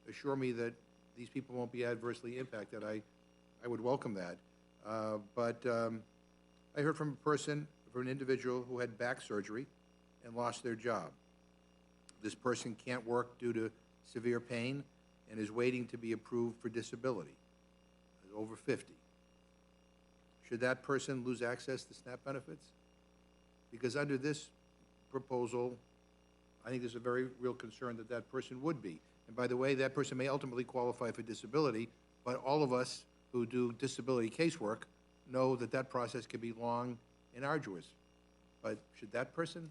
assure me that these people won't be adversely impacted, I would welcome that. But I heard from an individual who had back surgery and lost their job. This person can't work due to severe pain and is waiting to be approved for disability, over 50. Should that person lose access to SNAP benefits? Because under this proposal, I think there's a very real concern that that person would be. And by the way, that person may ultimately qualify for disability, but all of us who do disability casework know that that process can be long and arduous. But should that person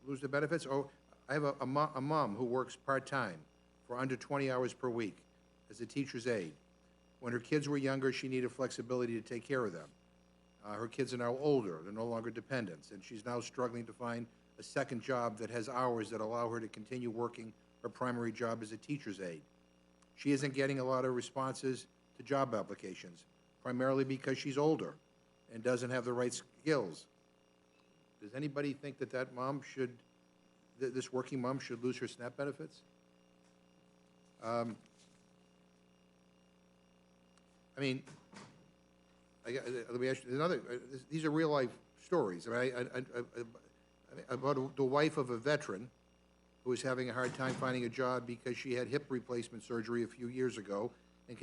lose the benefits? Or I have a mom who works part-time for under 20 hours per week as a teacher's aide. When her kids were younger, she needed flexibility to take care of them. Her kids are now older, they're no longer dependents, and she's now struggling to find a second job that has hours that allow her to continue working her primary job as a teacher's aide. She isn't getting a lot of responses to job applications, primarily because she's older and doesn't have the right skills. Does anybody think that that mom should, this working mom should lose her SNAP benefits? I mean, let me ask you another. These are real life stories. I mean, about the wife of a veteran who is having a hard time finding a job because she had hip replacement surgery a few years ago and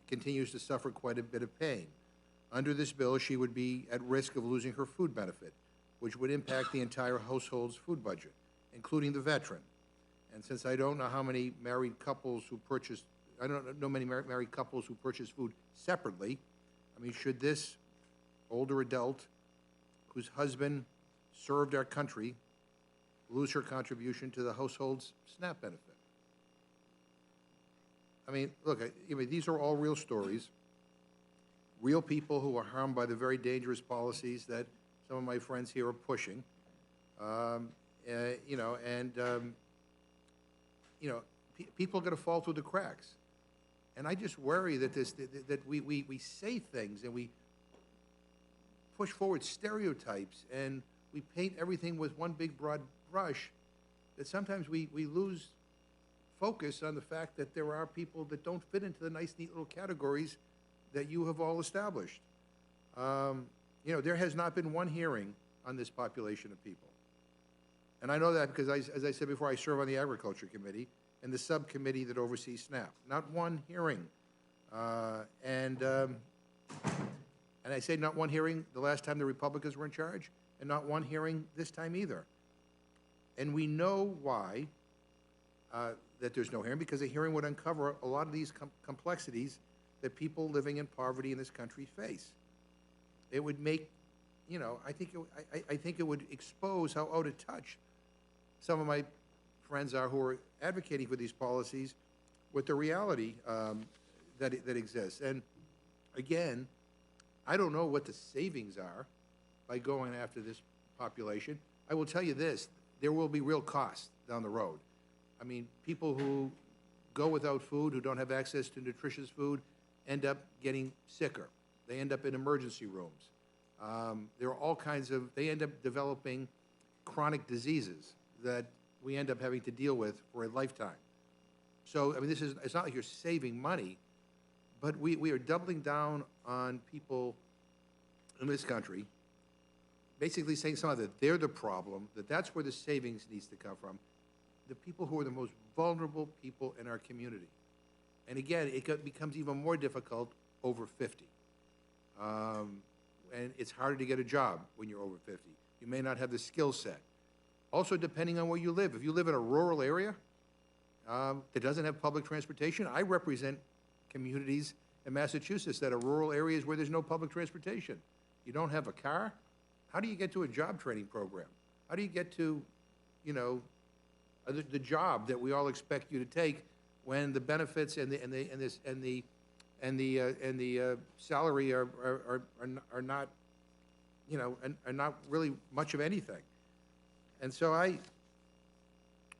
continues to suffer quite a bit of pain. Under this bill, she would be at risk of losing her food benefit, which would impact the entire household's food budget, including the veteran. And since I don't know how many married couples who purchase, I don't know many married couples who purchase food separately, I mean, should this older adult whose husband served our country lose her contribution to the household's SNAP benefit? I mean, look, I mean, these are all real stories, real people who are harmed by the very dangerous policies that some of my friends here are pushing. You know, and you know, people are going to fall through the cracks. And I just worry that we say things and we push forward stereotypes and we paint everything with one big broad brush, that sometimes we lose focus on the fact that there are people that don't fit into the nice, neat little categories that you have all established. You know, there has not been one hearing on this population of people. And I know that because, as I said before, I serve on the Agriculture Committee and the subcommittee that oversees SNAP. Not one hearing. And I say not one hearing the last time the Republicans were in charge, and not one hearing this time either. And we know why that there's no hearing, because a hearing would uncover a lot of these complexities that people living in poverty in this country face. It would make, you know, I think it would expose how out of touch some of my friends are who are advocating for these policies with the reality that exists. And again, I don't know what the savings are by going after this population. I will tell you this, there will be real costs down the road. I mean, people who go without food, who don't have access to nutritious food, end up getting sicker. They end up in emergency rooms. There are all kinds of, they end up developing chronic diseases that we end up having to deal with for a lifetime. So, I mean, it's not like you're saving money, but we are doubling down on people in this country, basically saying something that they're the problem, that's where the savings needs to come from, the people who are the most vulnerable people in our community. And again, it becomes even more difficult over 50. And it's harder to get a job when you're over 50. You may not have the skill set. Also, depending on where you live. If you live in a rural area that doesn't have public transportation, I represent communities in Massachusetts that are rural areas where there's no public transportation. You don't have a car, how do you get to a job training program? How do you get to, you know, the job that we all expect you to take when the benefits and the salary are not, you know, are not really much of anything. And so I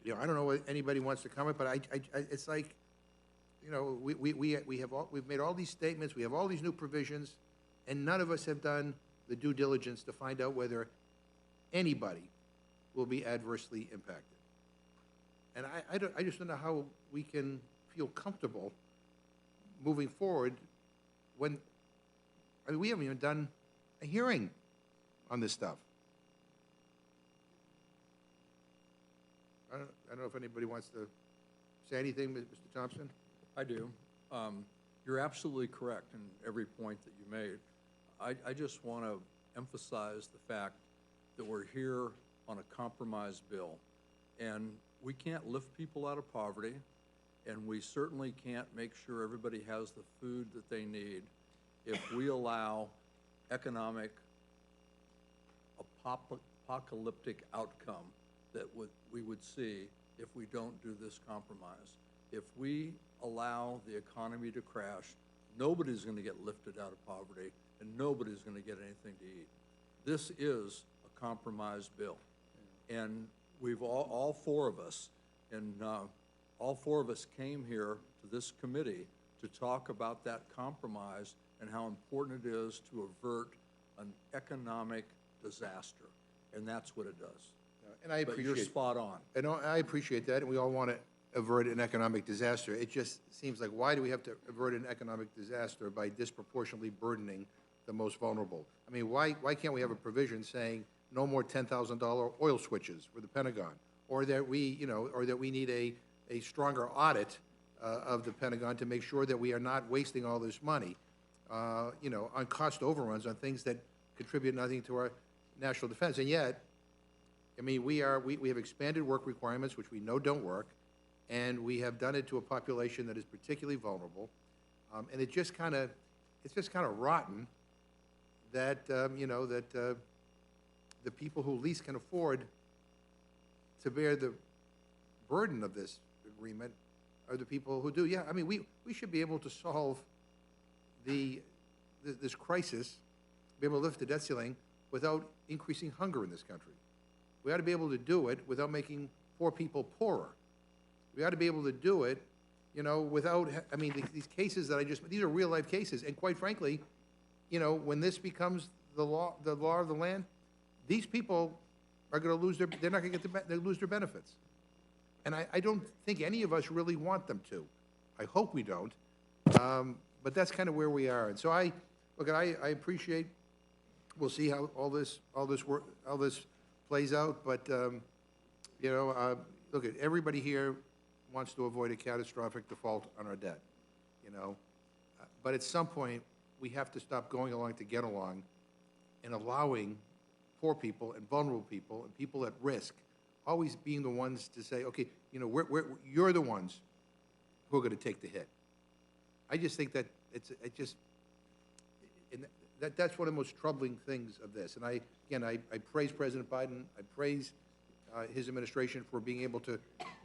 don't know what anybody wants to comment, but it's like, you know, we've made all these statements, we have all these new provisions, and none of us have done the due diligence to find out whether anybody will be adversely impacted. And I just don't know how we can feel comfortable moving forward when, I mean, we haven't even done a hearing on this stuff. I don't know if anybody wants to say anything, Mr. Thompson? I do. You're absolutely correct in every point that you made. I just want to emphasize the fact that we're here on a compromise bill, and we can't lift people out of poverty, and we certainly can't make sure everybody has the food that they need if we allow economic apocalyptic outcome that we would see if we don't do this compromise. If we allow the economy to crash, nobody's going to get lifted out of poverty, and nobody's going to get anything to eat. This is a compromise bill, and we've all four of us, and all four of us came here to this committee to talk about that compromise and how important it is to avert an economic disaster, and that's what it does. And I appreciate. But you're spot on. And I appreciate that, and we all want to avert an economic disaster. It just seems like, why do we have to avert an economic disaster by disproportionately burdening the most vulnerable? I mean, why can't we have a provision saying no more $10,000 oil switches for the Pentagon, or that we, or that we need a stronger audit of the Pentagon to make sure that we are not wasting all this money, on cost overruns on things that contribute nothing to our national defense. And yet, I mean, we have expanded work requirements, which we know don't work, and we have done it to a population that is particularly vulnerable, and it's just kind of rotten that the people who least can afford to bear the burden of this agreement are the people who do. Yeah, I mean, we should be able to solve this crisis, be able to lift the debt ceiling without increasing hunger in this country. We ought to be able to do it without making poor people poorer. We ought to be able to do it, without, I mean, these cases that these are real life cases, and quite frankly, when this becomes the law of the land, these people are going to lose they're not going to get they lose their benefits. And I don't think any of us really want them to. I hope we don't. But that's kind of where we are. And so I appreciate, we'll see how all this plays out, but, look, everybody here wants to avoid a catastrophic default on our debt, but at some point, we have to stop going along to get along and allowing poor people and vulnerable people and people at risk always being the ones to say, okay, you're the ones who are going to take the hit. I just think that that's one of the most troubling things of this. And I praise President Biden. I praise his administration for being able to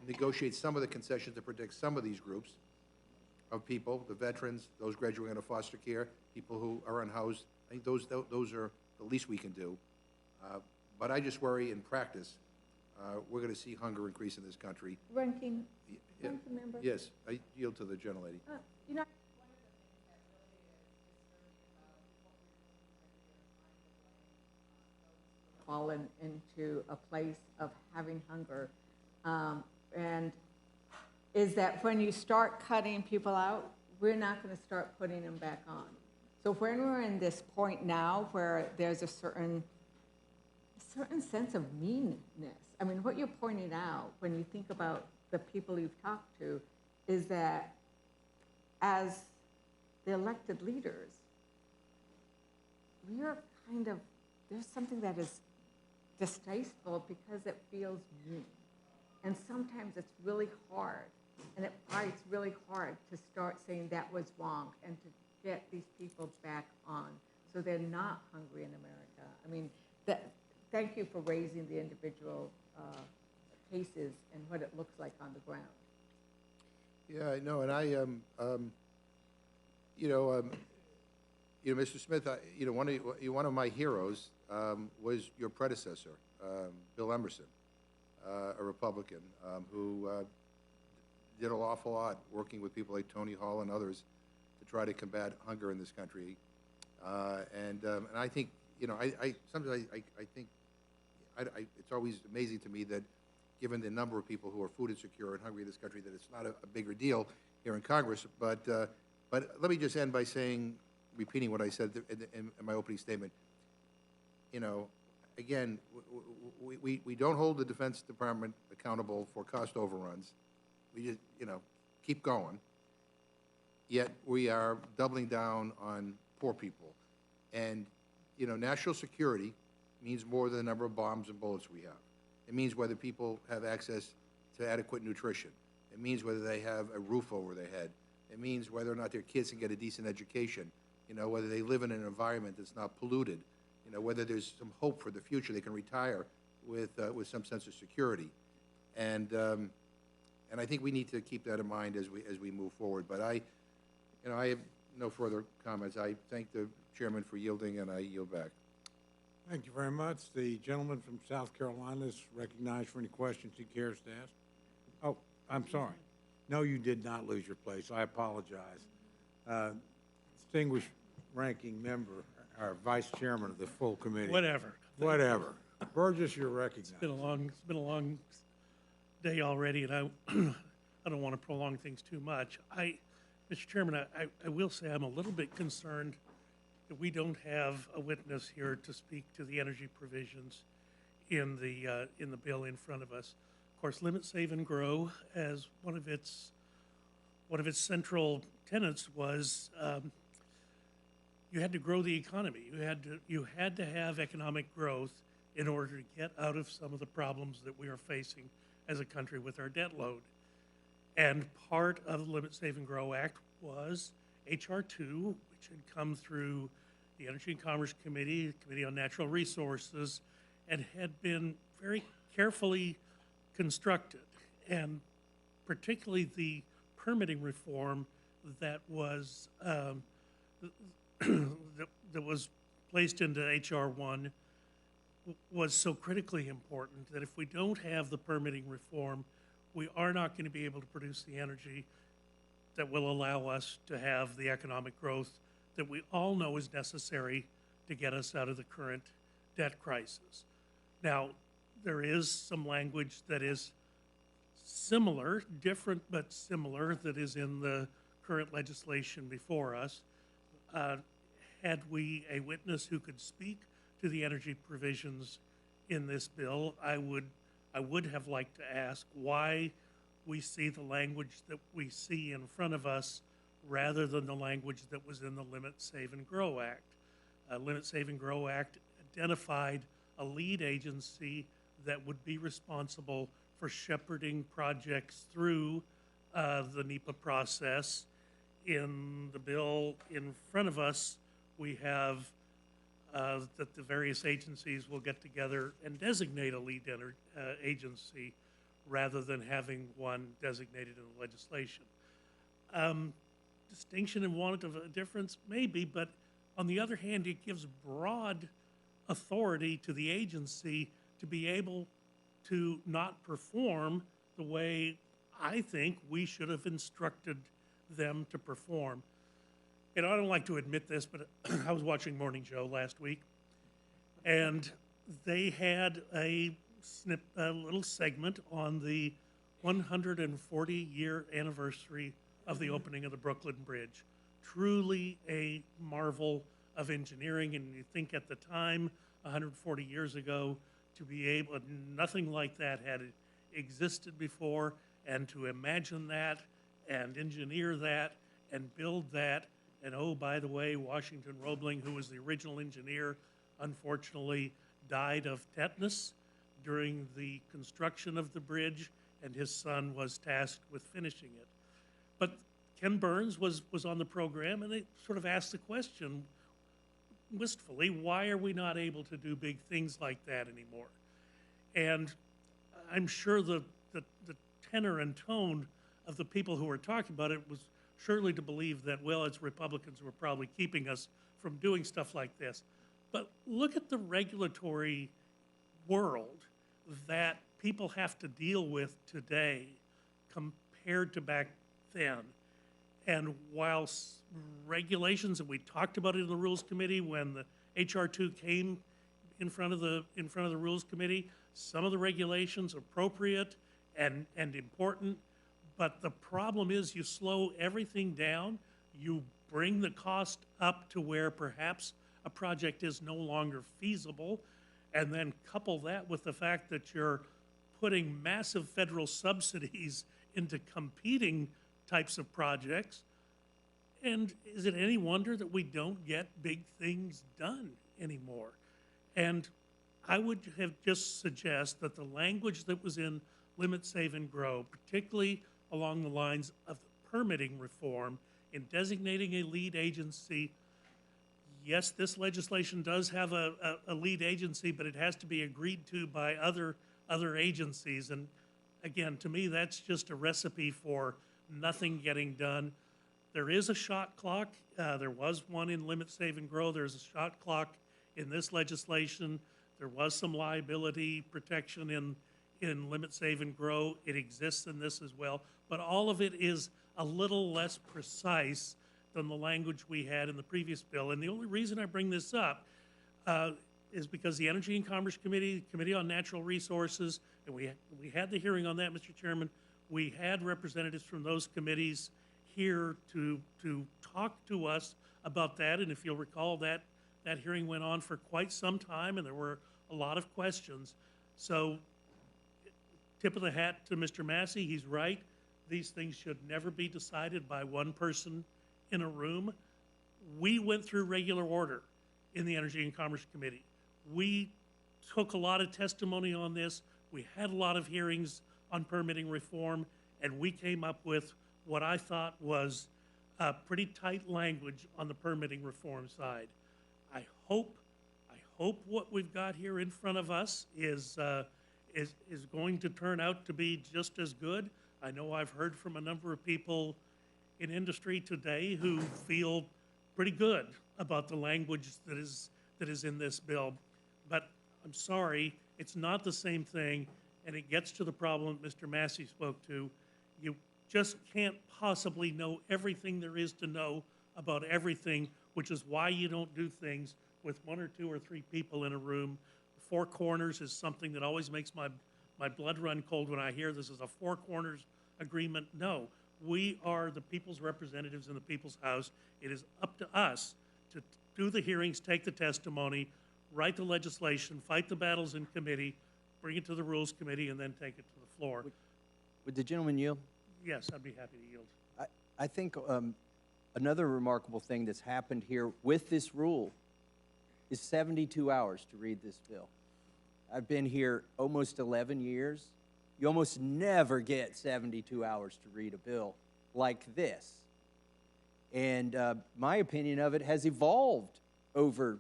negotiate some of the concessions to protect some of these groups of people, the veterans, those graduating out of foster care, people who are unhoused. I think those are the least we can do. But I just worry in practice, we're going to see hunger increase in this country. Ranking member? Yes, I yield to the gentlelady. You know, fallen into a place of having hunger, and is that when you start cutting people out, we're not going to start putting them back on. So when we're in this point now where there's a certain sense of meanness, I mean, what you're pointing out when you think about the people you've talked to is that as the elected leaders, we are kind of, there's something that is distasteful because it feels mean. And sometimes it's really hard, and it's really hard to start saying that was wrong and to get these people back on so they're not hungry in America. I mean, thank you for raising the individual cases and what it looks like on the ground. Yeah, I know, and Mr. Smith, one of my heroes was your predecessor, Bill Emerson, a Republican, who did an awful lot working with people like Tony Hall and others to try to combat hunger in this country. And I think, sometimes I think it's always amazing to me that given the number of people who are food insecure and hungry in this country, that it's not a bigger deal. here in Congress. But let me just end by saying, repeating what I said in my opening statement. You know, again, we don't hold the Defense Department accountable for cost overruns. We just, you know, keep going. Yet we are doubling down on poor people. And, you know, national security means more than the number of bombs and bullets we have. It means whether people have access to adequate nutrition. It means whether they have a roof over their head. It means whether or not their kids can get a decent education. You know, whether they live in an environment that's not polluted. You know, whether there's some hope for the future, they can retire with some sense of security. And I think we need to keep that in mind as we move forward. But I have no further comments. I thank the chairman for yielding, and I yield back. Thank you very much. The gentleman from South Carolina is recognized for any questions he cares to ask. Oh, I'm sorry. No, you did not lose your place. I apologize. Distinguished ranking member, our vice chairman of the full committee. Whatever. Whatever. Burgess, you're recognized. It's been a long day already, and I don't want to prolong things too much. Mr. Chairman, I will say I'm a little bit concerned that we don't have a witness here to speak to the energy provisions in the bill in front of us. Of course, limit, save, and grow, as one of its central tenets was you had to grow the economy. You had to have economic growth in order to get out of some of the problems that we are facing as a country with our debt load. And part of the Limit, Save, and Grow Act was H.R. 2, which had come through the Energy and Commerce Committee, the Committee on Natural Resources, and had been very carefully constructed. And particularly the permitting reform that was that was placed into H.R. 1 was so critically important that if we don't have the permitting reform, we are not going to be able to produce the energy that will allow us to have the economic growth that we all know is necessary to get us out of the current debt crisis. Now, there is some language that is similar, different but similar, that is in the current legislation before us. Had we a witness who could speak to the energy provisions in this bill, I would have liked to ask why we see the language that we see in front of us rather than the language that was in the Limit, Save, and Grow Act. Limit, Save, and Grow Act identified a lead agency that would be responsible for shepherding projects through the NEPA process. In the bill in front of us, we have that the various agencies will get together and designate a lead agency rather than having one designated in the legislation. Distinction and want of a difference, maybe, but on the other hand, it gives broad authority to the agency to be able to not perform the way I think we should have instructed them to perform. And I don't like to admit this, but I was watching Morning Joe last week, and they had a little segment on the 140-year anniversary of the opening of the Brooklyn Bridge. Truly a marvel of engineering, and you think at the time, 140 years ago, to be able, nothing like that had existed before, and to imagine that and engineer that and build that. And oh, by the way, Washington Roebling, who was the original engineer, unfortunately died of tetanus during the construction of the bridge, and his son was tasked with finishing it. But Ken Burns was on the program, and they sort of asked the question wistfully, why are we not able to do big things like that anymore? And I'm sure the tenor and tone of the people who were talking about it was surely to believe that, well, it's Republicans who are probably keeping us from doing stuff like this. But look at the regulatory world that people have to deal with today compared to back then. And while regulations, and we talked about it in the Rules Committee when the H.R. 2 came in front of the Rules Committee, some of the regulations appropriate and important, But the problem is you slow everything down, you bring the cost up to where perhaps a project is no longer feasible, and then couple that with the fact that you're putting massive federal subsidies into competing types of projects. And is it any wonder that we don't get big things done anymore? And I would have just suggest that the language that was in Limit, Save, and Grow, particularly along the lines of the permitting reform, in designating a lead agency. Yes, this legislation does have a lead agency, but it has to be agreed to by other agencies. And again, to me, that's just a recipe for nothing getting done. There is a shot clock. There was one in Limit, Save, and Grow. There's a shot clock in this legislation. There was some liability protection in Limit, Save, and Grow. It exists in this as well. But all of it is a little less precise than the language we had in the previous bill. And the only reason I bring this up is because the Energy and Commerce Committee, Committee on Natural Resources, and we had the hearing on that, Mr. Chairman. We had representatives from those committees here to talk to us about that. And if you'll recall, that hearing went on for quite some time, and there were a lot of questions. So tip of the hat to Mr. Massey, he's right. These things should never be decided by one person in a room. We went through regular order in the Energy and Commerce Committee. We took a lot of testimony on this. We had a lot of hearings on permitting reform, and we came up with what I thought was pretty tight language on the permitting reform side. I hope what we've got here in front of us is going to turn out to be just as good. I know I've heard from a number of people in industry today who feel pretty good about the language that is in this bill. But I'm sorry, it's not the same thing, and it gets to the problem Mr. Massey spoke to. You just can't possibly know everything there is to know about everything, which is why you don't do things with one or two or three people in a room. Four corners is something that always makes my blood run cold when I hear this is a four corners agreement. No, we are the people's representatives in the people's house. It is up to us to do the hearings, take the testimony, write the legislation, fight the battles in committee, bring it to the Rules Committee, and then take it to the floor. Would the gentleman yield? Yes, I'd be happy to yield. I think another remarkable thing that's happened here with this rule is 72 hours to read this bill. I've been here almost 11 years. You almost never get 72 hours to read a bill like this. And my opinion of it has evolved over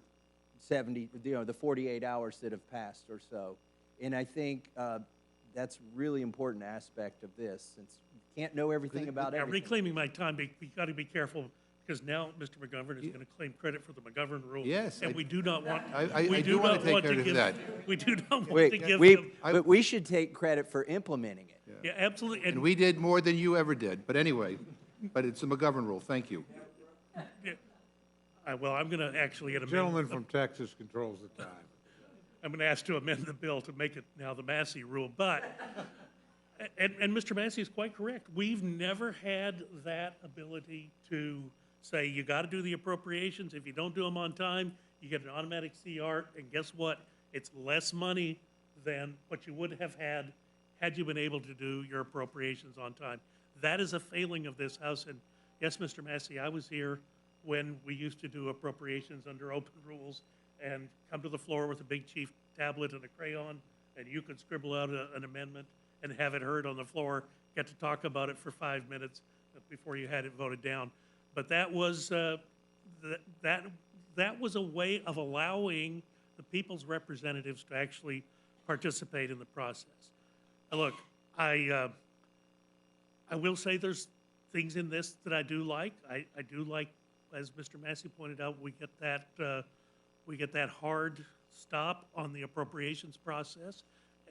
the 48 hours that have passed or so. And I think that's a really important aspect of this, since you can't know everything about I'm everything. reclaiming my time, but we got to be careful, because now Mr. McGovern is going to claim credit for the McGovern rule. Yes, And we do not want. I we do want to take credit for give- that. We do not want to Wait, give them. but we should take credit for implementing it. Yeah, absolutely. And we did more than you ever did, but anyway, but it's the McGovern rule, thank you. Well, I'm going to actually amend. Gentleman from Texas controls the time. I'm going to ask to amend the bill to make it now the Massey rule, but, and Mr. Massey is quite correct. We've never had that ability to say, you got to do the appropriations. If you don't do them on time, you get an automatic CR, and guess what? It's less money than what you would have had you been able to do your appropriations on time. That is a failing of this House, and yes, Mr. Massey, I was here when we used to do appropriations under open rules and come to the floor with a big chief tablet and a crayon, and you could scribble out an amendment and have it heard on the floor, get to talk about it for 5 minutes before you had it voted down. But that was that was a way of allowing the people's representatives to actually participate in the process. Now, look, I will say there's things in this that I do like. I do like, as Mr. Massey pointed out, we get that hard stop on the appropriations process,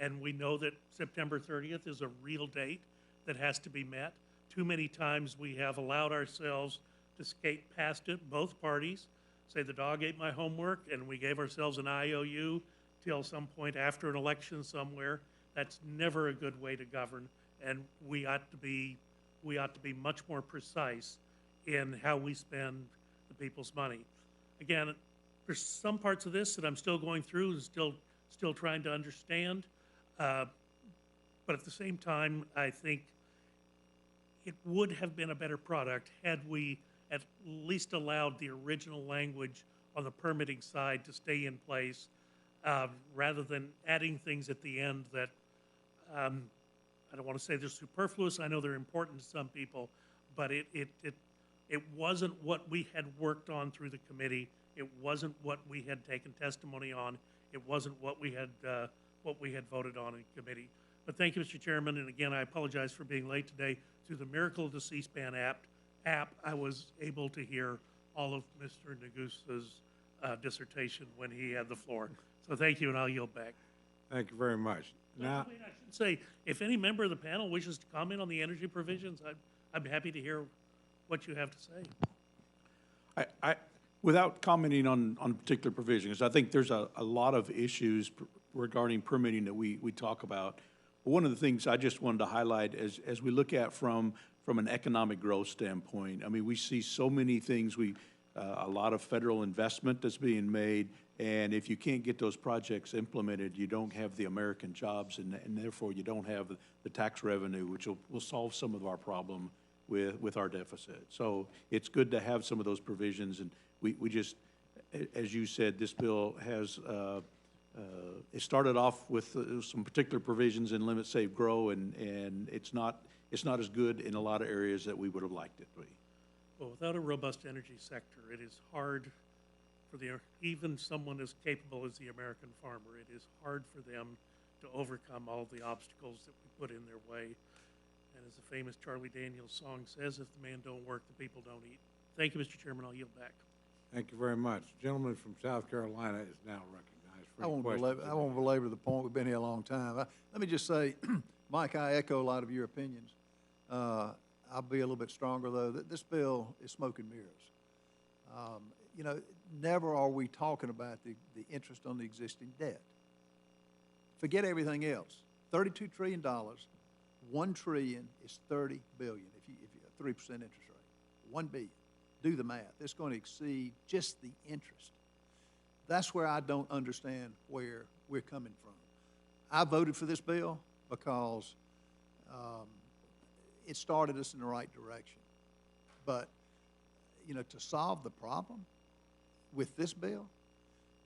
and we know that September 30th is a real date that has to be met. Too many times we have allowed ourselves to skate past it, both parties, say the dog ate my homework, and we gave ourselves an IOU till some point after an election somewhere. That's never a good way to govern, and we ought to be we ought to be much more precise in how we spend the people's money. Again, there's some parts of this that I'm still going through and still trying to understand. But at the same time, I think it would have been a better product had we at least allowed the original language on the permitting side to stay in place, rather than adding things at the end that, I don't want to say they're superfluous. I know they're important to some people, but it wasn't what we had worked on through the committee. It wasn't what we had taken testimony on. It wasn't what we had voted on in committee. But thank you, Mr. Chairman, and again, I apologize for being late today. Through the miracle of the C-SPAN app, I was able to hear all of Mr. Nagusa's dissertation when he had the floor. So thank you, and I'll yield back. Thank you very much. Now, Wait, I should say, if any member of the panel wishes to comment on the energy provisions, I'm happy to hear what you have to say. Without commenting on particular provisions, I think there's a lot of issues regarding permitting that we talk about. But one of the things I just wanted to highlight as we look at from an economic growth standpoint, I mean, we see so many things, a lot of federal investment that's being made, and if you can't get those projects implemented, you don't have the American jobs, and therefore you don't have the tax revenue, which will solve some of our problem with our deficit. So it's good to have some of those provisions, and we just, as you said, this bill has, it started off with some particular provisions in limit, save, grow, and it's not as good in a lot of areas that we would have liked it to be. Well, without a robust energy sector, it is hard for even someone as capable as the American farmer, it is hard for them to overcome all the obstacles that we put in their way. And as the famous Charlie Daniels song says, if the man don't work, the people don't eat. Thank you, Mr. Chairman. I'll yield back. thank you very much. Gentleman from South Carolina is now recognized for any questions. I won't belabor the point. We've been here a long time. Let me just say, Mike, I echo a lot of your opinions. I'll be a little bit stronger, though. This bill is smoke and mirrors. You know, never are we talking about the interest on the existing debt. Forget everything else. $32 trillion, $1 trillion is $30 billion if you 3% interest rate. $1 billion. Do the math. It's going to exceed just the interest. That's where I don't understand where we're coming from. I voted for this bill because it started us in the right direction. But, you know, to solve the problem with this bill,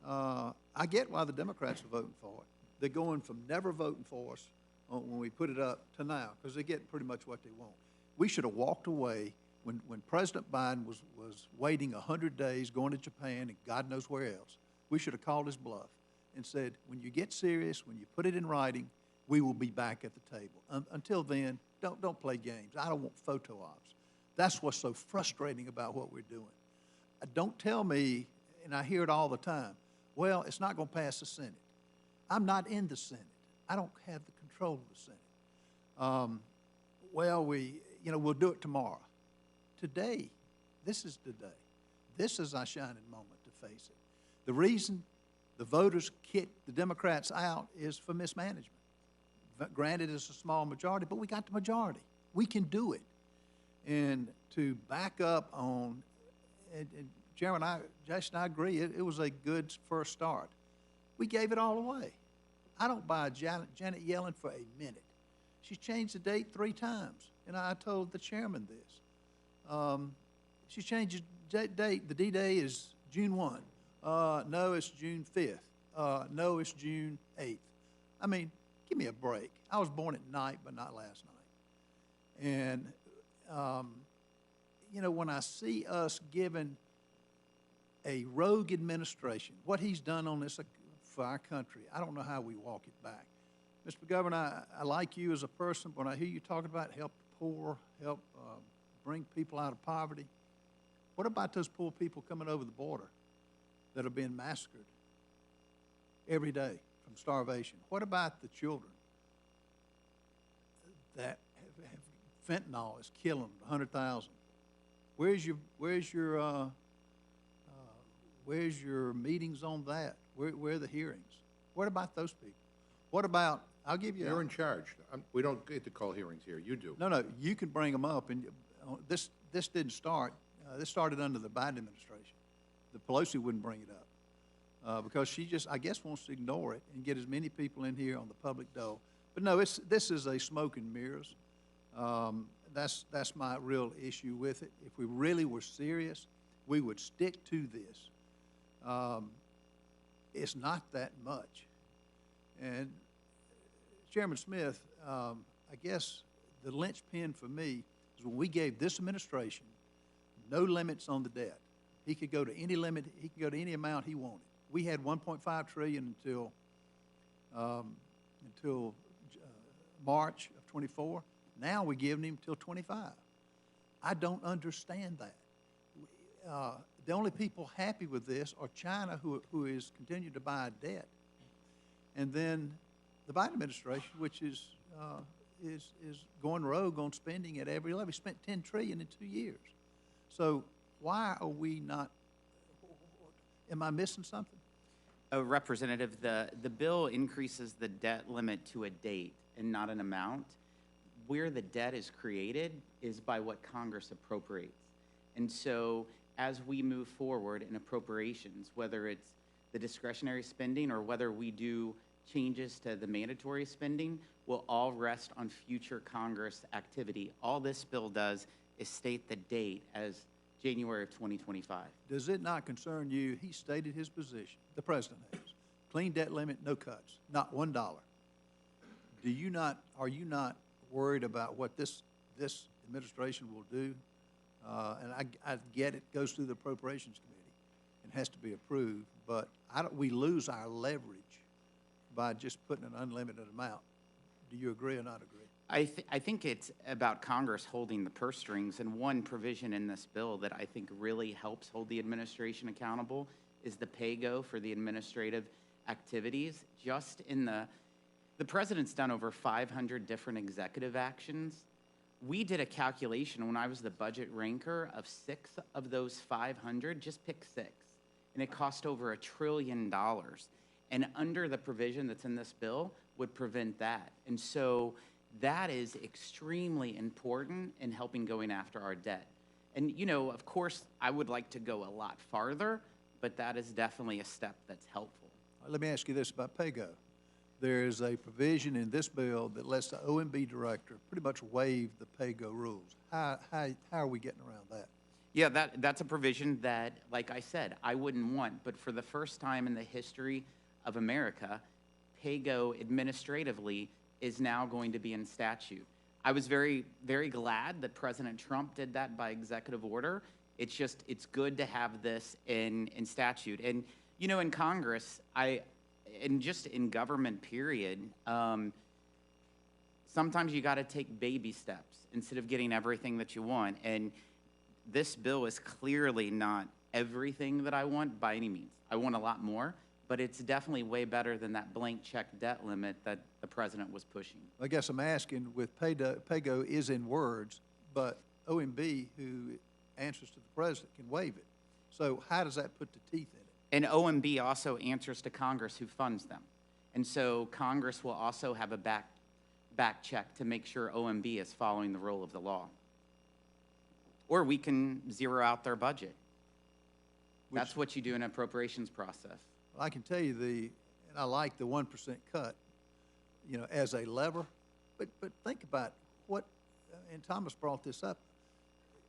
I get why the Democrats are voting for it. They're going from never voting for us when we put it up to now, because they're getting pretty much what they want. We should have walked away when President Biden was waiting 100 days, going to Japan and God knows where else. We should have called his bluff and said, when you get serious, when you put it in writing, we will be back at the table. Until then, don't play games. I don't want photo ops. That's what's so frustrating about what we're doing. Don't tell me, and I hear it all the time, well, it's not going to pass the Senate. I'm not in the Senate. I don't have the control of the Senate. Well, we'll do it tomorrow. Today, this is the day. This is our shining moment to face it. The reason the voters kicked the Democrats out is for mismanagement. Granted, it's a small majority, but we got the majority. We can do it. And to back up on, and Chairman, Jason, I agree, it was a good first start. We gave it all away. I don't buy Janet Yellen for a minute. She's changed the date 3 times, and I told the chairman this. She changed the date. The D-Day is June 1. No, it's June 5th. No, it's June 8th. I mean, give me a break. I was born at night, but not last night. And, when I see us giving a rogue administration what he's done on this for our country, I don't know how we walk it back. Mr. Governor, I like you as a person, but when I hear you talking about help the poor, help bring people out of poverty, what about those poor people coming over the border that are being massacred every day from starvation? What about the children that have fentanyl is killing them, 100,000? Where's your meetings on that? Where are the hearings? What about those people? What about I'll give you. You're in charge. We don't get to call hearings here. You do. No, you can bring them up, and this didn't start, this started under the Biden administration. The Pelosi wouldn't bring it up, because she just, I guess, wants to ignore it and get as many people in here on the public dole. But no, this is a smoke and mirrors. That's my real issue with it. If we really were serious, we would stick to this. It's not that much. And Chairman Smith, I guess the linchpin for me is when we gave this administration no limits on the debt. He could go to any limit, he could go to any amount he wanted. We had 1.5 trillion until March of 24. Now we're giving him till 25. I don't understand that. The only people happy with this are China, who is continuing to buy debt, and then the Biden administration, which is going rogue on spending at every level. We spent $10 trillion in 2 years. So why are we not? Am I missing something? Representative, the bill increases the debt limit to a date and not an amount. Where the debt is created is by what Congress appropriates. And so as we move forward in appropriations, whether it's the discretionary spending or whether we do changes to the mandatory spending, will all rest on future Congress activity. All this bill does is state the date as January of 2025. Does it not concern you? He stated his position, the president has. Clean debt limit, no cuts, not $1. Are you not worried about what this administration will do? And I get it goes through the Appropriations Committee and has to be approved, but we lose our leverage by just putting an unlimited amount. Do you agree or not agree? I think it's about Congress holding the purse strings, and one provision in this bill that I think really helps hold the administration accountable is the pay-go for the administrative activities. Just in the president's done over 500 different executive actions. We did a calculation when I was the budget ranker of 6 of those 500, just pick 6, and it cost over $1 trillion. And under the provision that's in this bill would prevent that. And so that is extremely important in helping going after our debt. And, you know, of course, I would like to go a lot farther, but that is definitely a step that's helpful. Let me ask you this about PAYGO. There is a provision in this bill that lets the OMB director pretty much waive the PAYGO rules. How are we getting around that? Yeah, that's a provision that, like I said, I wouldn't want, but for the first time in the history of America, PAYGO administratively is now going to be in statute. I was very, very glad that President Trump did that by executive order. It's good to have this in statute. And, you know, in Congress, and just in government period, sometimes you got to take baby steps instead of getting everything that you want. And this bill is clearly not everything that I want by any means. I want a lot more, but it's definitely way better than that blank check debt limit that the president was pushing. I guess I'm asking, with PAYGO is in words, but OMB, who answers to the president, can waive it. So how does that put the teeth in it? And OMB also answers to Congress, who funds them. And so Congress will also have a back check to make sure OMB is following the rule of the law. Or we can zero out their budget. That's what you do in an appropriations process. Well, I can tell you and I like the 1% cut, you know, as a lever. But think about and Thomas brought this up,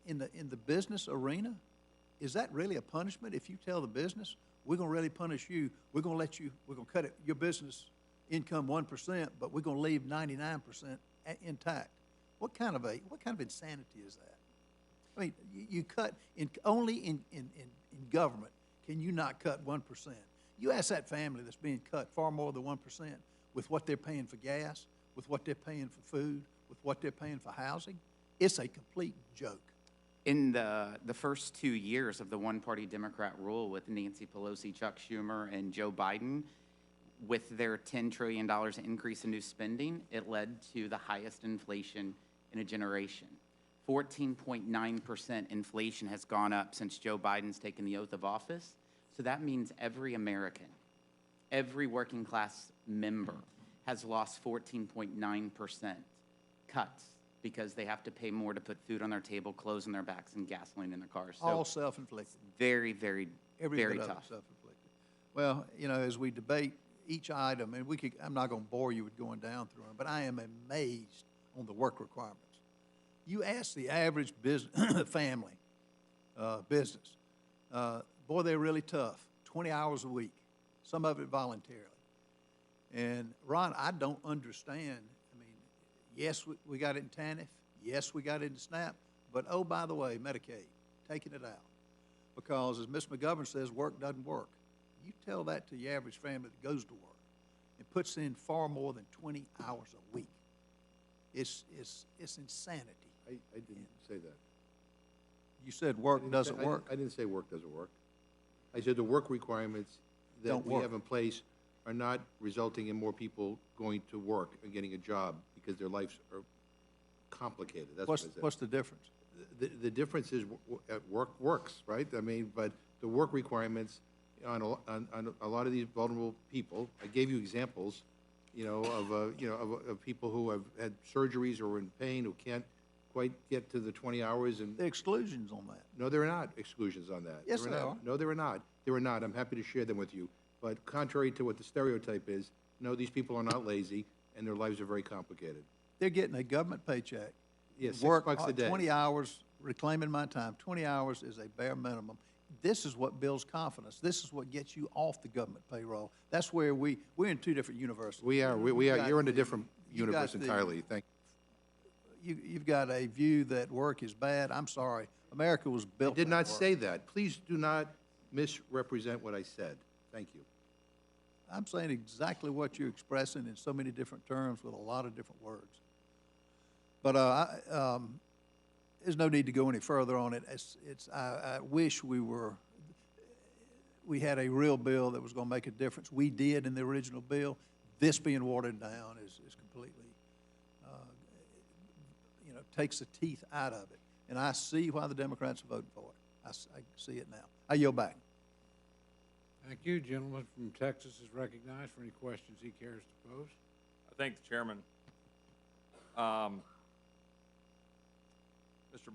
in the business arena, is that really a punishment if you tell the business, we're going to really punish you, we're going to cut your business income 1%, but we're going to leave 99% intact? What kind of insanity is that? I mean, you cut only in government can you not cut 1%. You ask that family that's being cut far more than 1% with what they're paying for gas, with what they're paying for food, with what they're paying for housing. It's a complete joke. In the first 2 years of the one-party Democrat rule with Nancy Pelosi, Chuck Schumer, and Joe Biden, with their $10 trillion increase in new spending, it led to the highest inflation in a generation. 14.9% inflation has gone up since Joe Biden's taken the oath of office. So that means every American, every working class member has lost 14.9% cuts because they have to pay more to put food on their table, clothes on their backs, and gasoline in their cars. All So self-inflicted. very, very, Every very bit of it tough. self-inflicted. Well, you know, as we debate each item, and I'm not gonna bore you with going down through them, but I am amazed on the work requirements. You ask the average business, family, business, boy, they're really tough, 20 hours a week, some of it voluntarily. And Ron, I don't understand. I mean, yes, we got it in TANF, yes, we got it in SNAP, but oh, by the way, Medicaid, taking it out. Because as Ms. McGovern says, work doesn't work. You tell that to your average family that goes to work and puts in far more than 20 hours a week. It's insanity. I didn't say that. You said work doesn't work. I didn't say work doesn't work. I said the work requirements that Don't we work. have in place are not resulting in more people going to work and getting a job because their lives are complicated. That's what I said. What's the difference? The difference is work works, right? I mean, but the work requirements on a lot of these vulnerable people, I gave you examples, of people who have had surgeries or are in pain, who can't quite get to the 20 hours and. The exclusions on that. No, there are not exclusions on that. Yes, There there not. are. No, there are not. There are not. I'm happy to share them with you. But contrary to what the stereotype is, no, these people are not lazy, and their lives are very complicated. They're getting a government paycheck. Yeah, $6 Work a day. 20 hours, reclaiming my time. 20 hours is a bare minimum. This is what builds confidence. This is what gets you off the government payroll. That's where we're in two different universes. We are. You've got You're in a the- different you've got universe the- entirely. Thank You've got a view that work is bad. I'm sorry. America was you. I built did on not work. say that. Please do not misrepresent what I said. Thank you. I'm saying exactly what you're expressing in so many different terms with a lot of different words. But there's no need to go any further on it. I wish we had a real bill that was going to make a difference. We did in the original bill. This being watered down is completely, takes the teeth out of it. And I see why the Democrats are voting for it. I see it now. I yield back. Thank you. Gentleman from Texas is recognized for any questions he cares to pose. I thank the chairman. Mr.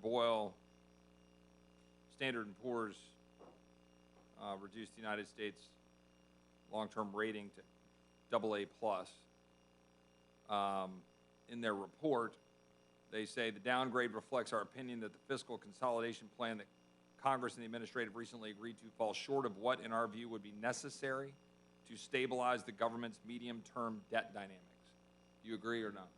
Boyle, Standard & Poor's reduced the United States long-term rating to AA+. In their report, they say the downgrade reflects our opinion that the fiscal consolidation plan that Congress and the administrative recently agreed to falls short of what, in our view, would be necessary to stabilize the government's medium-term debt dynamics. Do you agree or not?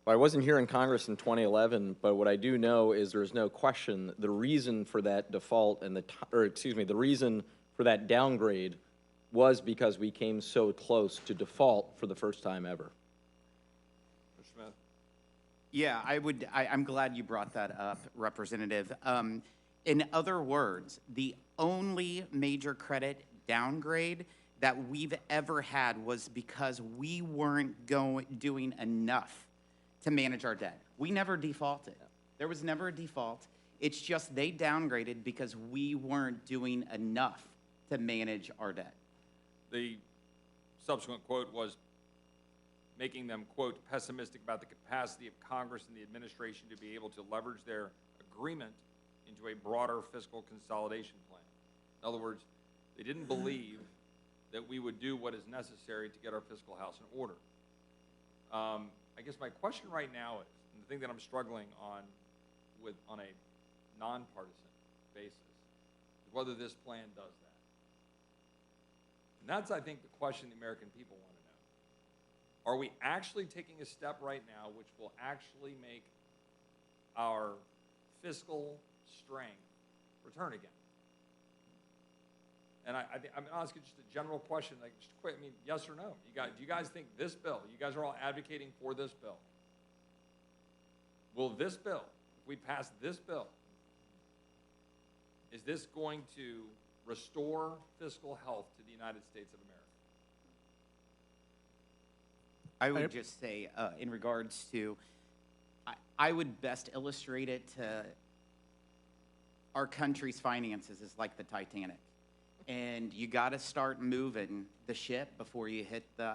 Well, I wasn't here in Congress in 2011, but what I do know is there's no question the reason for that default and the reason for that downgrade was because we came so close to default for the first time ever. Mr. Smith? Yeah, I'm glad you brought that up, Representative. In other words, the only major credit downgrade that we've ever had was because we weren't doing enough to manage our debt. We never defaulted. There was never a default. It's just they downgraded because we weren't doing enough to manage our debt. The subsequent quote was making them, quote, pessimistic about the capacity of Congress and the administration to be able to leverage their agreement into a broader fiscal consolidation plan. In other words, they didn't believe that we would do what is necessary to get our fiscal house in order. I guess my question right now is, and the thing that I'm struggling on a nonpartisan basis, is whether this plan does that. And that's, I think, the question the American people want to know. Are we actually taking a step right now which will actually make our fiscal strength return again? And I'm asking just a general question, like just quick, I mean, yes or no? Do you guys think this bill, you guys are all advocating for this bill, will this bill, if we pass this bill, is this going to restore fiscal health to the United States of America? I would just say, in regards to, I would best illustrate it to our country's finances is like the Titanic. And you got to start moving the ship before you hit the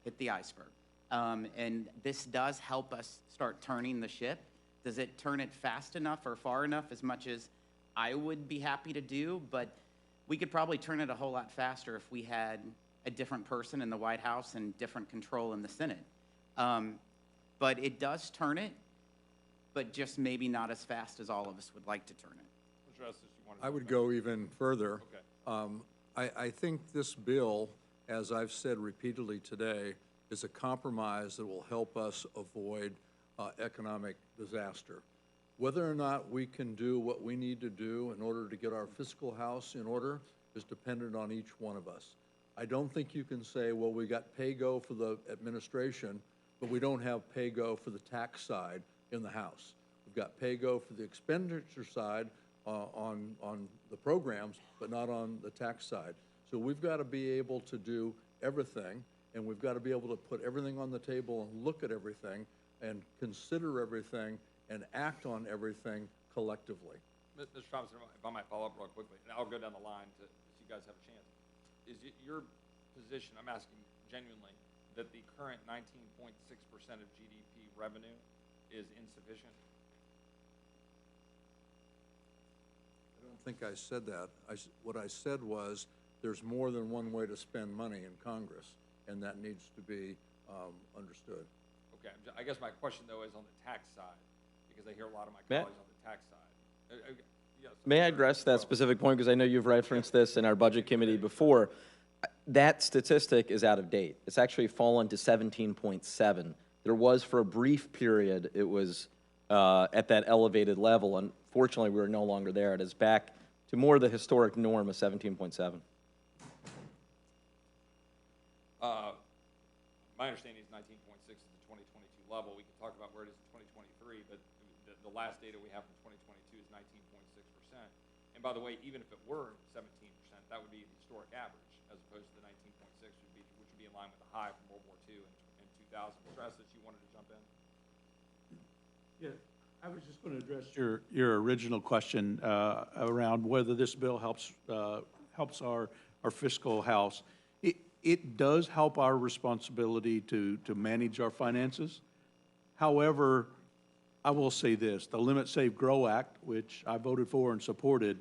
hit the iceberg. And this does help us start turning the ship. Does it turn it fast enough or far enough, as much as I would be happy to do? But we could probably turn it a whole lot faster if we had a different person in the White House and different control in the Senate. But it does turn it, but just maybe not as fast as all of us would like to turn it. Mr. Estes, you wanted to I would jump go even further. Okay. I think this bill, as I've said repeatedly today, is a compromise that will help us avoid economic disaster. Whether or not we can do what we need to do in order to get our fiscal house in order is dependent on each one of us. I don't think you can say, well, we got pay-go for the administration, but we don't have pay-go for the tax side in the House. We've got pay-go for the expenditure side on the programs, but not on the tax side. So we've got to be able to do everything, and we've got to be able to put everything on the table and look at everything and consider everything and act on everything collectively. Mr. Thompson, if I might follow up real quickly, and I'll go down the line to so you guys have a chance. Is it your position, I'm asking genuinely, that the current 19.6% of GDP revenue is insufficient? I don't think I said that. What I said was there's more than one way to spend money in Congress, and that needs to be understood. Okay, I guess my question, though, is on the tax side, because I hear a lot of my Matt? colleagues on the tax side. Yes. May I address that specific point, because I know you've referenced this in our budget committee before. That statistic is out of date. It's actually fallen to 17.7. There was, for a brief period, it was at that elevated level. Unfortunately, we're no longer there. It is back to more the historic norm of 17.7. My understanding is 19.6 is the 2022 level. We can talk about where it is in 2023, but the last data we have from 2022 is 19.6%. And by the way, even if it were 17%, that would be the historic average, as opposed to the 19.6, which would be in line with the high from World War II and 2000. Mr. Estes, you wanted to jump in? Yeah, I was just going to address your original question around whether this bill helps our fiscal house. It does help our responsibility to manage our finances. However, I will say this, the Limit, Save, Grow Act, which I voted for and supported,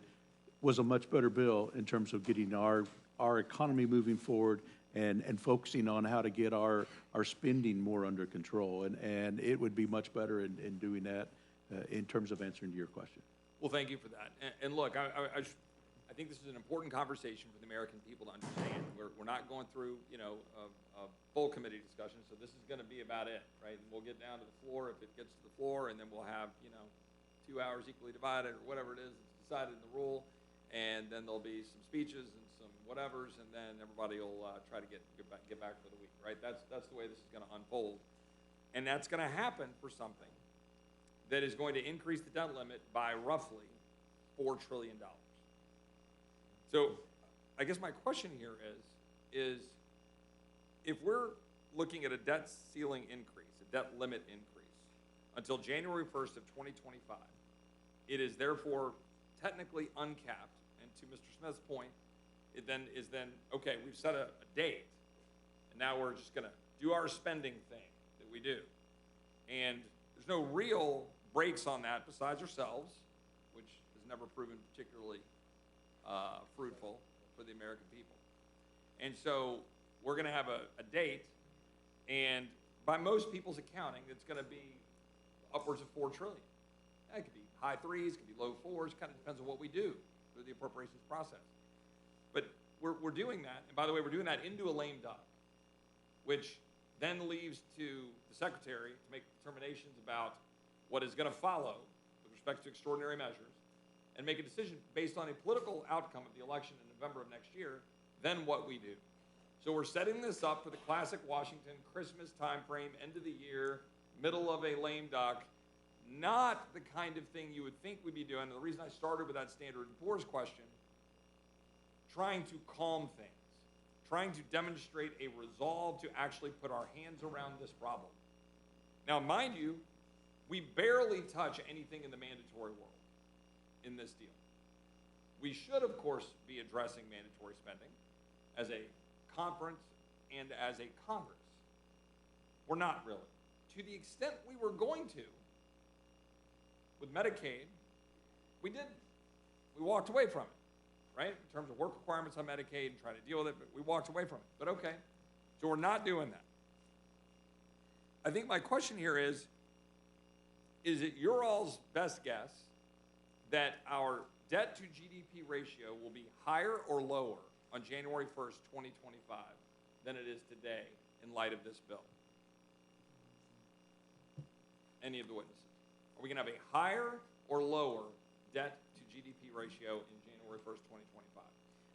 was a much better bill in terms of getting our economy moving forward and focusing on how to get our spending more under control. And it would be much better in doing that in terms of answering to your question. Well, thank you for that. And look, I think this is an important conversation for the American people to understand. We're not going through, a full committee discussion, so this is going to be about it, right? And we'll get down to the floor if it gets to the floor, and then we'll have, 2 hours equally divided or whatever it is that's decided in the rule, and then there'll be some speeches and some whatevers, and then everybody will try to get back for the week, right? That's the way this is going to unfold, and that's going to happen for something that is going to increase the debt limit by roughly $4 trillion. So I guess my question here is if we're looking at a debt ceiling increase, a debt limit increase, until January 1st of 2025, it is therefore technically uncapped. And to Mr. Smith's point, it then is okay, we've set a date, and now we're just going to do our spending thing that we do. And there's no real brakes on that besides ourselves, which has never proven particularly fruitful for the American people. And so we're going to have a date, and by most people's accounting, it's going to be upwards of $4 trillion. It could be high threes, could be low fours, kind of depends on what we do through the appropriations process. But we're doing that, and by the way, we're doing that into a lame duck, which then leaves to the Secretary to make determinations about what is going to follow with respect to extraordinary measures, and make a decision based on a political outcome of the election in November of next year, then what we do. So we're setting this up for the classic Washington Christmas timeframe, end of the year, middle of a lame duck, not the kind of thing you would think we'd be doing. And the reason I started with that Standard & Poor's question, trying to calm things, trying to demonstrate a resolve to actually put our hands around this problem. Now, mind you, we barely touch anything in the mandatory world in this deal. We should, of course, be addressing mandatory spending as a conference and as a Congress. we're not really. To the extent we were going to, with Medicaid, we didn't. We walked away from it, right? In terms of work requirements on Medicaid and trying to deal with it, but we walked away from it. But okay, so we're not doing that. I think my question here is it your all's best guess that our debt to GDP ratio will be higher or lower on January 1st, 2025 than it is today in light of this bill? Any of the witnesses? Are we going to have a higher or lower debt to GDP ratio in January 1st, 2025?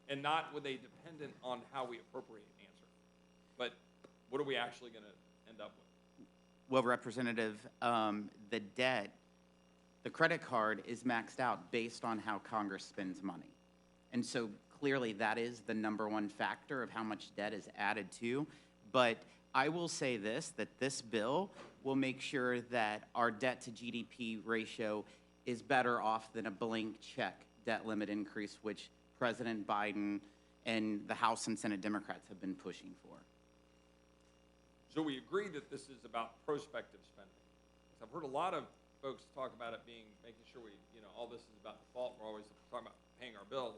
And not with a dependent on how we appropriate answer, but what are we actually going to end up with? Well, Representative, the debt, the credit card is maxed out based on how Congress spends money. And so clearly that is the number one factor of how much debt is added to. But I will say this, that this bill will make sure that our debt to GDP ratio is better off than a blank check debt limit increase, which President Biden and the House and Senate Democrats have been pushing for. So we agree that this is about prospective spending. So I've heard a lot of folks talk about it being, making sure we, all this is about default. We're always talking about paying our bills.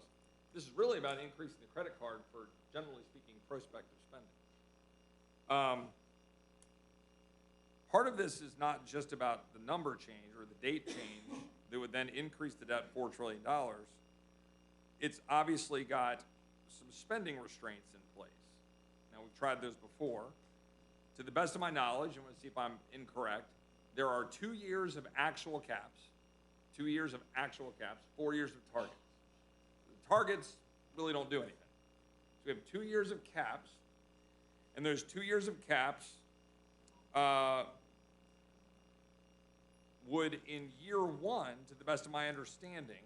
This is really about increasing the credit card for, generally speaking, prospective spending. Part of this is not just about the number change or the date change that would then increase the debt $4 trillion. It's obviously got some spending restraints in place. Now, we've tried those before. To the best of my knowledge, I'm going to see if I'm incorrect, there are 2 years of actual caps, 2 years of actual caps, 4 years of targets. The targets really don't do anything. So we have 2 years of caps, and those 2 years of caps would, in year one, to the best of my understanding,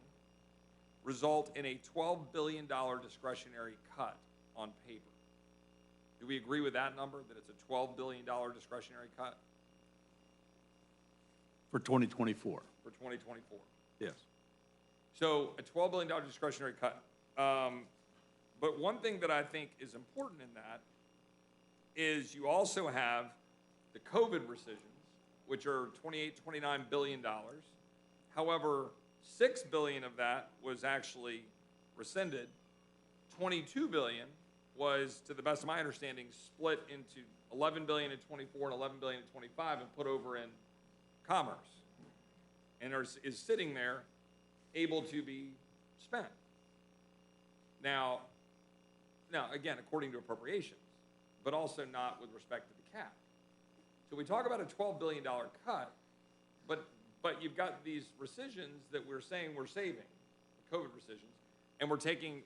result in a $12 billion discretionary cut on paper. Do we agree with that number, that it's a $12 billion discretionary cut? For 2024. For 2024. Yes. So a $12 billion discretionary cut. But one thing that I think is important in that is you also have the COVID rescissions, which are $29 billion. However, $6 billion of that was actually rescinded. $22 billion was, to the best of my understanding, split into $11 billion in 24 and $11 billion in 25 and put over in commerce, and is sitting there able to be spent. Now, again, according to appropriations, but also not with respect to the cap. So we talk about a $12 billion cut, but you've got these rescissions that we're saying we're saving, the COVID rescissions, and we're taking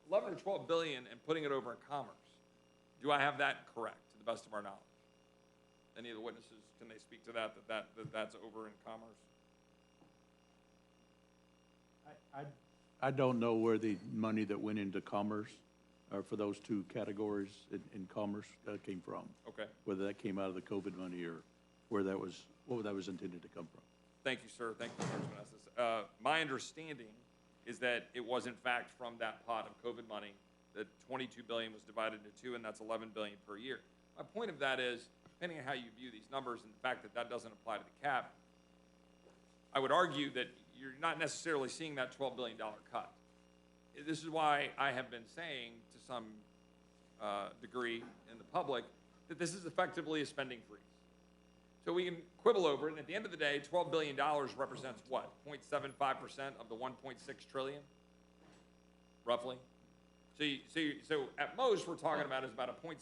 11 or 12 billion and putting it over in commerce. Do I have that correct, to the best of our knowledge? Any of the witnesses, can they speak to that's over in commerce? I don't know where the money that went into commerce, or for those two categories in commerce, came from. Okay. Whether that came out of the COVID money or what that was intended to come from. Thank you, sir. Thank you, Congressman Estes. My understanding is that it was in fact from that pot of COVID money that 22 billion was divided into two, and that's 11 billion per year. My point of that is, depending on how you view these numbers and the fact that that doesn't apply to the cap, I would argue that you're not necessarily seeing that $12 billion cut. This is why I have been saying to some degree in the public that this is effectively a spending freeze. So we can quibble over it, and at the end of the day, $12 billion represents what? 0.75% of the 1.6 trillion, roughly? So at most, we're talking about is about a 0.75%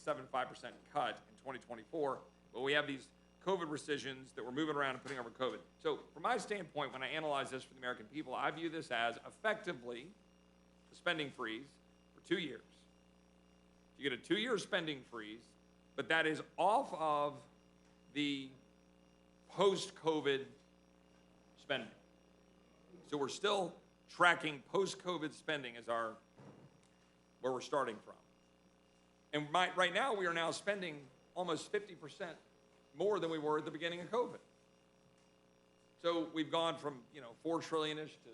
cut in 2024, but we have these COVID rescissions that we're moving around and putting over COVID. So from my standpoint, when I analyze this for the American people, I view this as effectively a spending freeze for 2 years. You get a 2-year spending freeze, but that is off of the post-COVID spending. So we're still tracking post-COVID spending as where we're starting from. And right now, we are now spending almost 50% more than we were at the beginning of COVID. So we've gone from, 4 trillion-ish to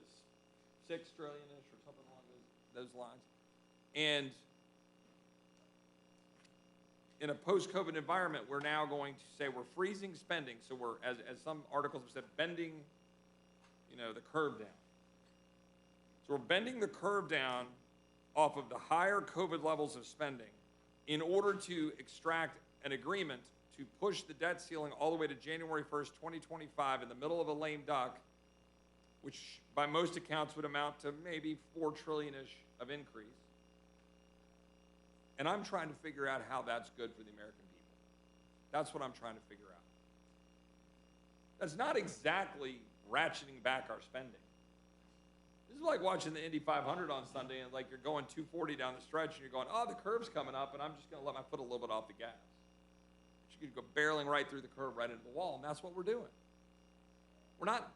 6 trillion-ish or something along those lines. And in a post-COVID environment, we're now going to say we're freezing spending, so we're, as some articles have said, bending, the curve down. So we're bending the curve down off of the higher COVID levels of spending in order to extract an agreement to push the debt ceiling all the way to January 1st, 2025, in the middle of a lame duck, which by most accounts would amount to maybe $4 trillion-ish of increase. And I'm trying to figure out how that's good for the American people. That's what I'm trying to figure out. That's not exactly ratcheting back our spending. This is like watching the Indy 500 on Sunday and like you're going 240 down the stretch and you're going, oh, the curve's coming up and I'm just going to let my foot a little bit off the gas. But you could go barreling right through the curve right into the wall, and that's what we're doing. We're not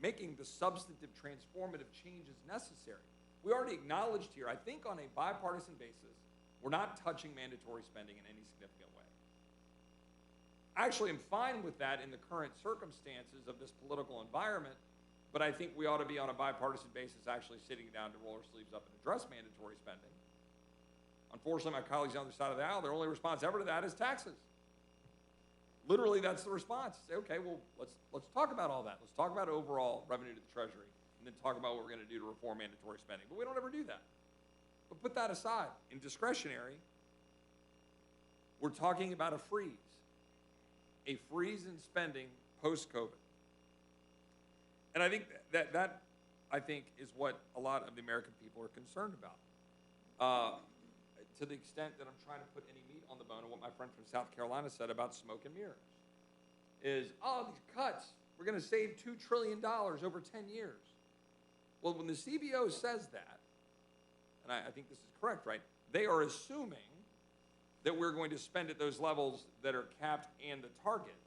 making the substantive transformative changes necessary. We already acknowledged here, I think on a bipartisan basis, we're not touching mandatory spending in any significant way. I actually am fine with that in the current circumstances of this political environment, but I think we ought to be on a bipartisan basis actually sitting down to roll our sleeves up and address mandatory spending. Unfortunately, my colleagues on the other side of the aisle, their only response ever to that is taxes. Literally, that's the response. Say, okay, well, let's talk about all that. Let's talk about overall revenue to the Treasury, and then talk about what we're going to do to reform mandatory spending. But we don't ever do that. But put that aside. In discretionary, we're talking about a freeze in spending post-COVID. And I think that I think is what a lot of the American people are concerned about. To the extent that I'm trying to put any meat on the bone, and what my friend from South Carolina said about smoke and mirrors is, oh, these cuts, we're going to save $2 trillion over 10 years. Well, when the CBO says that, and I think this is correct, right, they are assuming that we're going to spend at those levels that are capped and the targets,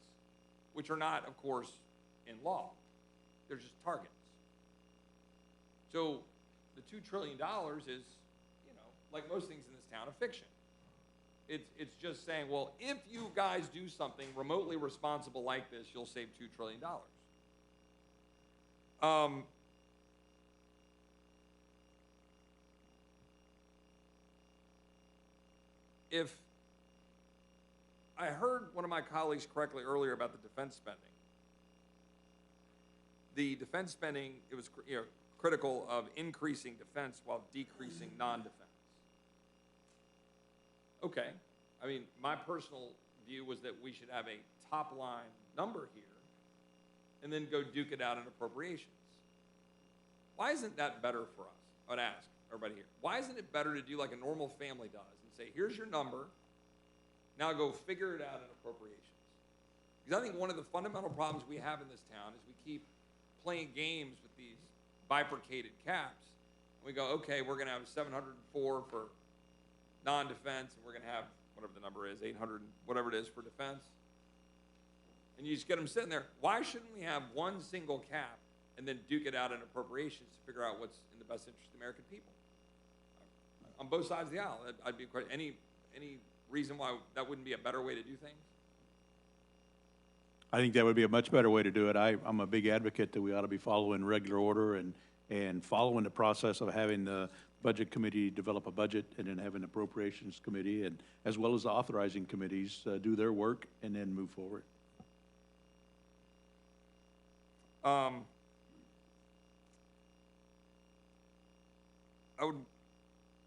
which are not, of course, in law. They're just targets. So the $2 trillion is, like most things in this town, a fiction. It's just saying, well, if you guys do something remotely responsible like this, you'll save $2 trillion. If I heard one of my colleagues correctly earlier about the defense spending, it was critical of increasing defense while decreasing non-defense. Okay, I mean, my personal view was that we should have a top line number here and then go duke it out in appropriations. Why isn't that better for us? I would ask everybody here. Why isn't it better to do like a normal family does and say, here's your number, now go figure it out in appropriations? Because I think one of the fundamental problems we have in this town is we keep playing games with these bifurcated caps. And we go, okay, we're going to have 704 for non-defense, and we're going to have whatever the number is, 800, whatever it is for defense. And you just get them sitting there. Why shouldn't we have one single cap and then duke it out in appropriations to figure out what's in the best interest of the American people? On both sides of the aisle, I'd be quite, any reason why that wouldn't be a better way to do things? I think that would be a much better way to do it. I'm a big advocate that we ought to be following regular order and following the process of having the Budget Committee develop a budget and then having the Appropriations Committee and as well as the authorizing committees do their work and then move forward.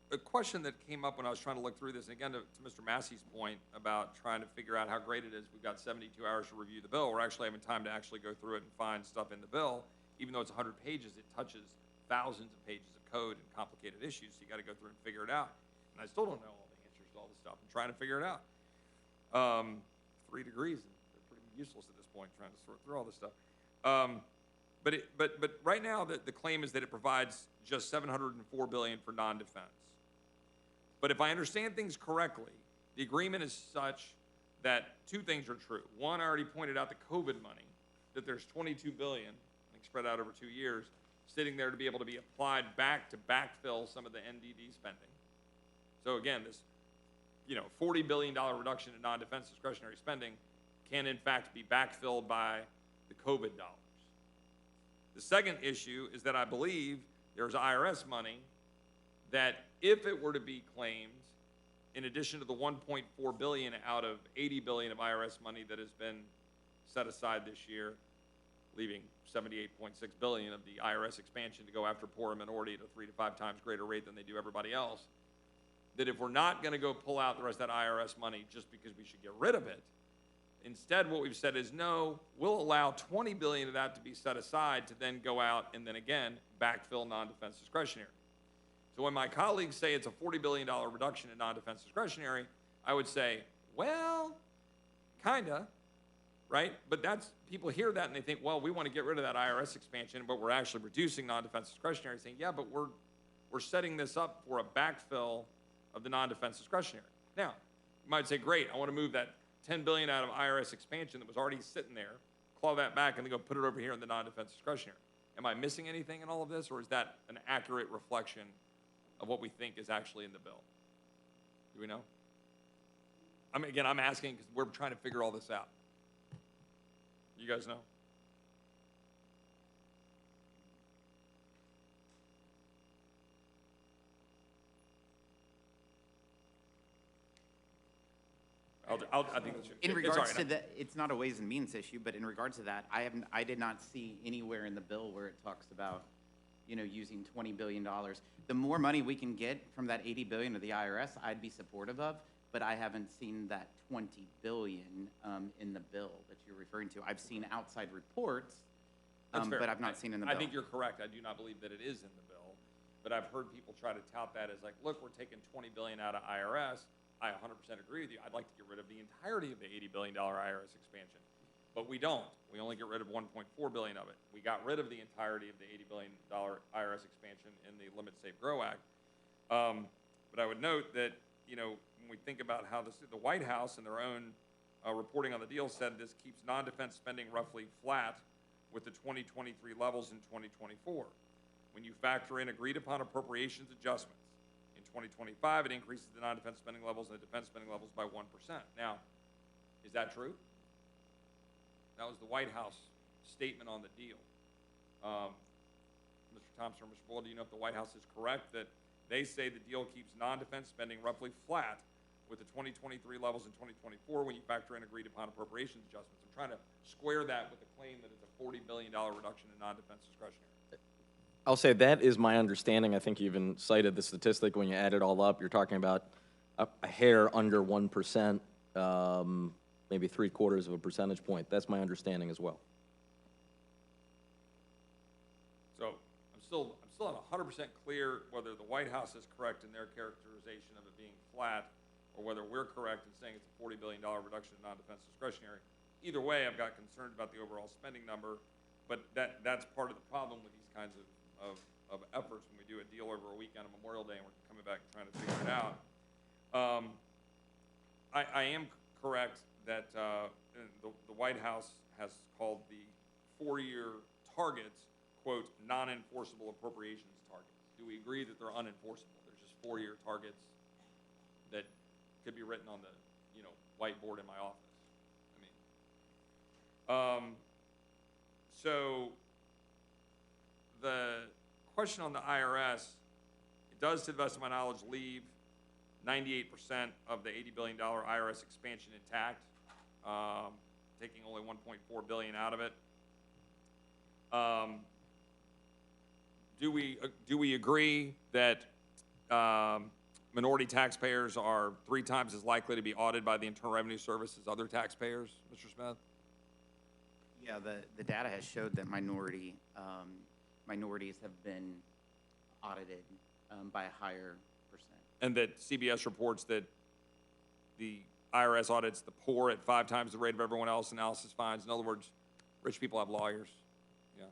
A question that came up when I was trying to look through this, and again to Mr. Massey's point about trying to figure out how great it is, we've got 72 hours to review the bill. We're actually having time to actually go through it and find stuff in the bill. Even though it's 100 pages, it touches thousands of pages of code and complicated issues, so you got to go through and figure it out. And I still don't know all the answers to all this stuff. I'm trying to figure it out. 3 degrees, and they're pretty useless at this point, trying to sort through all this stuff. But right now, the claim is that it provides just $704 billion for non-defense. But if I understand things correctly, the agreement is such that 2 things are true. One, I already pointed out the COVID money, that there's $22 billion, I think spread out over 2 years, sitting there to be able to be applied back to backfill some of the NDD spending. So again, this $40 billion reduction in non-defense discretionary spending can in fact be backfilled by the COVID dollars. The second issue is that I believe there's IRS money that if it were to be claimed in addition to the 1.4 billion out of 80 billion of IRS money that has been set aside this year, leaving 78.6 billion of the IRS expansion to go after poor and minority at a 3 to 5 times greater rate than they do everybody else, that if we're not going to go pull out the rest of that IRS money just because we should get rid of it, instead what we've said is no, we'll allow 20 billion of that to be set aside to then go out and then again backfill non-defense discretionary. So when my colleagues say it's a $40 billion reduction in non-defense discretionary, I would say, well, kinda, right? But that's, people hear that and they think, well, we want to get rid of that IRS expansion, but we're actually reducing non-defense discretionary, saying, yeah, but we're setting this up for a backfill of the non-defense discretionary. Now, you might say, great, I want to move that 10 billion out of IRS expansion that was already sitting there, claw that back and then go put it over here in the non-defense discretionary. Am I missing anything in all of this, or is that an accurate reflection of what we think is actually in the bill? Do we know? I mean, again, I'm asking because we're trying to figure all this out. You guys know? I think that's In it's regards all right. to the, it's not a Ways and Means issue, but in regards to that, I did not see anywhere in the bill where it talks about, using $20 billion. The more money we can get from that 80 billion of the IRS, I'd be supportive of, but I haven't seen that 20 billion in the bill that you're referring to. I've seen outside reports, That's fair. but I've not seen in the bill. I think you're correct. I do not believe that it is in the bill, but I've heard people try to tout that as like, look, we're taking 20 billion out of IRS. I 100% agree with you. I'd like to get rid of the entirety of the $80 billion IRS expansion, but we don't. We only get rid of 1.4 billion of it. We got rid of the entirety of the $80 billion IRS expansion in the Limit Safe Grow Act. But I would note that, when we think about how the White House in their own reporting on the deal said this keeps non-defense spending roughly flat with the 2023 levels in 2024. When you factor in agreed upon appropriations adjustments, in 2025, it increases the non-defense spending levels and the defense spending levels by 1%. Now, is that true? That was the White House statement on the deal. Mr. Thompson or Mr. Boyle, do you know if the White House is correct that they say the deal keeps non-defense spending roughly flat with the 2023 levels in 2024 when you factor in agreed upon appropriations adjustments? I'm trying to square that with the claim that it's a $40 billion reduction in non-defense discretionary. I'll say that is my understanding. I think you even cited the statistic when you add it all up. You're talking about a hair under 1%, maybe 3/4 of a percentage point. That's my understanding as well. So I'm still not 100% clear whether the White House is correct in their characterization of it being flat, or whether we're correct in saying it's a $40 billion reduction in non-defense discretionary. Either way, I've got concerns about the overall spending number, but that's part of the problem with these kinds of efforts when we do a deal over a weekend on Memorial Day and we're coming back and trying to figure it out. I am correct that the White House has called the 4-year targets, quote, non-enforceable appropriations targets. Do we agree that they're unenforceable? They're just 4-year targets that could be written on the whiteboard in my office. So the question on the IRS, it does, to the best of my knowledge, leave 98% of the $80 billion IRS expansion intact, taking only 1.4 billion out of it. Do we agree that minority taxpayers are 3 times as likely to be audited by the Internal Revenue Service as other taxpayers, Mr. Smith? Yeah, the data has showed that minorities have been audited by a higher percent. And that CBS reports that the IRS audits the poor at 5 times the rate of everyone else, analysis finds. In other words, rich people have lawyers. Yeah.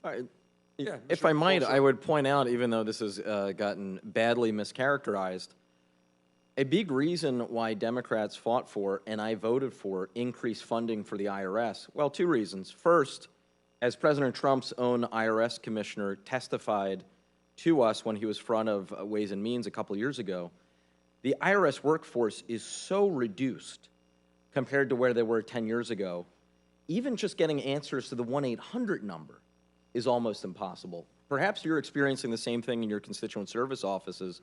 All right. Yeah, If Mr. I might, Wilson. I would point out, even though this has gotten badly mischaracterized, a big reason why Democrats fought for, and I voted for, increased funding for the IRS, well, 2 reasons. First, as President Trump's own IRS commissioner testified to us when he was front of Ways and Means a couple years ago, the IRS workforce is so reduced compared to where they were 10 years ago, even just getting answers to the 1-800 number is almost impossible. Perhaps you're experiencing the same thing in your constituent service offices.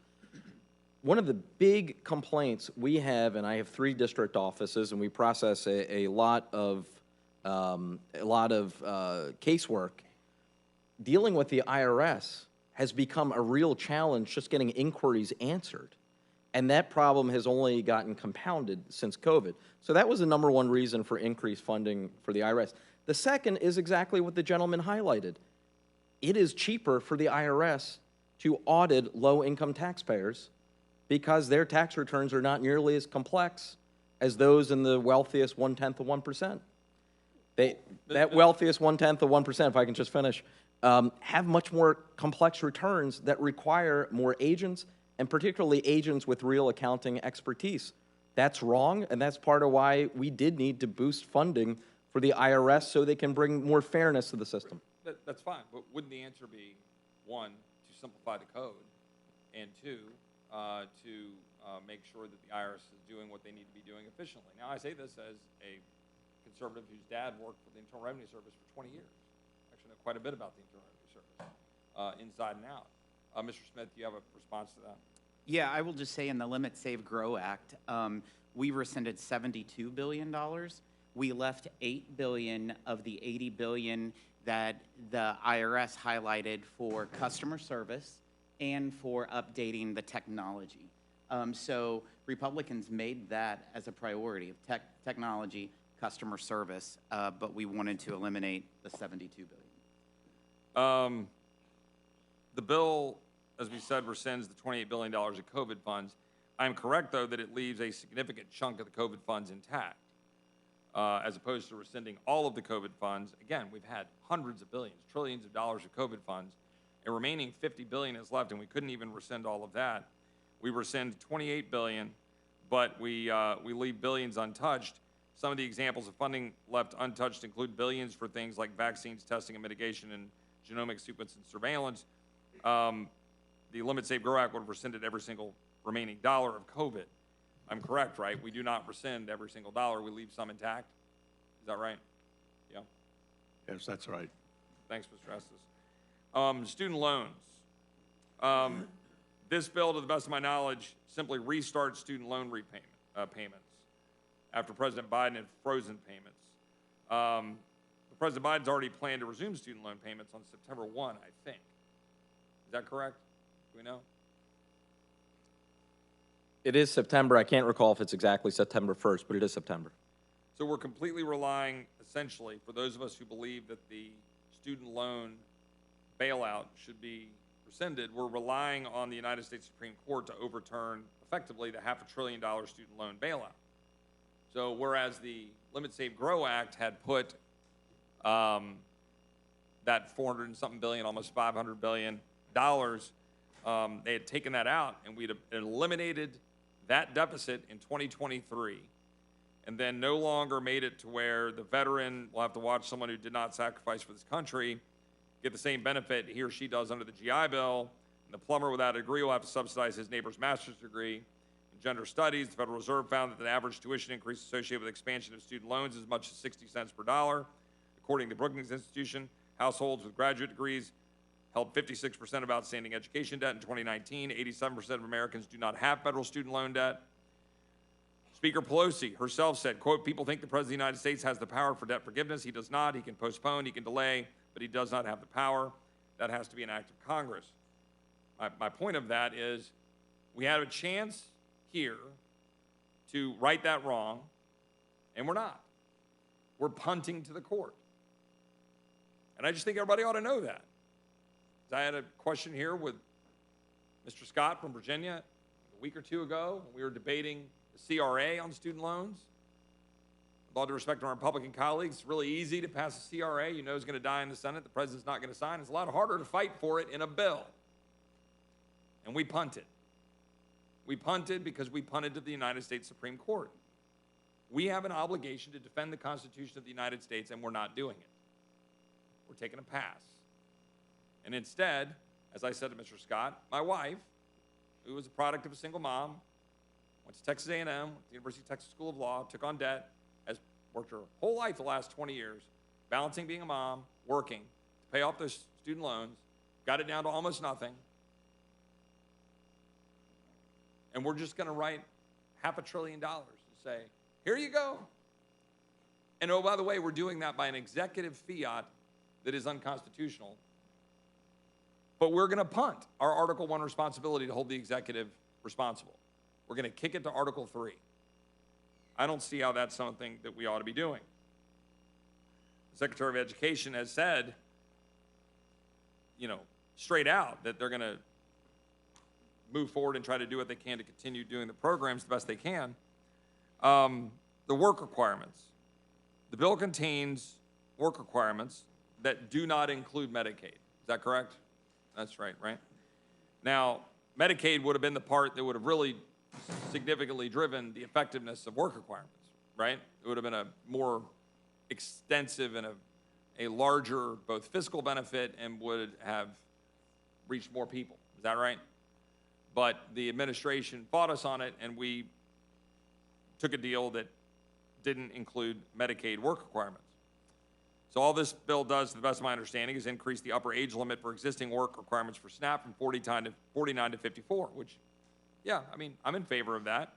one of the big complaints we have, and I have 3 district offices, and we process a lot of casework, dealing with the IRS has become a real challenge, just getting inquiries answered. And that problem has only gotten compounded since COVID. So that was the #1 reason for increased funding for the IRS. The second is exactly what the gentleman highlighted. It is cheaper for the IRS to audit low-income taxpayers because their tax returns are not nearly as complex as those in the wealthiest 1/10 of 1%. That wealthiest 1/10 of 1%, if I can just finish, have much more complex returns that require more agents, and particularly agents with real accounting expertise. That's wrong, and that's part of why we did need to boost funding for the IRS so they can bring more fairness to the system. That's fine, but wouldn't the answer be, 1, to simplify the code, and 2, to make sure that the IRS is doing what they need to be doing efficiently? Now, I say this as a conservative whose dad worked for the Internal Revenue Service for 20 years. Actually know quite a bit about the Internal Revenue Service, inside and out. Mr. Smith, do you have a response to that? Yeah, I will just say in the Limit Save Grow Act, we rescinded $72 billion. We left $8 billion of the $80 billion that the IRS highlighted for customer service and for updating the technology. So Republicans made that as a priority of technology, customer service, but we wanted to eliminate the $72 billion. The bill, as we said, rescinds the $28 billion of COVID funds. I'm correct, though, that it leaves a significant chunk of the COVID funds intact, as opposed to rescinding all of the COVID funds. Again, we've had hundreds of billions, trillions of dollars of COVID funds, and remaining $50 billion is left, and we couldn't even rescind all of that. We rescind $28 billion, but we leave billions untouched. Some of the examples of funding left untouched include billions for things like vaccines, testing and mitigation, and genomic sequence and surveillance. The Limit Save Grow Act would have rescinded every single remaining dollar of COVID. I'm correct, right? We do not rescind every single dollar. We leave some intact. Is that right? Yeah. Yes, that's right. Thanks, Mr. Estes. Student loans. This bill, to the best of my knowledge, simply restarts student loan payments after President Biden had frozen payments. President Biden's already planned to resume student loan payments on September 1, I think. Is that correct? Do we know? It is September. I can't recall if it's exactly September 1st, but it is September. So we're completely relying, essentially, for those of us who believe that the student loan bailout should be rescinded, we're relying on the United States Supreme Court to overturn, effectively, the $500 billion student loan bailout. So whereas the Limit Save Grow Act had put that 400 and something billion, almost $500 billion, they had taken that out, and we'd eliminated that deficit in 2023, and then no longer made it to where the veteran will have to watch someone who did not sacrifice for this country get the same benefit he or she does under the GI Bill, and the plumber without a degree will have to subsidize his neighbor's master's degree. In gender studies, the Federal Reserve found that the average tuition increase associated with expansion of student loans is as much as 60 cents per dollar. According to Brookings Institution, households with graduate degrees held 56% of outstanding education debt in 2019. 87% of Americans do not have federal student loan debt. Speaker Pelosi herself said, quote, "People think the President of the United States has the power for debt forgiveness. He does not. He can postpone, he can delay, but he does not have the power. That has to be an act of Congress." My point of that is we had a chance here to right that wrong, and we're not. We're punting to the court. And I just think everybody ought to know that. I had a question here with Mr. Scott from Virginia a week or two ago when we were debating the CRA on student loans. With all due respect to our Republican colleagues, it's really easy to pass a CRA. You know it's going to die in the Senate. The president's not going to sign. It's a lot harder to fight for it in a bill. And we punted. We punted because we punted to the United States Supreme Court. We have an obligation to defend the Constitution of the United States, and we're not doing it. We're taking a pass. And instead, as I said to Mr. Scott, my wife, who was a product of a single mom, went to Texas A&M, the University of Texas School of Law, took on debt, has worked her whole life the last 20 years, balancing being a mom, working, to pay off those student loans, got it down to almost nothing. And we're just going to write $500 billion and say, here you go. And oh, by the way, we're doing that by an executive fiat that is unconstitutional. But we're going to punt our Article 1 responsibility to hold the executive responsible. We're going to kick it to Article 3. I don't see how that's something that we ought to be doing. The Secretary of Education has said, you know, straight out that they're going to move forward and try to do what they can to continue doing the programs the best they can. The work requirements. The bill contains work requirements that do not include Medicaid. Is that correct? That's right, right? Now, Medicaid would have been the part that would have really significantly driven the effectiveness of work requirements, right? It would have been a more extensive and a larger both fiscal benefit and would have reached more people. Is that right? But the administration fought us on it, and we took a deal that didn't include Medicaid work requirements. So all this bill does, to the best of my understanding, is increase the upper age limit for existing work requirements for SNAP from 49 to 54, which, yeah, I mean, I'm in favor of that.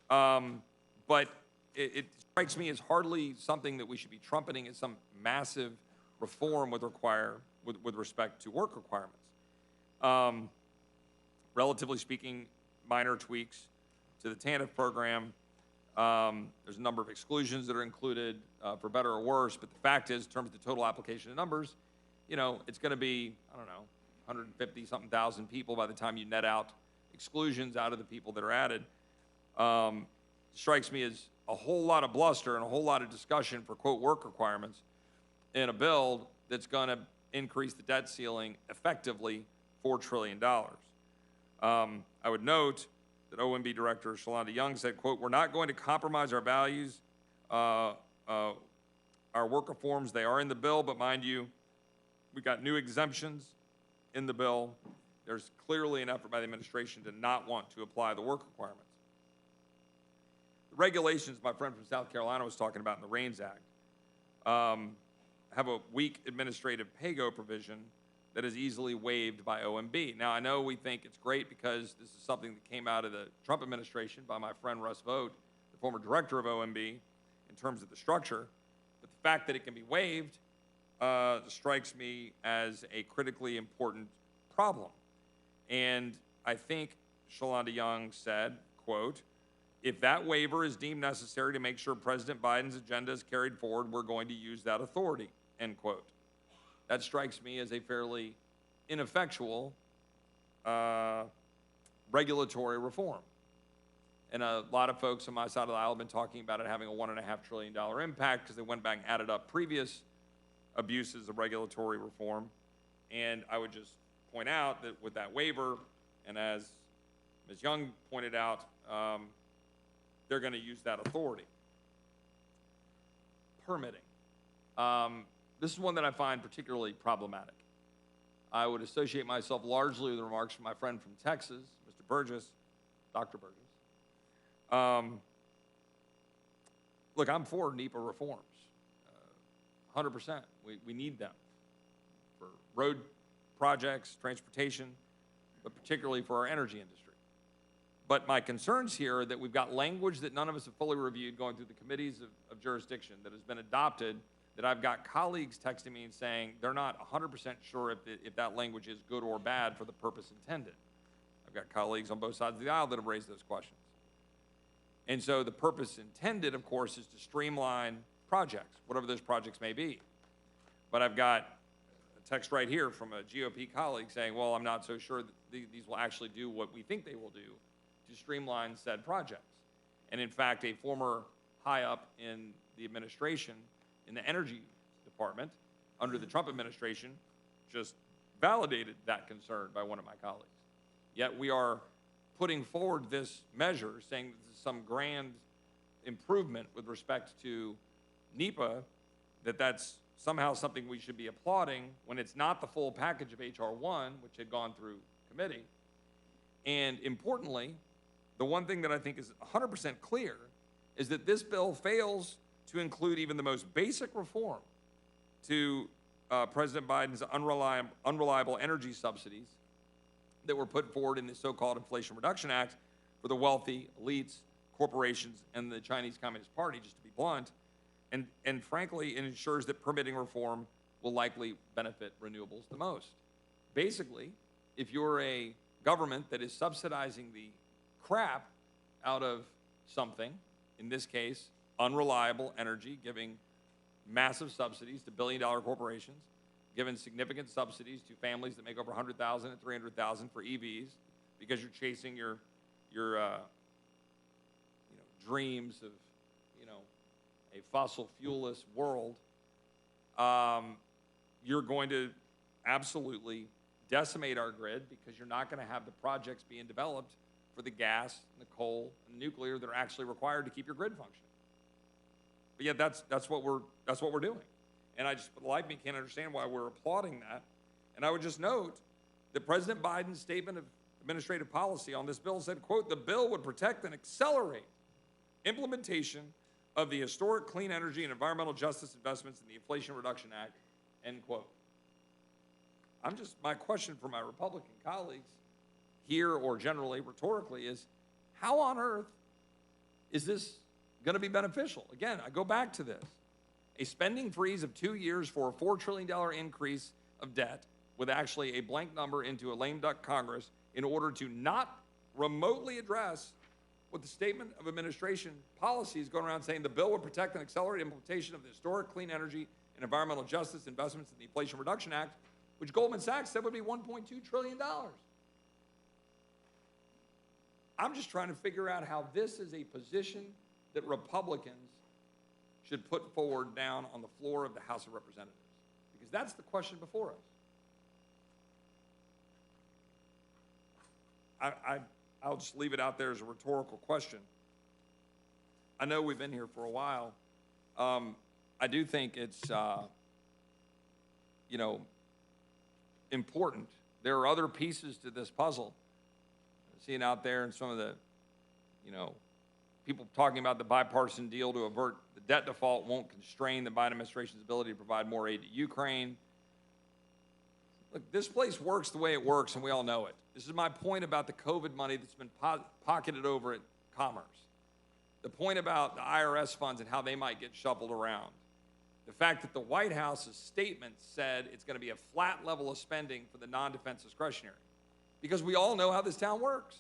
But it strikes me as hardly something that we should be trumpeting as some massive reform with respect to work requirements. Relatively speaking, minor tweaks to the TANF program. There's a number of exclusions that are included, for better or worse, but the fact is, in terms of the total application of numbers, you know, it's going to be, I don't know, 150-something thousand people by the time you net out exclusions out of the people that are added. Strikes me as a whole lot of bluster and a whole lot of discussion for, quote, work requirements in a bill that's going to increase the debt ceiling effectively $4 trillion. I would note that OMB Director Shalonda Young said, quote, we're not going to compromise our values, our work reforms. They are in the bill, but mind you, we've got new exemptions in the bill. There's clearly an effort by the administration to not want to apply the work requirements. The regulations my friend from South Carolina was talking about in the REINS Act have a weak administrative pay-go provision that is easily waived by OMB. Now, I know we think it's great because this is something that came out of the Trump administration by my friend Russ Vought, the former director of OMB, in terms of the structure. But the fact that it can be waived strikes me as a critically important problem. And I think Shalonda Young said, quote, if that waiver is deemed necessary to make sure President Biden's agenda is carried forward, we're going to use that authority, end quote. That strikes me as a fairly ineffectual regulatory reform. And a lot of folks on my side of the aisle have been talking about it having a $1.5 trillion impact because they went back and added up previous abuses of regulatory reform. And I would just point out that with that waiver, and as Ms. Young pointed out, they're going to use that authority. Permitting. This is one that I find particularly problematic. I would associate myself largely with the remarks from my friend from Texas, Mr. Burgess, Dr. Burgess. Look, I'm for NEPA reforms, 100%. We need them for road projects, transportation, but particularly for our energy industry. But my concerns here are that we've got language that none of us have fully reviewed going through the committees of jurisdiction that has been adopted, that I've got colleagues texting me and saying they're not 100% sure if that language is good or bad for the purpose intended. I've got colleagues on both sides of the aisle that have raised those questions. And so the purpose intended, of course, is to streamline projects, whatever those projects may be. But I've got a text right here from a GOP colleague saying, well, I'm not so sure that these will actually do what we think they will do to streamline said projects. And in fact, a former high up in the administration, in the energy department, under the Trump administration, just validated that concern by one of my colleagues. Yet we are putting forward this measure, saying this is some grand improvement with respect to NEPA, that's somehow something we should be applauding when it's not the full package of H.R. 1, which had gone through committee. And importantly, the one thing that I think is 100% clear is that this bill fails to include even the most basic reform to President Biden's unreliable energy subsidies that were put forward in the so-called Inflation Reduction Act for the wealthy, elites, corporations, and the Chinese Communist Party, just to be blunt. And frankly, it ensures that permitting reform will likely benefit renewables the most. Basically, if you're a government that is subsidizing the crap out of something, in this case, unreliable energy, giving massive subsidies to billion-dollar corporations, giving significant subsidies to families that make over $100,000 and $300,000 for EVs, because you're chasing your dreams of, a fossil fuelless world, you're going to absolutely decimate our grid because you're not going to have the projects being developed for the gas and the coal and nuclear that are actually required to keep your grid functioning. But yet that's what we're doing. And I just, for the life of me, can't understand why we're applauding that. And I would just note that President Biden's statement of administrative policy on this bill said, quote, "The bill would protect and accelerate implementation of the historic clean energy and environmental justice investments in the Inflation Reduction Act," end quote. My question for my Republican colleagues here, or generally rhetorically, is how on earth is this going to be beneficial? Again, I go back to this. A spending freeze of 2 years for a $4 trillion increase of debt with actually a blank number into a lame duck Congress in order to not remotely address what the statement of administration policy is going around saying the bill would protect and accelerate implementation of the historic clean energy and environmental justice investments in the Inflation Reduction Act, which Goldman Sachs said would be $1.2 trillion. I'm just trying to figure out how this is a position that Republicans should put forward down on the floor of the House of Representatives, because that's the question before us. I'll just leave it out there as a rhetorical question. I know we've been here for a while. I do think it's, important. There are other pieces to this puzzle. Seeing out there and some of the, people talking about the bipartisan deal to avert the debt default won't constrain the Biden administration's ability to provide more aid to Ukraine. Look, this place works the way it works, and we all know it. This is my point about the COVID money that's been pocketed over at Commerce. The point about the IRS funds and how they might get shuffled around. The fact that the White House's statement said it's going to be a flat level of spending for the non-defense discretionary. Because we all know how this town works.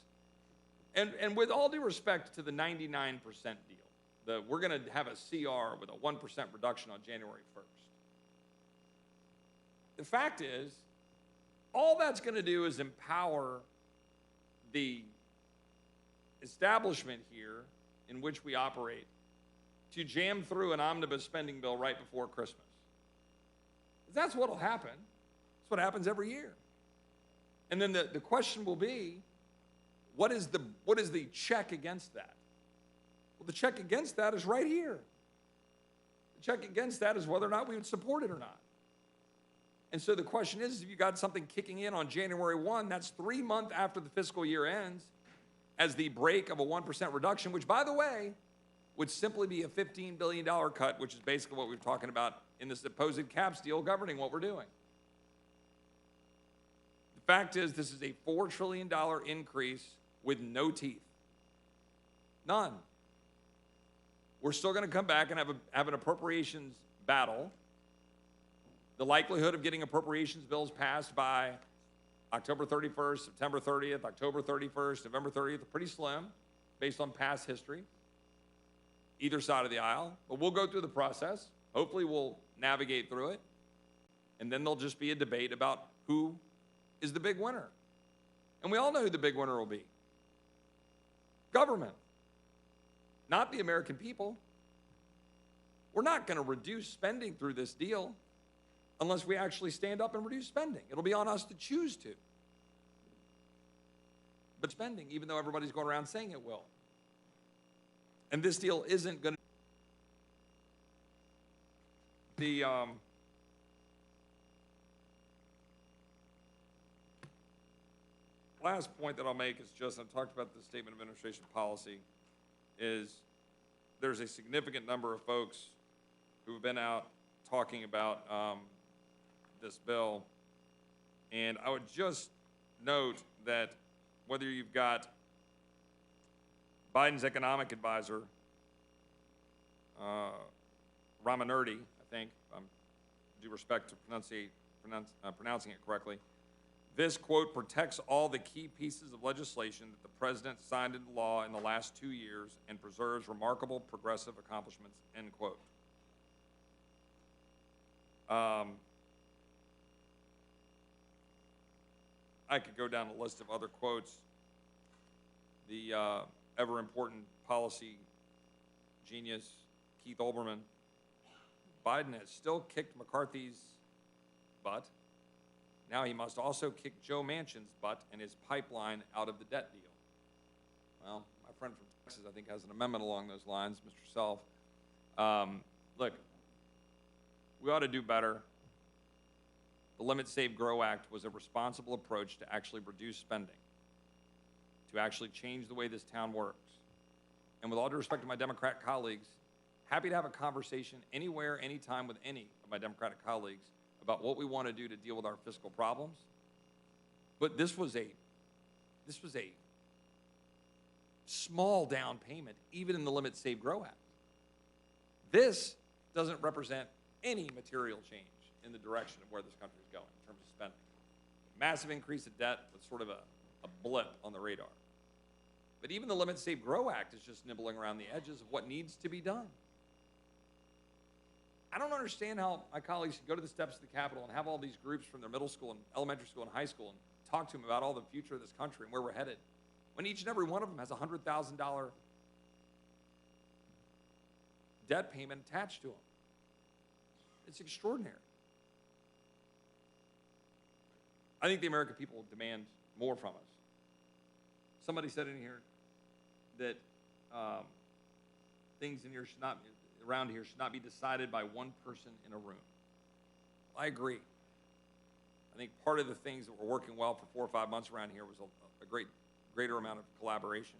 And with all due respect to the 99% deal, we're going to have a CR with a 1% reduction on January 1st. The fact is, all that's going to do is empower the establishment here in which we operate to jam through an omnibus spending bill right before Christmas. That's what will happen. That's what happens every year. And then the question will be, what is the check against that? Well, the check against that is right here. The check against that is whether or not we would support it or not. And so the question is, if you got something kicking in on January 1, that's 3 months after the fiscal year ends, as the break of a 1% reduction, which, by the way, would simply be a $15 billion cut, which is basically what we were talking about in the supposed caps deal governing what we're doing. The fact is, this is a $4 trillion increase with no teeth. None. We're still going to come back and have an appropriations battle. The likelihood of getting appropriations bills passed by October 31st, September 30th, October 31st, November 30th are pretty slim based on past history, either side of the aisle. But we'll go through the process. Hopefully we'll navigate through it. And then there'll just be a debate about who is the big winner. And we all know who the big winner will be. Government, not the American people. We're not going to reduce spending through this deal unless we actually stand up and reduce spending. It'll be on us to choose to. But spending, even though everybody's going around saying it will. And this deal isn't going to... The last point that I'll make is just, I've talked about the statement of administration policy, is there's a significant number of folks who have been out talking about this bill. And I would just note that whether you've got Biden's economic advisor, Ramanurti, I think, due respect to pronouncing it correctly, this, quote, protects all the key pieces of legislation that the president signed into law in the last 2 years and preserves remarkable progressive accomplishments, end quote. I could go down a list of other quotes. The ever-important policy genius, Keith Olbermann. Biden has still kicked McCarthy's butt. Now he must also kick Joe Manchin's butt and his pipeline out of the debt deal. Well, my friend from Texas, I think, has an amendment along those lines, Mr. Self. Look, we ought to do better. The Limit, Save, Grow Act was a responsible approach to actually reduce spending, to actually change the way this town works. And with all due respect to my Democrat colleagues, happy to have a conversation anywhere, anytime with any of my Democratic colleagues about what we want to do to deal with our fiscal problems. But this was a small down payment, even in the Limit, Save, Grow Act. This doesn't represent any material change in the direction of where this country is going in terms of spending. Massive increase of debt with sort of a blip on the radar. But even the Limit, Save, Grow Act is just nibbling around the edges of what needs to be done. I don't understand how my colleagues can go to the steps of the Capitol and have all these groups from their middle school and elementary school and high school and talk to them about all the future of this country and where we're headed, when each and every one of them has a $100,000 debt payment attached to them. It's extraordinary. I think the American people demand more from us. Somebody said in here that things in here should not, around here should not be decided by one person in a room. I agree. I think part of the things that were working well for 4 or 5 months around here was a greater amount of collaboration.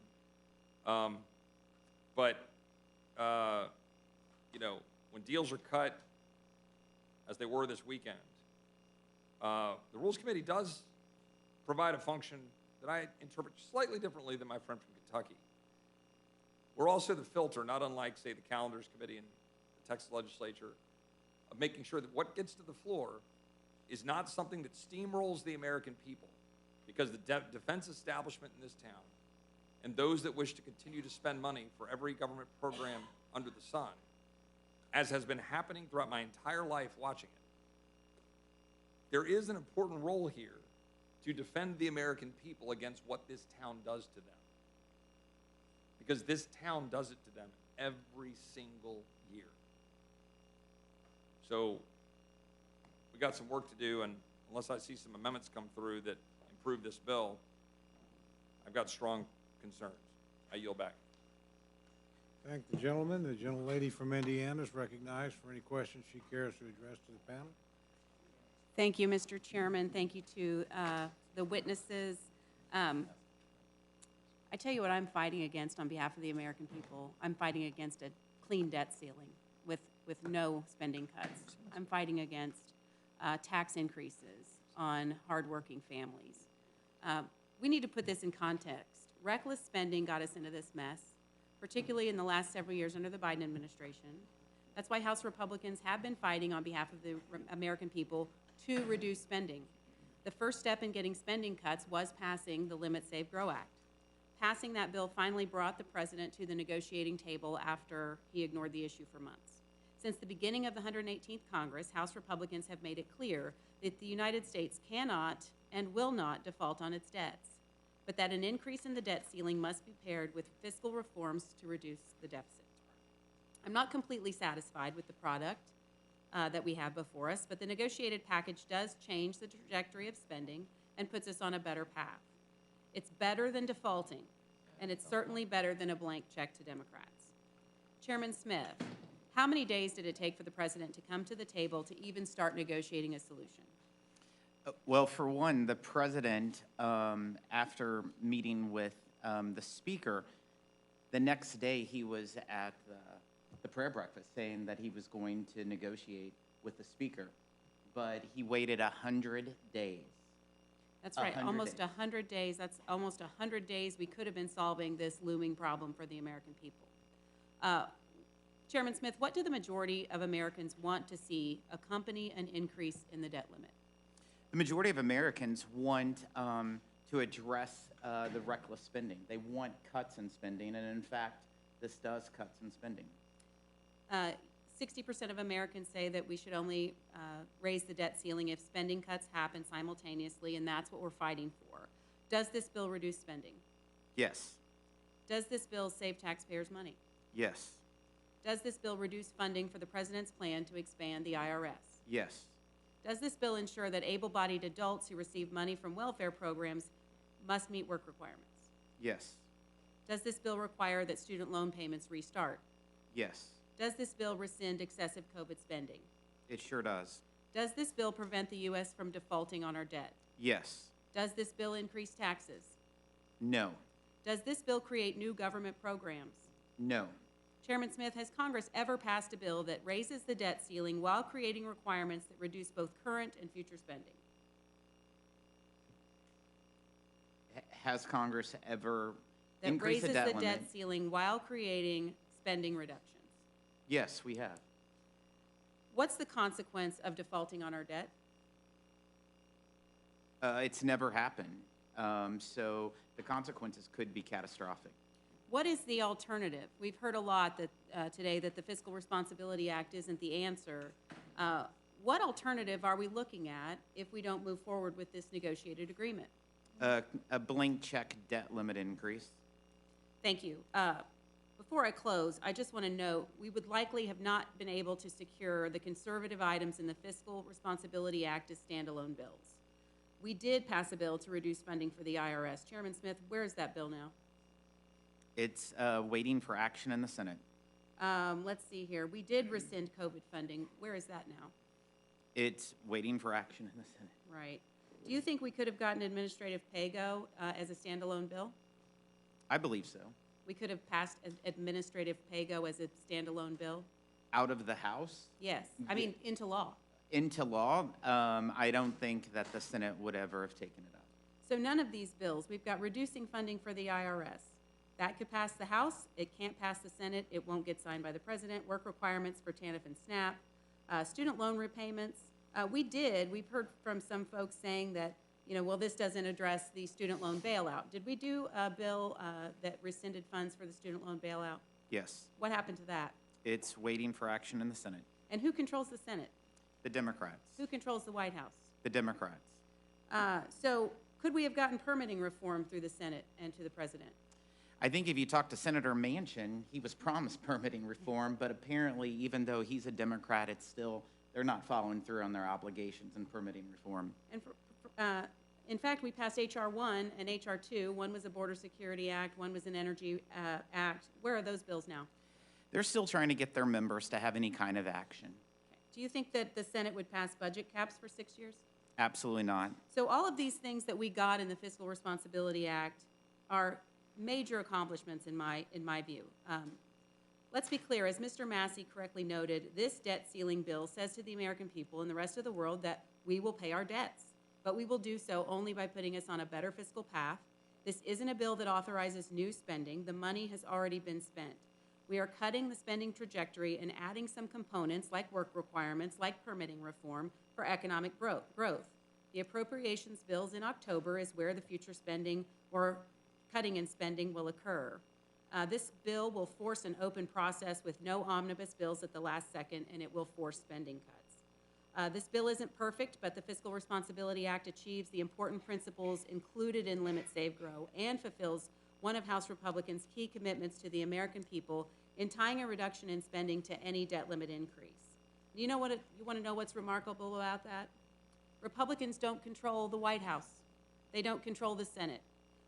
You know, when deals are cut, as they were this weekend, the Rules Committee does provide a function that I interpret slightly differently than my friend from Kentucky. We're also the filter, not unlike, say, the Calendars Committee in the Texas legislature, of making sure that what gets to the floor is not something that steamrolls the American people, because the defense establishment in this town and those that wish to continue to spend money for every government program under the sun, as has been happening throughout my entire life watching it, there is an important role here to defend the American people against what this town does to them. Because this town does it to them every single year. So we got some work to do, and unless I see some amendments come through that improve this bill, I've got strong concerns. I yield back. Thank the gentleman. The gentlelady from Indiana is recognized for any questions she cares to address to the panel. Thank you, Mr. Chairman. Thank you to the witnesses. I tell you what I'm fighting against on behalf of the American people. I'm fighting against a clean debt ceiling with no spending cuts. I'm fighting against tax increases on hardworking families. We need to put this in context. Reckless spending got us into this mess, particularly in the last several years under the Biden administration. That's why House Republicans have been fighting on behalf of the American people to reduce spending. The first step in getting spending cuts was passing the Limit, Save, Grow Act. Passing that bill finally brought the president to the negotiating table after he ignored the issue for months. Since the beginning of the 118th Congress, House Republicans have made it clear that the United States cannot and will not default on its debts, but that an increase in the debt ceiling must be paired with fiscal reforms to reduce the deficit. I'm not completely satisfied with the product that we have before us, but the negotiated package does change the trajectory of spending and puts us on a better path. It's better than defaulting, and it's certainly better than a blank check to Democrats. Chairman Smith, how many days did it take for the president to come to the table to even start negotiating a solution? Well, for one, the president, after meeting with the speaker, the next day he was at the prayer breakfast saying that he was going to negotiate with the speaker, but he waited 100 days. That's right, 100 almost days. 100 days. That's almost 100 days we could have been solving this looming problem for the American people. Chairman Smith, what do the majority of Americans want to see accompany an increase in the debt limit? The majority of Americans want to address the reckless spending. They want cuts in spending, and in fact, this does cuts in spending. 60% of Americans say that we should only raise the debt ceiling if spending cuts happen simultaneously, and that's what we're fighting for. Does this bill reduce spending? Yes. Does this bill save taxpayers money? Yes. Does this bill reduce funding for the president's plan to expand the IRS? Yes. Does this bill ensure that able-bodied adults who receive money from welfare programs must meet work requirements? Yes. Does this bill require that student loan payments restart? Yes. Does this bill rescind excessive COVID spending? It sure does. Does this bill prevent the U.S. from defaulting on our debt? Yes. Does this bill increase taxes? No. Does this bill create new government programs? No. Chairman Smith, has Congress ever passed a bill that raises the debt ceiling while creating requirements that reduce both current and future spending? Has Congress ever That increased raises the debt the limit? debt ceiling while creating spending reductions? Yes, we have. What's the consequence of defaulting on our debt? It's never happened. So the consequences could be catastrophic. What is the alternative? We've heard a lot that, today that the Fiscal Responsibility Act isn't the answer. What alternative are we looking at if we don't move forward with this negotiated agreement? A blank check debt limit increase. Thank you. Before I close, I just want to note, we would likely have not been able to secure the conservative items in the Fiscal Responsibility Act as standalone bills. We did pass a bill to reduce funding for the IRS. Chairman Smith, where is that bill now? It's waiting for action in the Senate. Let's see here. We did rescind COVID funding. Where is that now? It's waiting for action in the Senate. Right. Do you think we could have gotten administrative pay-go as a standalone bill? I believe so. We could have passed administrative pay-go as a standalone bill? Out of the House Yes. I mean, into law. into law, I don't think that the Senate would ever have taken it up. So none of these bills, we've got reducing funding for the IRS. That could pass the House. It can't pass the Senate. It won't get signed by the president. Work requirements for TANF and SNAP. Student loan repayments. We've heard from some folks saying that, well, this doesn't address the student loan bailout. Did we do a bill that rescinded funds for the student loan bailout? Yes. What happened to that? It's waiting for action in the Senate. And who controls the Senate? The Democrats. Who controls the White House? The Democrats. So could we have gotten permitting reform through the Senate and to the president? I think if you talk to Senator Manchin, he was promised permitting reform, but apparently, even though he's a Democrat, it's still, they're not following through on their obligations in permitting reform. And in fact, we passed H.R. 1 and H.R. 2. One was a Border Security Act, one was an Energy Act. Where are those bills now? They're still trying to get their members to have any kind of action. Okay. Do you think that the Senate would pass budget caps for 6 years? Absolutely not. So all of these things that we got in the Fiscal Responsibility Act are major accomplishments in my view. Let's be clear, as Mr. Massey correctly noted, this debt ceiling bill says to the American people and the rest of the world that we will pay our debts, but we will do so only by putting us on a better fiscal path. This isn't a bill that authorizes new spending. The money has already been spent. We are cutting the spending trajectory and adding some components like work requirements, like permitting reform for economic growth. The appropriations bills in October is where the future spending or cutting in spending will occur. This bill will force an open process with no omnibus bills at the last second, and it will force spending cuts. This bill isn't perfect, but the Fiscal Responsibility Act achieves the important principles included in Limit, Save, Grow and fulfills one of House Republicans' key commitments to the American people in tying a reduction in spending to any debt limit increase. You want to know what's remarkable about that? Republicans don't control the White House. They don't control the Senate.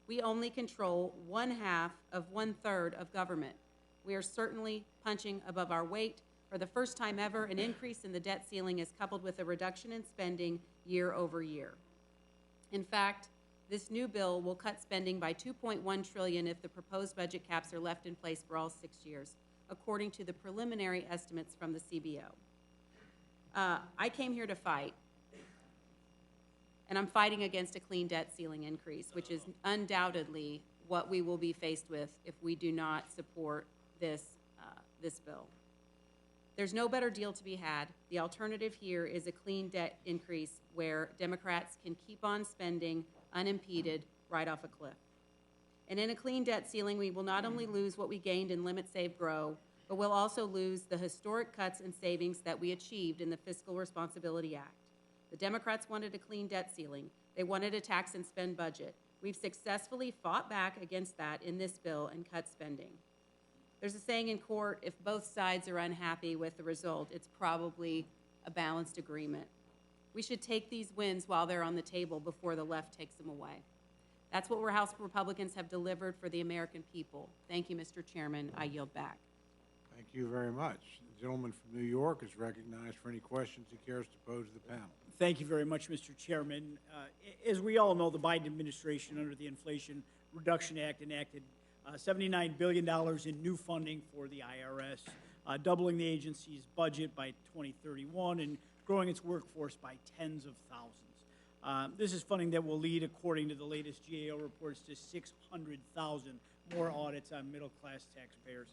We only control 1/2 of 1/3 of government. We are certainly punching above our weight. For the first time ever, an increase in the debt ceiling is coupled with a reduction in spending year over year. In fact, this new bill will cut spending by $2.1 trillion if the proposed budget caps are left in place for all 6 years, according to the preliminary estimates from the CBO. I came here to fight. And I'm fighting against a clean debt ceiling increase, which is undoubtedly what we will be faced with if we do not support this bill. There's no better deal to be had. The alternative here is a clean debt increase where Democrats can keep on spending unimpeded right off a cliff. And in a clean debt ceiling, we will not only lose what we gained in Limit, Save, Grow, but we'll also lose the historic cuts and savings that we achieved in the Fiscal Responsibility Act. The Democrats wanted a clean debt ceiling. They wanted a tax and spend budget. We've successfully fought back against that in this bill and cut spending. There's a saying in court, if both sides are unhappy with the result, it's probably a balanced agreement. We should take these wins while they're on the table before the left takes them away. That's what House Republicans have delivered for the American people. Thank you, Mr. Chairman. I yield back. Thank you very much. The gentleman from New York is recognized for any questions he cares to pose to the panel. Thank you very much, Mr. Chairman. As we all know, the Biden administration, under the Inflation Reduction Act, enacted $79 billion in new funding for the IRS, doubling the agency's budget by 2031 and growing its workforce by tens of thousands. This is funding that will lead, according to the latest GAO reports, to 600,000 more audits on middle-class taxpayers.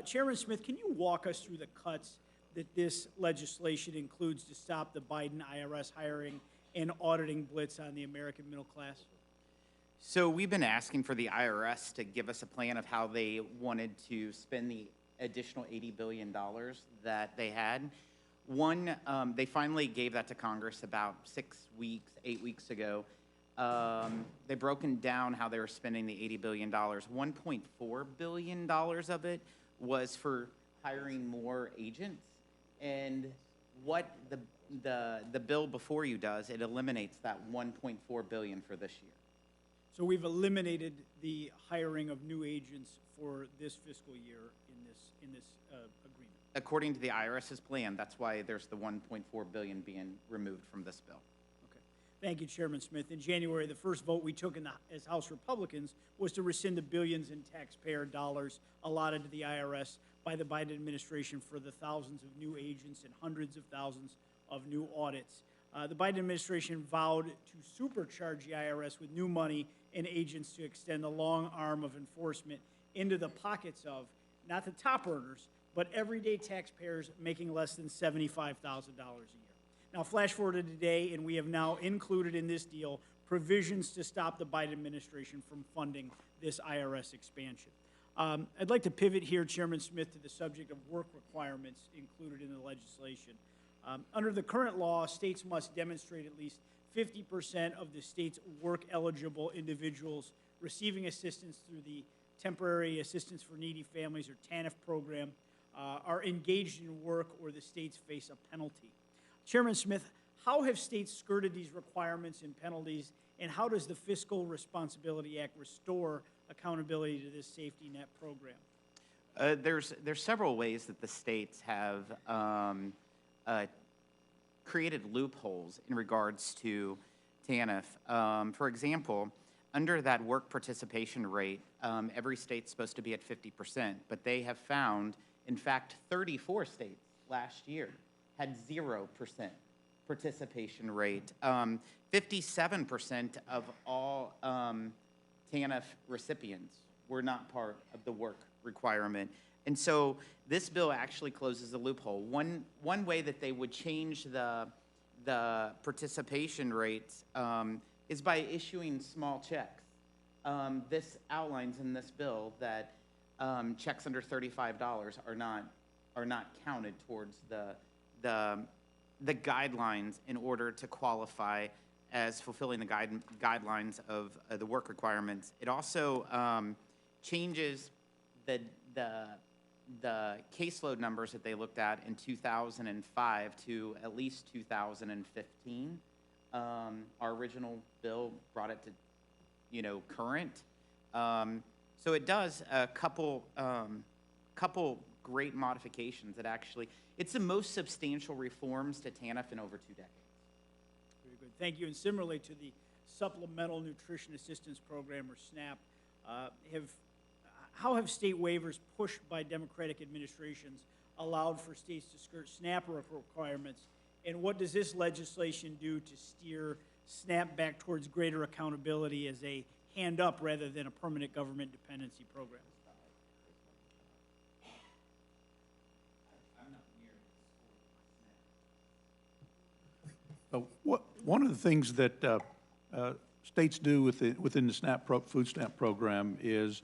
Chairman Smith, can you walk us through the cuts that this legislation includes to stop the Biden IRS hiring and auditing blitz on the American middle class? So we've been asking for the IRS to give us a plan of how they wanted to spend the additional $80 billion that they had. One, they finally gave that to Congress about 8 weeks ago. They've broken down how they were spending the $80 billion. $1.4 billion of it was for hiring more agents. And what the bill before you does, it eliminates that $1.4 billion for this year. So we've eliminated the hiring of new agents for this fiscal year in this agreement. According to the IRS's plan, that's why there's the $1.4 billion being removed from this bill. Okay. Thank you, Chairman Smith. In January, the first vote we took as House Republicans was to rescind the billions in taxpayer dollars allotted to the IRS by the Biden administration for the thousands of new agents and hundreds of thousands of new audits. The Biden administration vowed to supercharge the IRS with new money and agents to extend the long arm of enforcement into the pockets of, not the top earners, but everyday taxpayers making less than $75,000 a year. Now, flash forward to today, and we have now included in this deal provisions to stop the Biden administration from funding this IRS expansion. I'd like to pivot here, Chairman Smith, to the subject of work requirements included in the legislation. Under the current law, states must demonstrate at least 50% of the state's work-eligible individuals receiving assistance through the Temporary Assistance for Needy Families, or TANF program, are engaged in work, or the states face a penalty. Chairman Smith, how have states skirted these requirements and penalties, and how does the Fiscal Responsibility Act restore accountability to this safety net program? There's several ways that the states have created loopholes in regards to TANF. For example, under that work participation rate, every state's supposed to be at 50%, but they have found, in fact, 34 states last year had 0% participation rate. 57% of all TANF recipients were not part of the work requirement. And so this bill actually closes a loophole. One way that they would change the participation rates is by issuing small checks. This outlines in this bill that checks under $35 are not counted towards the guidelines in order to qualify as fulfilling the guidelines of the work requirements. It also changes the caseload numbers that they looked at in 2005 to at least 2015. Our original bill brought it to, current. So it does a couple great modifications that actually, it's the most substantial reforms to TANF in over 2 decades. Very good. Thank you. And similarly to the Supplemental Nutrition Assistance Program, or SNAP, how have state waivers pushed by Democratic administrations allowed for states to skirt SNAP requirements? And what does this legislation do to steer SNAP back towards greater accountability as a hand up rather than a permanent government dependency program. One of the things that states do within the food stamp program is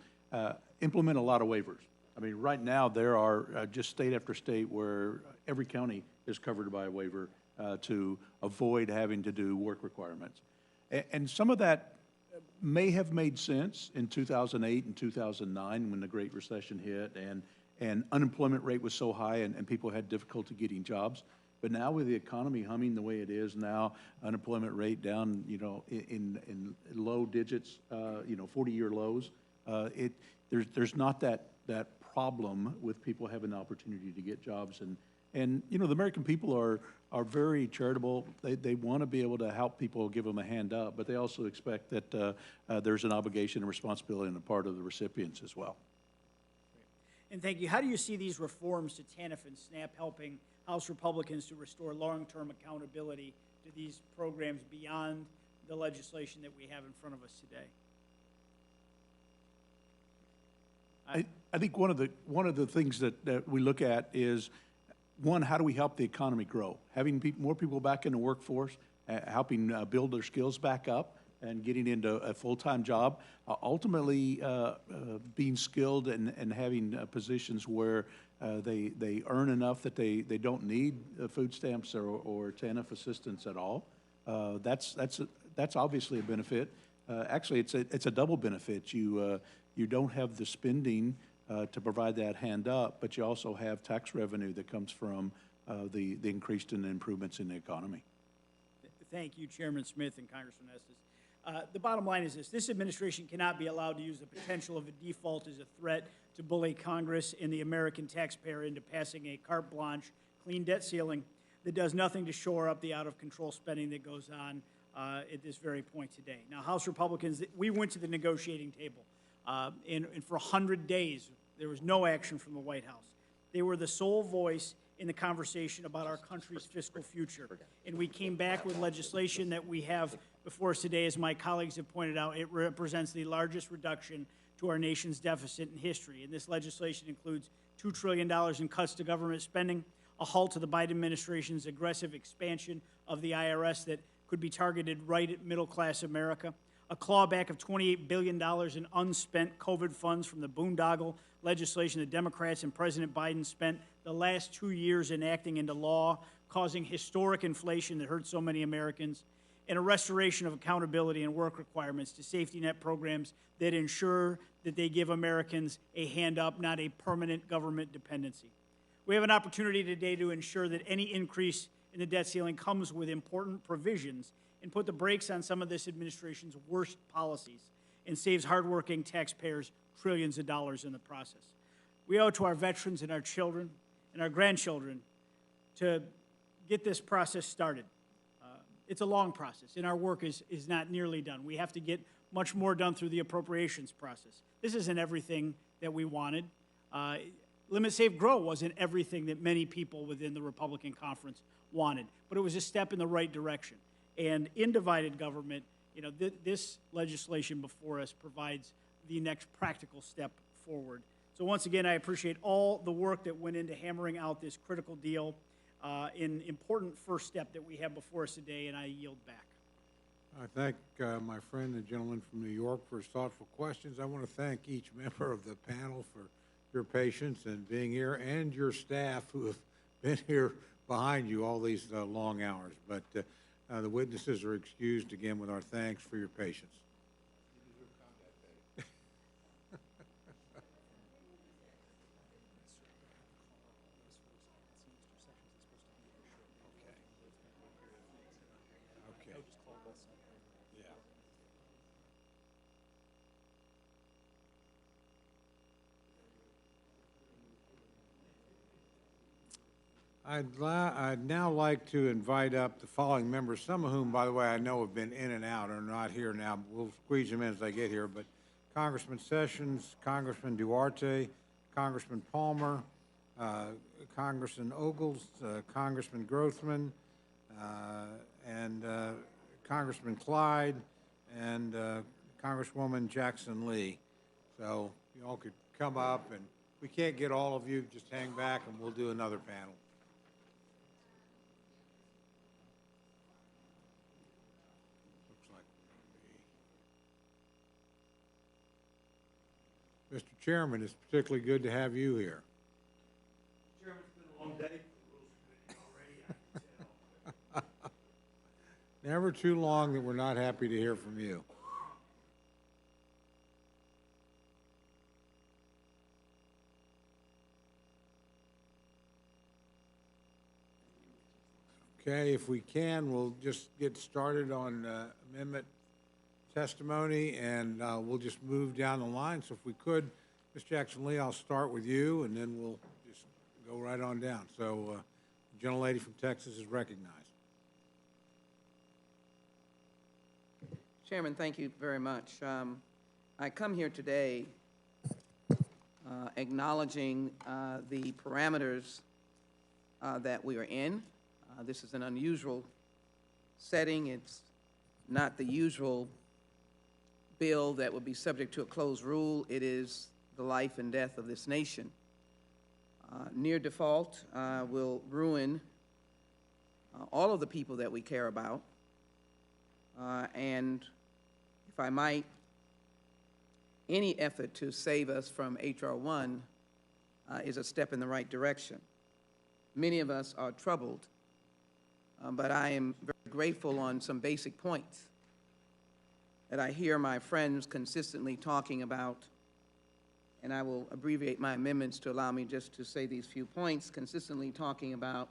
implement a lot of waivers. I mean, right now, there are just state after state where every county is covered by a waiver to avoid having to do work requirements. And some of that may have made sense in 2008 and 2009 when the Great Recession hit and unemployment rate was so high and people had difficulty getting jobs. But now with the economy humming the way it is now, unemployment rate down, in low digits, 40-year lows, there's not that problem with people having the opportunity to get jobs. And the American people are very charitable. They want to be able to help people, give them a hand up, but they also expect that there's an obligation and responsibility on the part of the recipients as well. And thank you. How do you see these reforms to TANF and SNAP helping House Republicans to restore long-term accountability to these programs beyond the legislation that we have in front of us today? I think one of the things that we look at is, one, how do we help the economy grow? Having more people back in the workforce, helping build their skills back up, and getting into a full-time job. Ultimately, being skilled and having positions where they earn enough that they don't need food stamps or TANF assistance at all. That's obviously a benefit. Actually, it's a double benefit. You don't have the spending to provide that hand up, but you also have tax revenue that comes from the increased and improvements in the economy. Thank you, Chairman Smith and Congressman Estes. The bottom line is this. This administration cannot be allowed to use the potential of a default as a threat to bully Congress and the American taxpayer into passing a carte blanche, clean debt ceiling that does nothing to shore up the out-of-control spending that goes on at this very point today. Now, House Republicans, we went to the negotiating table, and for 100 days, there was no action from the White House. They were the sole voice in the conversation about our country's fiscal future. And we came back with legislation that we have before us today. As my colleagues have pointed out, it represents the largest reduction to our nation's deficit in history. And this legislation includes $2 trillion in cuts to government spending, a halt to the Biden administration's aggressive expansion of the IRS that could be targeted right at middle-class America, a clawback of $28 billion in unspent COVID funds from the boondoggle legislation that Democrats and President Biden spent the last 2 years enacting into law, causing historic inflation that hurt so many Americans, and a restoration of accountability and work requirements to safety net programs that ensure that they give Americans a hand up, not a permanent government dependency. We have an opportunity today to ensure that any increase in the debt ceiling comes with important provisions and put the brakes on some of this administration's worst policies and saves hardworking taxpayers trillions of dollars in the process. We owe it to our veterans and our children and our grandchildren to get this process started. It's a long process, and our work is not nearly done. We have to get much more done through the appropriations process. This isn't everything that we wanted. Limit, Save, Grow wasn't everything that many people within the Republican conference wanted, but it was a step in the right direction. And in divided government, this legislation before us provides the next practical step forward. So once again, I appreciate all the work that went into hammering out this critical deal, an important first step that we have before us today, and I yield back. I thank my friend, the gentleman from New York, for his thoughtful questions. I want to thank each member of the panel for your patience and being here, and your staff who have been here behind you all these long hours. But the witnesses are excused again with our thanks for your patience. I'd now like to invite up the following members, some of whom, by the way, I know have been in and out, are not here now. We'll squeeze them in as they get here. But Congressman Sessions, Congressman Duarte, Congressman Palmer, Congressman Ogles, Congressman Grothman, and Congressman Clyde and Congresswoman Jackson Lee. So you all could come up, and if we can't get all of you, just hang back and we'll do another panel. Looks like we're gonna be- Mr. Chairman, it's particularly good to have you here. Chairman, it's been a long day for the Rules Committee already, I can tell. Never too long that we're not happy to hear from you. Okay, if we can, we'll just get started on amendment testimony, and we'll just move down the line. So if we could, Ms. Jackson Lee, I'll start with you, and then we'll just go right on down. So the gentlelady from Texas is recognized. Chairman, thank you very much. I come here today acknowledging the parameters that we are in. This is an unusual setting. It's not the usual bill that would be subject to a closed rule. It is the life and death of this nation. Near default will ruin all of the people that we care about. And if I might, any effort to save us from H.R. 1 is a step in the right direction. Many of us are troubled, but I am very grateful on some basic points that I hear my friends consistently talking about, and I will abbreviate my amendments to allow me just to say these few points, consistently talking about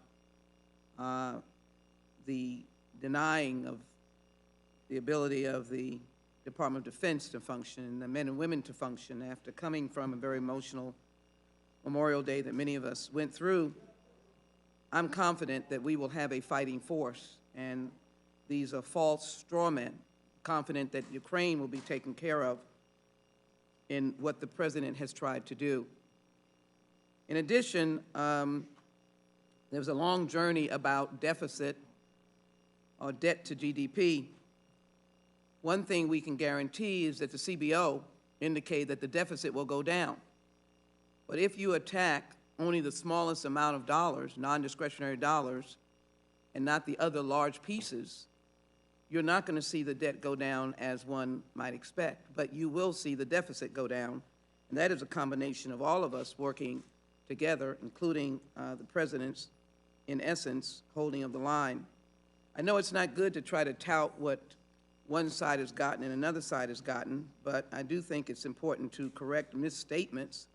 the denying of the ability of the Department of Defense to function and the men and women to function after coming from a very emotional Memorial Day that many of us went through. I'm confident that we will have a fighting force, and these are false straw men, confident that Ukraine will be taken care of in what the President has tried to do. In addition, there's a long journey about deficit or debt to GDP. One thing we can guarantee is that the CBO indicate that the deficit will go down. But if you attack only the smallest amount of dollars, non-discretionary dollars, and not the other large pieces, you're not going to see the debt go down as one might expect, but you will see the deficit go down, and that is a combination of all of us working together, including the President's, in essence, holding of the line. I know it's not good to try to tout what one side has gotten and another side has gotten, but I do think it's important to correct misstatements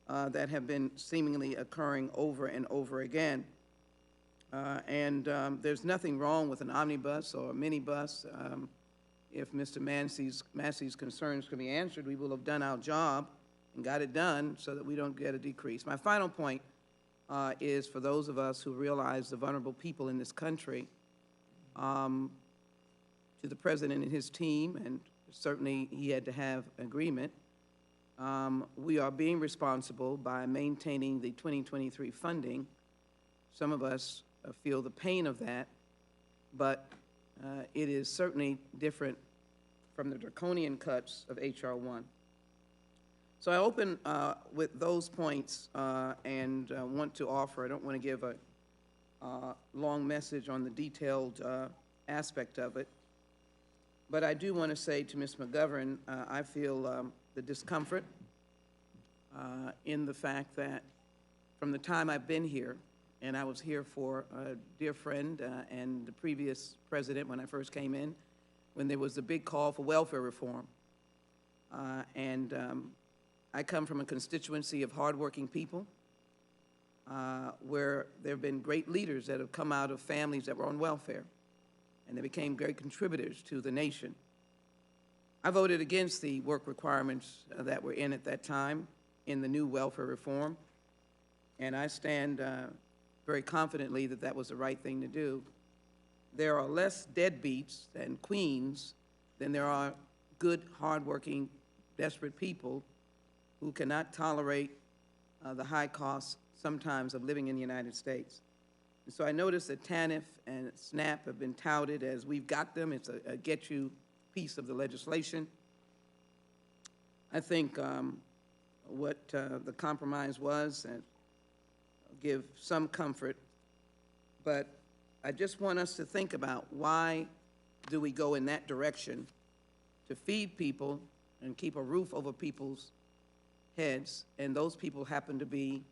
that have been seemingly occurring over and over again. There's nothing wrong with an omnibus or a minibus. If Mr. Massey's concerns can be answered, we will have done our job and got it done so that we don't get a decrease. My final point is for those of us who realize the vulnerable people in this country, to the President and his team, and certainly he had to have agreement, we are being responsible by maintaining the 2023 funding. Some of us feel the pain of that, but it is certainly different from the draconian cuts of H.R. 1. So I open with those points and want to offer, I don't want to give a long message on the detailed aspect of it, but I do want to say to Ms. McGovern, I feel the discomfort in the fact that from the time I've been here, and I was here for a dear friend and the previous president when I first came in, when there was a big call for welfare reform. I come from a constituency of hardworking people where there have been great leaders that have come out of families that were on welfare, and they became great contributors to the nation. I voted against the work requirements that were in at that time in the new welfare reform, and I stand very confidently that that was the right thing to do. There are less deadbeats and queens than there are good, hardworking, desperate people who cannot tolerate the high costs sometimes of living in the United States. So I noticed that TANF and SNAP have been touted as we've got them. It's a get-you piece of the legislation. I think what the compromise was, and give some comfort, but I just want us to think about why do we go in that direction to feed people and keep a roof over people's heads, and those people happen to be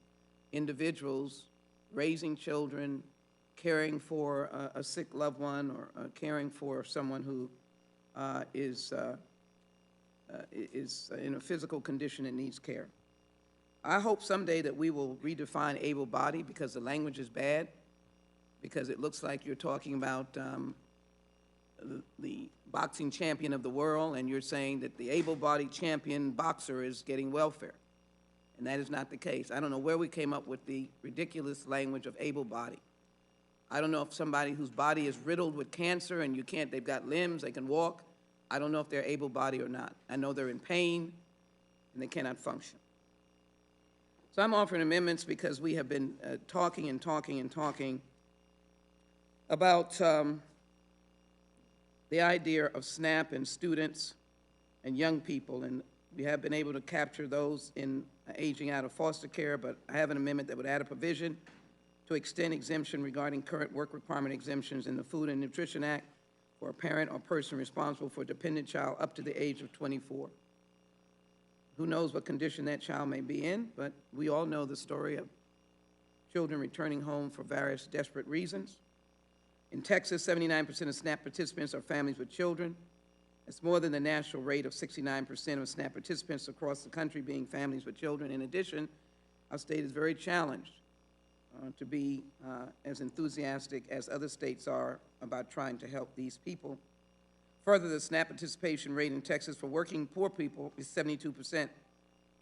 individuals raising children, caring for a sick loved one, or caring for someone who is in a physical condition and needs care. I hope someday that we will redefine able-bodied, because the language is bad, because it looks like you're talking about the boxing champion of the world, and you're saying that the able-bodied champion boxer is getting welfare. And that is not the case. I don't know where we came up with the ridiculous language of able-bodied. I don't know if somebody whose body is riddled with cancer and they've got limbs, they can walk. I don't know if they're able-bodied or not. I know they're in pain and they cannot function. So I'm offering amendments because we have been talking about the idea of SNAP and students and young people, and we have been able to capture those in aging out of foster care, but I have an amendment that would add a provision to extend exemption regarding current work requirement exemptions in the Food and Nutrition Act for a parent or person responsible for a dependent child up to the age of 24. Who knows what condition that child may be in, but we all know the story of children returning home for various desperate reasons. In Texas, 79% of SNAP participants are families with children. It's more than the national rate of 69% of SNAP participants across the country being families with children. In addition, our state is very challenged to be as enthusiastic as other states are about trying to help these people. Further, the SNAP participation rate in Texas for working poor people is 72%,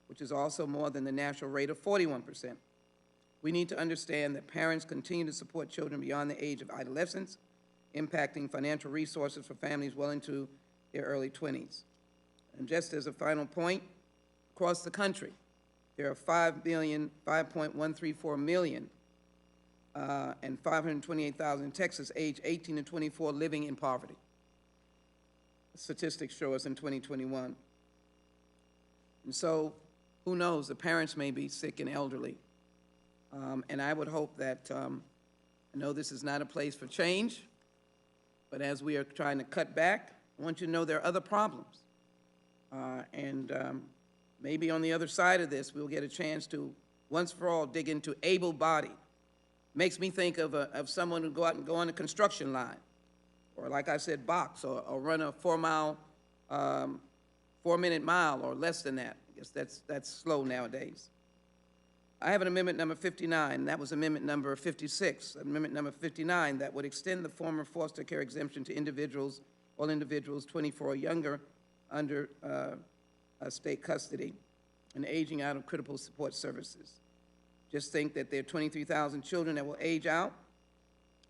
which is also more than the national rate of 41%. We need to understand that parents continue to support children beyond the age of adolescence, impacting financial resources for families well into their early 20s. And just as a final point, across the country, there are 5.134 million and 528,000 in Texas, age 18 to 24, living in poverty. Statistics show us in 2021. And so, who knows, the parents may be sick and elderly. And I would hope that, I know this is not a place for change, but as we are trying to cut back, I want you to know there are other problems. Maybe on the other side of this, we'll get a chance to, once for all, dig into able-bodied. Makes me think of someone who go out and go on a construction line, or like I said, box, or run a 4-minute mile, or less than that. I guess that's slow nowadays. I have an amendment number 59, that was amendment number 56. Amendment number 59 that would extend the former foster care exemption to individuals, all individuals 24 or younger under state custody and aging out of critical support services. Just think that there are 23,000 children that will age out.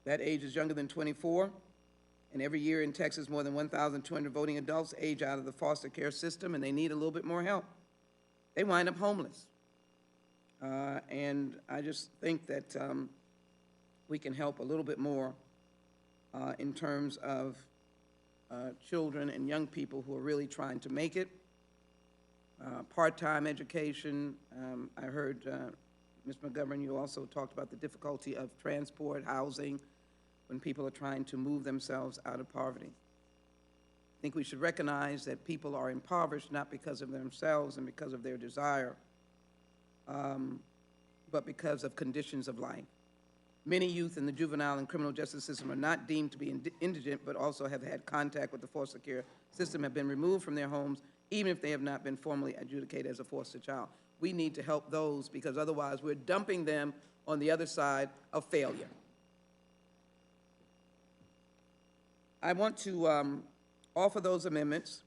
That age is younger than 24. And every year in Texas, more than 1,200 voting adults age out of the foster care system, and they need a little bit more help. They wind up homeless. And I just think that we can help a little bit more in terms of children and young people who are really trying to make it. Part-time education. I heard Ms. McGovern, you also talked about the difficulty of transport, housing, when people are trying to move themselves out of poverty. I think we should recognize that people are impoverished not because of themselves and because of their desire, but because of conditions of life. Many youth in the juvenile and criminal justice system are not deemed to be indigent, but also have had contact with the foster care system, have been removed from their homes, even if they have not been formally adjudicated as a foster child. We need to help those, because otherwise we're dumping them on the other side of failure. I want to offer those amendments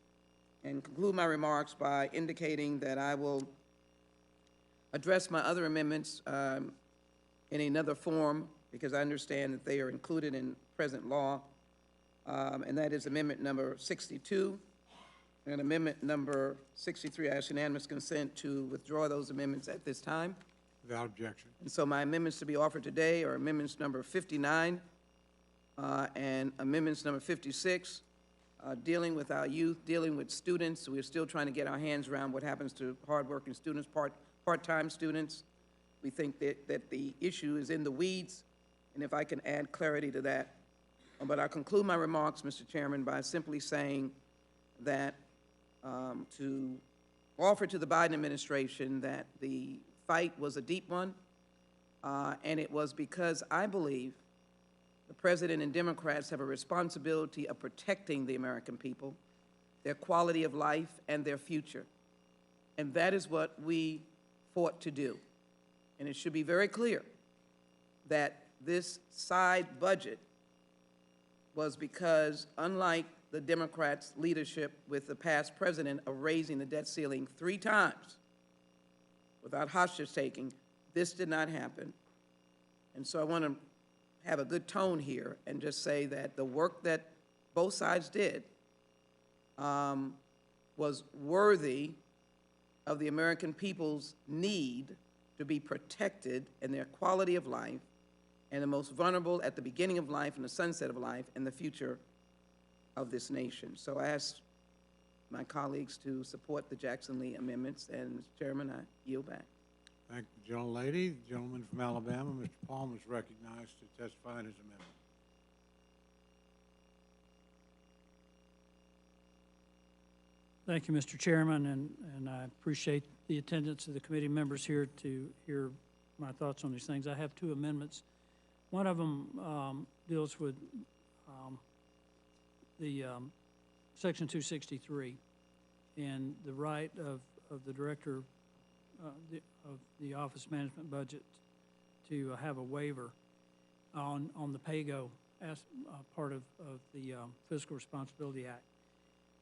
and conclude my remarks by indicating that I will address my other amendments in another form, because I understand that they are included in present law, and that is amendment number 62 and amendment number 63. I ask unanimous consent to withdraw those amendments at this time. Without objection. And so my amendments to be offered today are amendments number 59 and amendments number 56, dealing with our youth, dealing with students. We're still trying to get our hands around what happens to hardworking students, part-time students. We think that the issue is in the weeds, and if I can add clarity to that. But I conclude my remarks, Mr. Chairman, by simply saying that to offer to the Biden administration that the fight was a deep one, and it was because I believe the President and Democrats have a responsibility of protecting the American people, their quality of life, and their future. And that is what we fought to do. And it should be very clear that this side budget was because, unlike the Democrats' leadership with the past president of raising the debt ceiling 3 times without hostage taking, this did not happen. And so I want to have a good tone here and just say that the work that both sides did was worthy of the American people's need to be protected in their quality of life, and the most vulnerable at the beginning of life and the sunset of life and the future of this nation. So I ask my colleagues to support the Jackson Lee amendments, and Mr. Chairman, I yield back. Thank you, gentlelady. The gentleman from Alabama, Mr. Palmer, is recognized to testify in his amendment. Thank you, Mr. Chairman, and I appreciate the attendance of the committee members here to hear my thoughts on these things. I have 2 amendments. One of them deals with the Section 263 and the right of the director of the Office Management Budget to have a waiver on the PAYGO as part of the Fiscal Responsibility Act.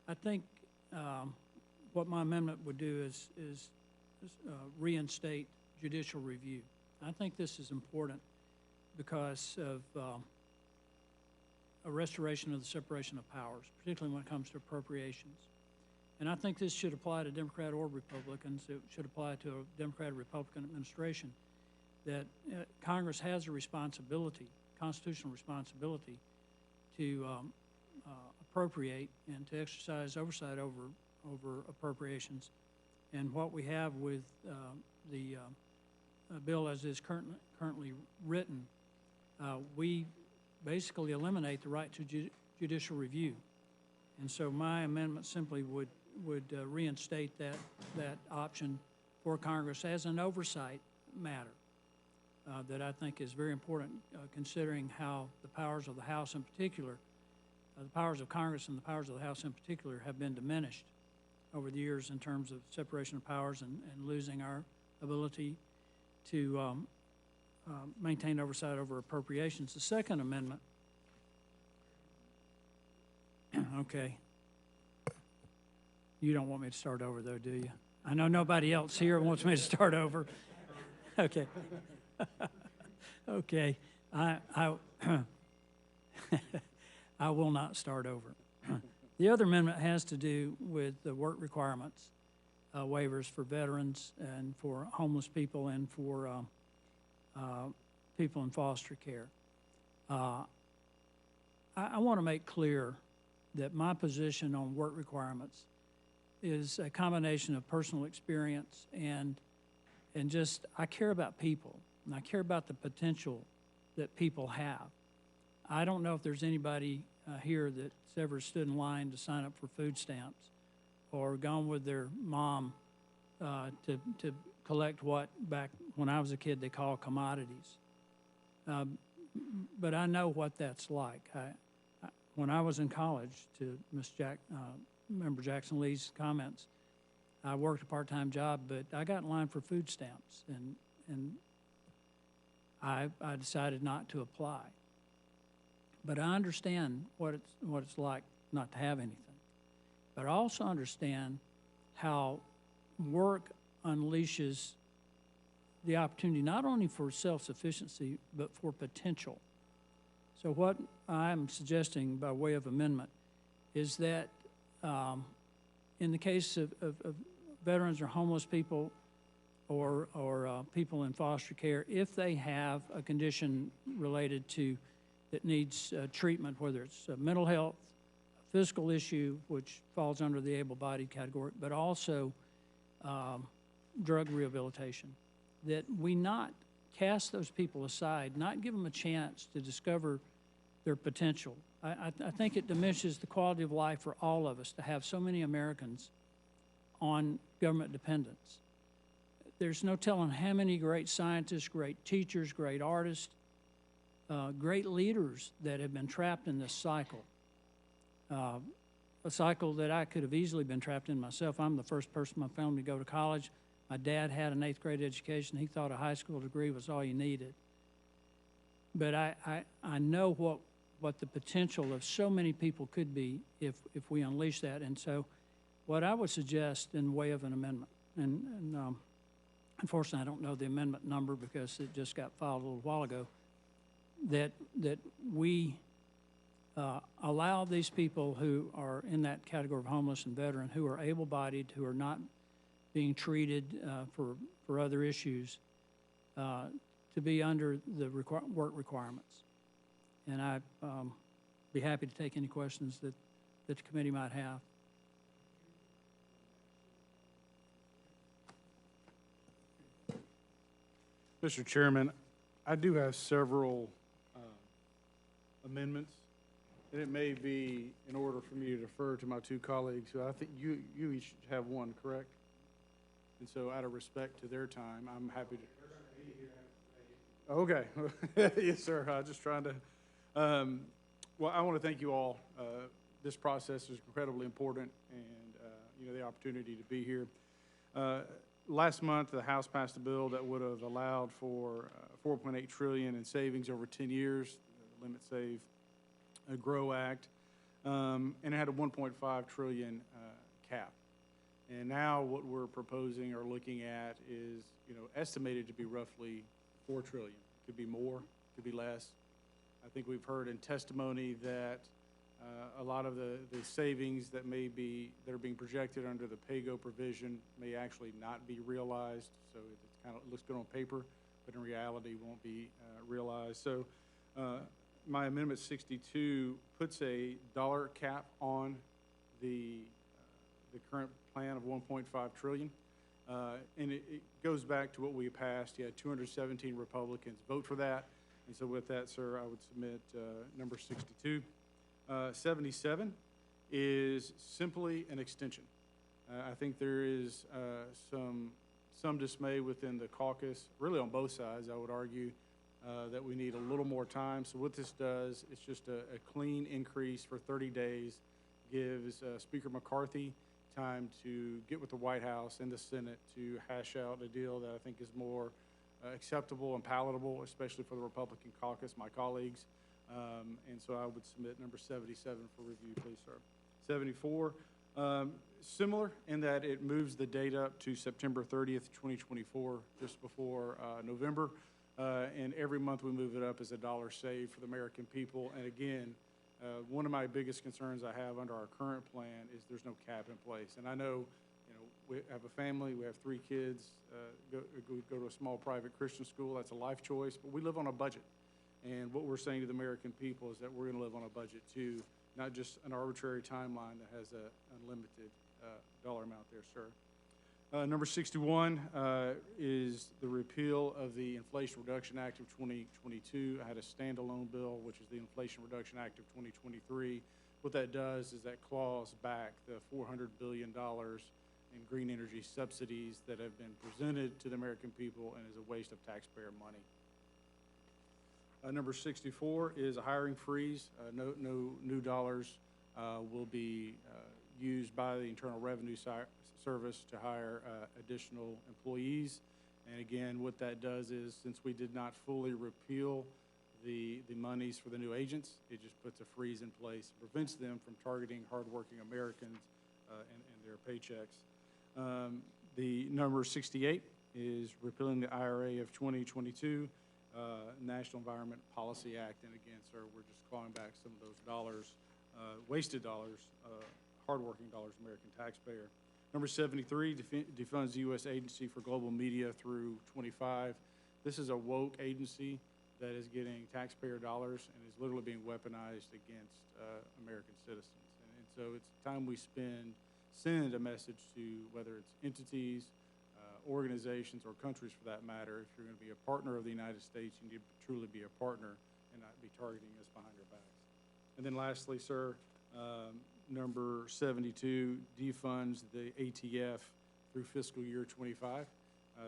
I think what my amendment would do is reinstate judicial review. I think this is important because of a restoration of the separation of powers, particularly when it comes to appropriations. And I think this should apply to Democrat or Republicans. It should apply to a Democrat or Republican administration, that Congress has a responsibility, constitutional responsibility, to appropriate and to exercise oversight over appropriations. And what we have with the bill as is currently written, we basically eliminate the right to judicial review. And so my amendment simply would reinstate that option for Congress as an oversight matter that I think is very important, considering how the powers of the House in particular, the powers of Congress and the powers of the House in particular have been diminished over the years in terms of separation of powers and losing our ability to maintain oversight over appropriations. The second amendment, okay. You don't want me to start over, though, do you? I know nobody else here wants me to start over. Okay. Okay. I will not start over. The other amendment has to do with the work requirements, waivers for veterans and for homeless people and for people in foster care. I want to make clear that my position on work requirements is a combination of personal experience and just, I care about people, and I care about the potential that people have. I don't know if there's anybody here that's ever stood in line to sign up for food stamps or gone with their mom to collect what back when I was a kid they call commodities. But I know what that's like. When I was in college, to Member Jackson Lee's comments, I worked a part-time job, but I got in line for food stamps, and I decided not to apply. But I understand what it's like not to have anything. But I also understand how work unleashes the opportunity not only for self-sufficiency, but for potential. So what I'm suggesting by way of amendment is that in the case of veterans or homeless people, or people in foster care, if they have a condition related to, that needs treatment, whether it's mental health, physical issue, which falls under the able-bodied category, but also drug rehabilitation, that we not cast those people aside, not give them a chance to discover their potential. I think it diminishes the quality of life for all of us to have so many Americans on government dependence. There's no telling how many great scientists, great teachers, great artists, great leaders that have been trapped in this cycle. A cycle that I could have easily been trapped in myself. I'm the first person in my family to go to college. My dad had an 8th grade education. He thought a high school degree was all you needed. But I know what the potential of so many people could be if we unleash that. And so what I would suggest in way of an amendment, and unfortunately I don't know the amendment number because it just got filed a little while ago, that we allow these people who are in that category of homeless and veteran, who are able-bodied, who are not being treated for other issues, to be under the work requirements. And I'd be happy to take any questions that the committee might have. Mr. Chairman, I do have several amendments, and it may be in order for me to defer to my two colleagues, who I think you each have one, correct? And so out of respect to their time, I'm happy to. Okay. Yes, sir. Just trying to. Well, I want to thank you all. This process is incredibly important, and the opportunity to be here. Last month, the House passed a bill that would have allowed for $4.8 trillion in savings over 10 years, the Limit Save Grow Act, and it had a $1.5 trillion cap. And now what we're proposing or looking at is, estimated to be roughly $4 trillion. It could be more, it could be less. I think we've heard in testimony that a lot of the savings that are being projected under the PAYGO provision may actually not be realized. So it looks good on paper, but in reality won't be realized. So my Amendment 62 puts a dollar cap on the current plan of $1.5 trillion. And it goes back to what we passed. You had 217 Republicans vote for that. And so with that, sir, I would submit number 62. 77 is simply an extension. I think there is some dismay within the caucus, really on both sides, I would argue, that we need a little more time. So what this does, it's just a clean increase for 30 days, gives Speaker McCarthy time to get with the White House and the Senate to hash out a deal that I think is more acceptable and palatable, especially for the Republican caucus, my colleagues. And so I would submit number 77 for review, please, sir. 74, similar in that it moves the date up to September 30th, 2024, just before November. And every month we move it up is a dollar saved for the American people. And again, one of my biggest concerns I have under our current plan is there's no cap in place. And I know, we have a family, we have 3 kids, go to a small private Christian school. That's a life choice, but we live on a budget. And what we're saying to the American people is that we're going to live on a budget too, not just an arbitrary timeline that has an unlimited dollar amount there, sir. Number 61 is the repeal of the Inflation Reduction Act of 2022. I had a standalone bill, which is the Inflation Reduction Act of 2023. What that does is that claws back the $400 billion in green energy subsidies that have been presented to the American people and is a waste of taxpayer money. Number 64 is a hiring freeze. No new dollars will be used by the Internal Revenue Service to hire additional employees. And again, what that does is, since we did not fully repeal the monies for the new agents, it just puts a freeze in place, prevents them from targeting hardworking Americans and their paychecks. The number 68 is repealing the IRA of 2022. National Environment Policy Act, and again, sir, we're just clawing back some of those dollars, wasted dollars, hardworking dollars, American taxpayer. Number 73, defunds the U.S. Agency for Global Media through 25. This is a woke agency that is getting taxpayer dollars and is literally being weaponized against American citizens. And so it's time we send a message to whether it's entities, organizations, or countries for that matter. If you're going to be a partner of the United States, you need to truly be a partner and not be targeting us behind our backs. And then lastly, sir, number 72 defunds the ATF through fiscal year 25.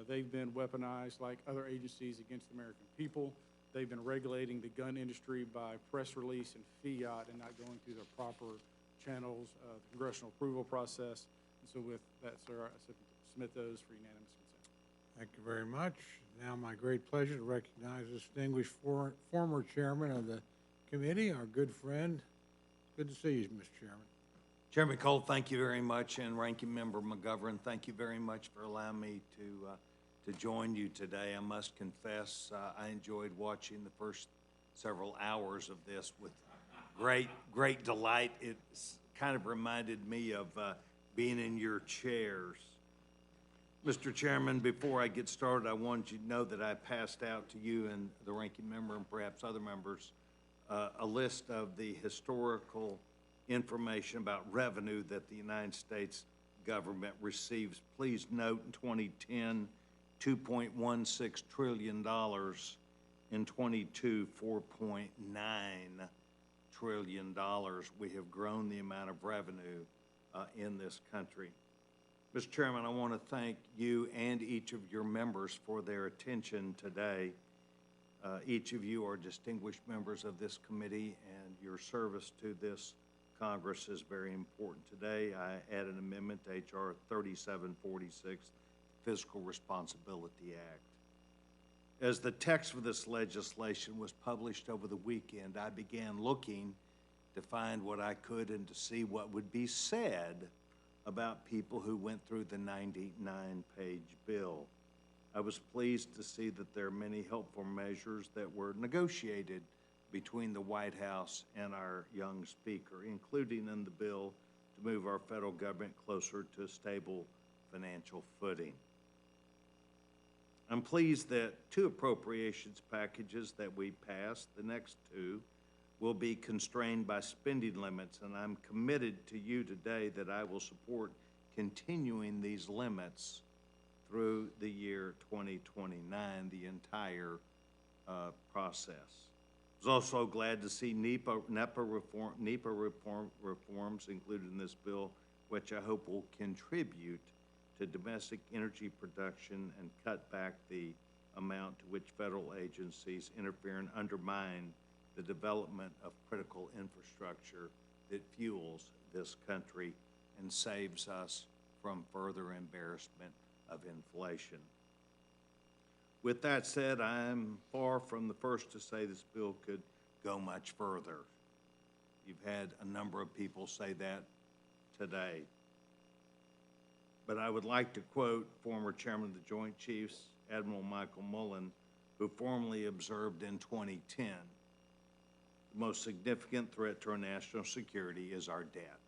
They've been weaponized like other agencies against the American people. They've been regulating the gun industry by press release and fiat and not going through the proper channels, the congressional approval process. And so with that, sir, I submit those for unanimous consent. Thank you very much. Now my great pleasure to recognize the distinguished former chairman of the committee, our good friend. Good to see you, Mr. Chairman. Chairman Cole, thank you very much, and Ranking Member McGovern, thank you very much for allowing me to join you today. I must confess, I enjoyed watching the first several hours of this with great delight. It kind of reminded me of being in your chairs. Mr. Chairman, before I get started, I wanted you to know that I passed out to you and the Ranking Member and perhaps other members a list of the historical information about revenue that the United States government receives. Please note in 2010, $2.16 trillion. In 22, $4.9 trillion. We have grown the amount of revenue in this country. Mr. Chairman, I want to thank you and each of your members for their attention today. Each of you are distinguished members of this committee, and your service to this Congress is very important. Today, I add an amendment to H.R. 3746, Fiscal Responsibility Act. As the text for this legislation was published over the weekend, I began looking to find what I could and to see what would be said about people who went through the 99-page bill. I was pleased to see that there are many helpful measures that were negotiated between the White House and our young speaker, including in the bill to move our federal government closer to a stable financial footing. I'm pleased that two appropriations packages that we passed, the next two, will be constrained by spending limits, and I'm committed to you today that I will support continuing these limits through the year 2029, the entire process. I was also glad to see NEPA reforms included in this bill, which I hope will contribute to domestic energy production and cut back the amount to which federal agencies interfere and undermine the development of critical infrastructure that fuels this country and saves us from further embarrassment of inflation. With that said, I'm far from the first to say this bill could go much further. You've had a number of people say that today. But I would like to quote former Chairman of the Joint Chiefs, Admiral Michael Mullen, who formerly observed in 2010, the most significant threat to our national security is our debt.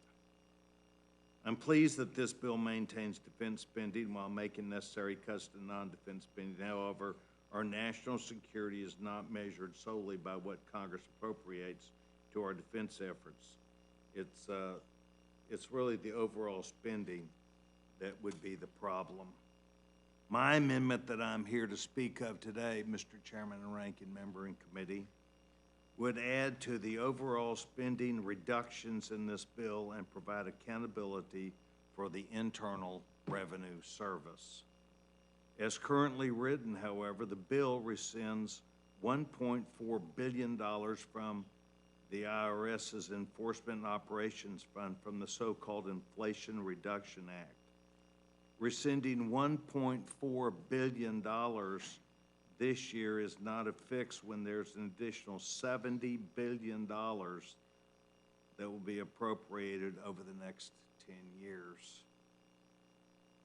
I'm pleased that this bill maintains defense spending while making necessary cuts to non-defense spending. However, our national security is not measured solely by what Congress appropriates to our defense efforts. It's really the overall spending that would be the problem. My amendment that I'm here to speak of today, Mr. Chairman and Ranking Member in committee, would add to the overall spending reductions in this bill and provide accountability for the Internal Revenue Service. As currently written, however, the bill rescinds $1.4 billion from the IRS's Enforcement and Operations Fund from the so-called Inflation Reduction Act. Rescinding $1.4 billion this year is not a fix when there's an additional $70 billion that will be appropriated over the next 10 years.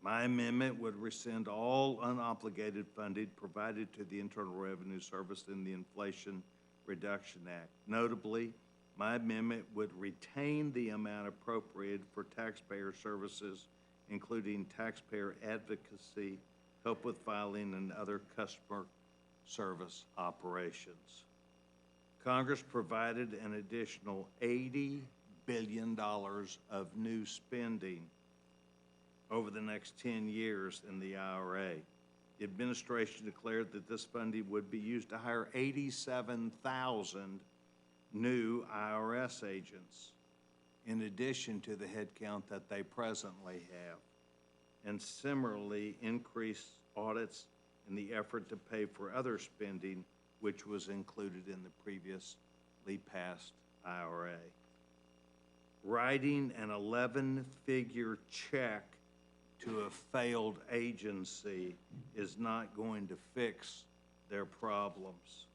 My amendment would rescind all unobligated funding provided to the Internal Revenue Service in the Inflation Reduction Act. Notably, my amendment would retain the amount appropriated for taxpayer services including taxpayer advocacy, help with filing, and other customer service operations. Congress provided an additional $80 billion of new spending over the next 10 years in the IRA. The administration declared that this funding would be used to hire 87,000 new IRS agents, in addition to the headcount that they presently have, and similarly increase audits in the effort to pay for other spending which was included in the previously passed IRA. Writing an 11-figure check to a failed agency is not going to fix their problems.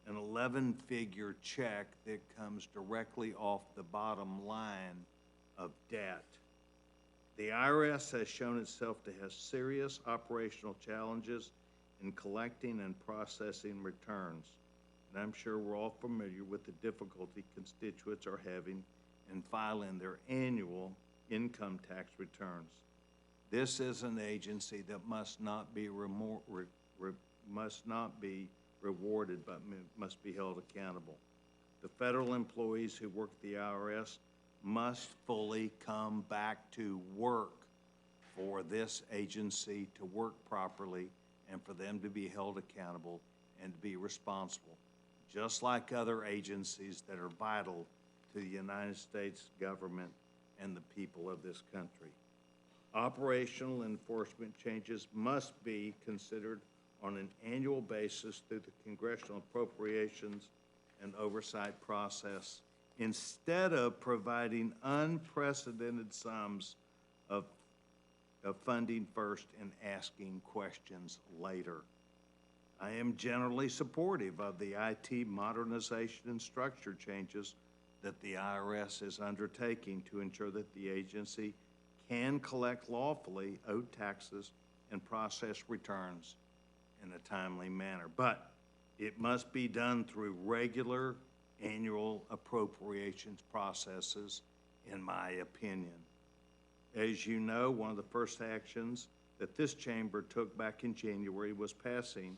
An 11-figure check that comes directly off the bottom line of debt. The IRS has shown itself to have serious operational challenges in collecting and processing returns, and I'm sure we're all familiar with the difficulty constituents are having in filing their annual income tax returns. This is an agency that must not be rewarded, but must be held accountable. The federal employees who work at the IRS must fully come back to work for this agency to work properly and for them to be held accountable and to be responsible, just like other agencies that are vital to the United States government and the people of this country. Operational enforcement changes must be considered on an annual basis through the Congressional Appropriations and Oversight process, instead of providing unprecedented sums of funding first and asking questions later. I am generally supportive of the IT modernization and structure changes that the IRS is undertaking to ensure that the agency can collect lawfully owed taxes and process returns in a timely manner. But it must be done through regular annual appropriations processes, in my opinion. As you know, one of the first actions that this chamber took back in January was passing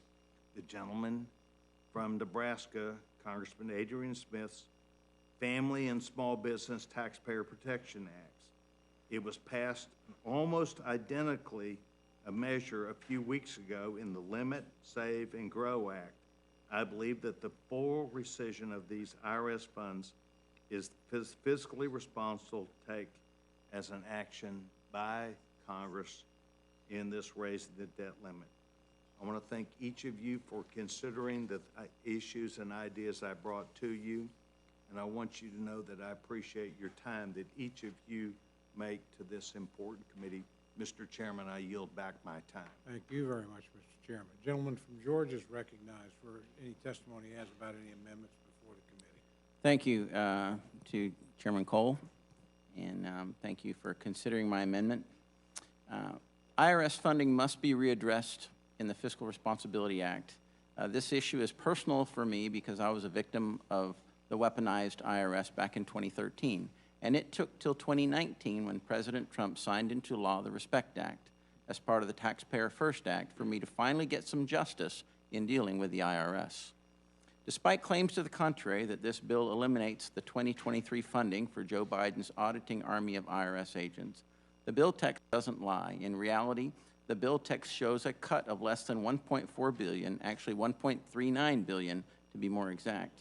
the gentleman from Nebraska, Congressman Adrian Smith's Family and Small Business Taxpayer Protection Act. It was passed almost identically a measure a few weeks ago in the Limit, Save, and Grow Act. I believe that the full rescission of these IRS funds is fiscally responsible to take as an action by Congress in this raising the debt limit. I want to thank each of you for considering the issues and ideas I brought to you, and I want you to know that I appreciate your time that each of you make to this important committee. Mr. Chairman, I yield back my time. Thank you very much, Mr. Chairman. Gentleman from Georgia is recognized for any testimony he has about any amendments before the committee. Thank you to Chairman Cole, and thank you for considering my amendment. IRS funding must be readdressed in the Fiscal Responsibility Act. This issue is personal for me because I was a victim of the weaponized IRS back in 2013. And it took till 2019 when President Trump signed into law the RESPECT Act as part of the Taxpayer First Act for me to finally get some justice in dealing with the IRS. Despite claims to the contrary that this bill eliminates the 2023 funding for Joe Biden's auditing army of IRS agents, the bill text doesn't lie. In reality, the bill text shows a cut of less than $1.4 billion, actually $1.39 billion to be more exact.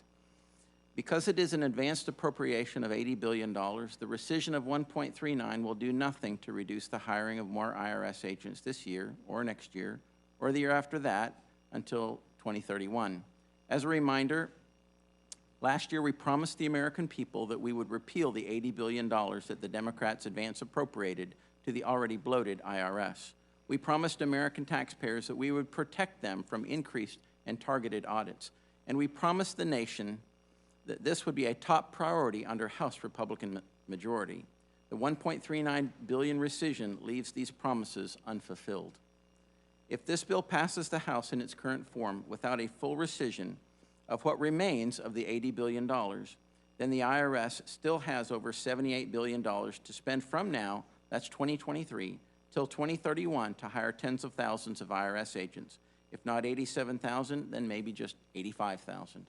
Because it is an advanced appropriation of $80 billion, the rescission of $1.39 will do nothing to reduce the hiring of more IRS agents this year or next year or the year after that until 2031. As a reminder, last year we promised the American people that we would repeal the $80 billion that the Democrats advance appropriated to the already bloated IRS. We promised American taxpayers that we would protect them from increased and targeted audits. And we promised the nation that this would be a top priority under House Republican majority. The $1.39 billion rescission leaves these promises unfulfilled. If this bill passes the House in its current form without a full rescission of what remains of the $80 billion, then the IRS still has over $78 billion to spend from now that's 2023, till 2031 to hire tens of thousands of IRS agents. If not 87,000, then maybe just 85,000.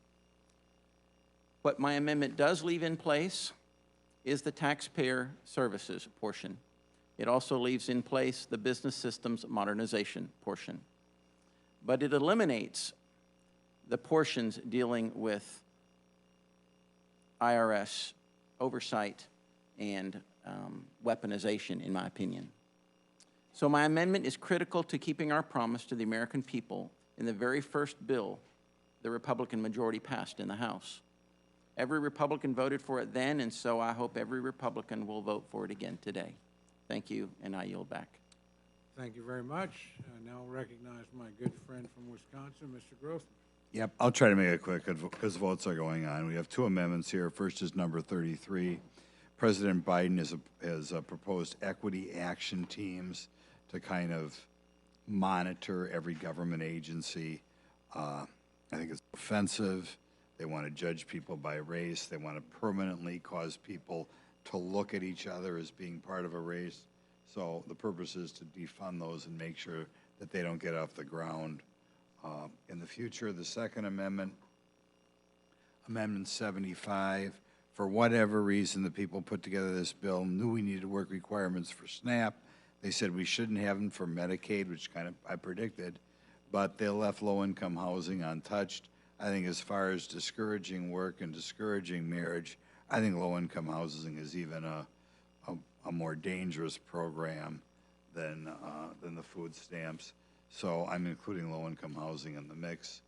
What my amendment does leave in place is the taxpayer services portion. It also leaves in place the business systems modernization portion. But it eliminates the portions dealing with IRS oversight and weaponization, in my opinion. So my amendment is critical to keeping our promise to the American people in the very first bill the Republican majority passed in the House. Every Republican voted for it then, and so I hope every Republican will vote for it again today. Thank you, and I yield back. Thank you very much. I now recognize my good friend from Wisconsin, Mr. Grossman. Yep, I'll try to make it quick because votes are going on. We have two amendments here. First is number 33. President Biden has proposed equity action teams to kind of monitor every government agency. I think it's offensive. They want to judge people by race. They want to permanently cause people to look at each other as being part of a race. So the purpose is to defund those and make sure that they don't get off the ground in the future. The Second Amendment, Amendment 75, for whatever reason, the people put together this bill knew we needed work requirements for SNAP. They said we shouldn't have them for Medicaid, which kind of I predicted, but they left low-income housing untouched. I think as far as discouraging work and discouraging marriage, I think low-income housing is even a more dangerous program than the food stamps. So I'm including low-income housing in the mix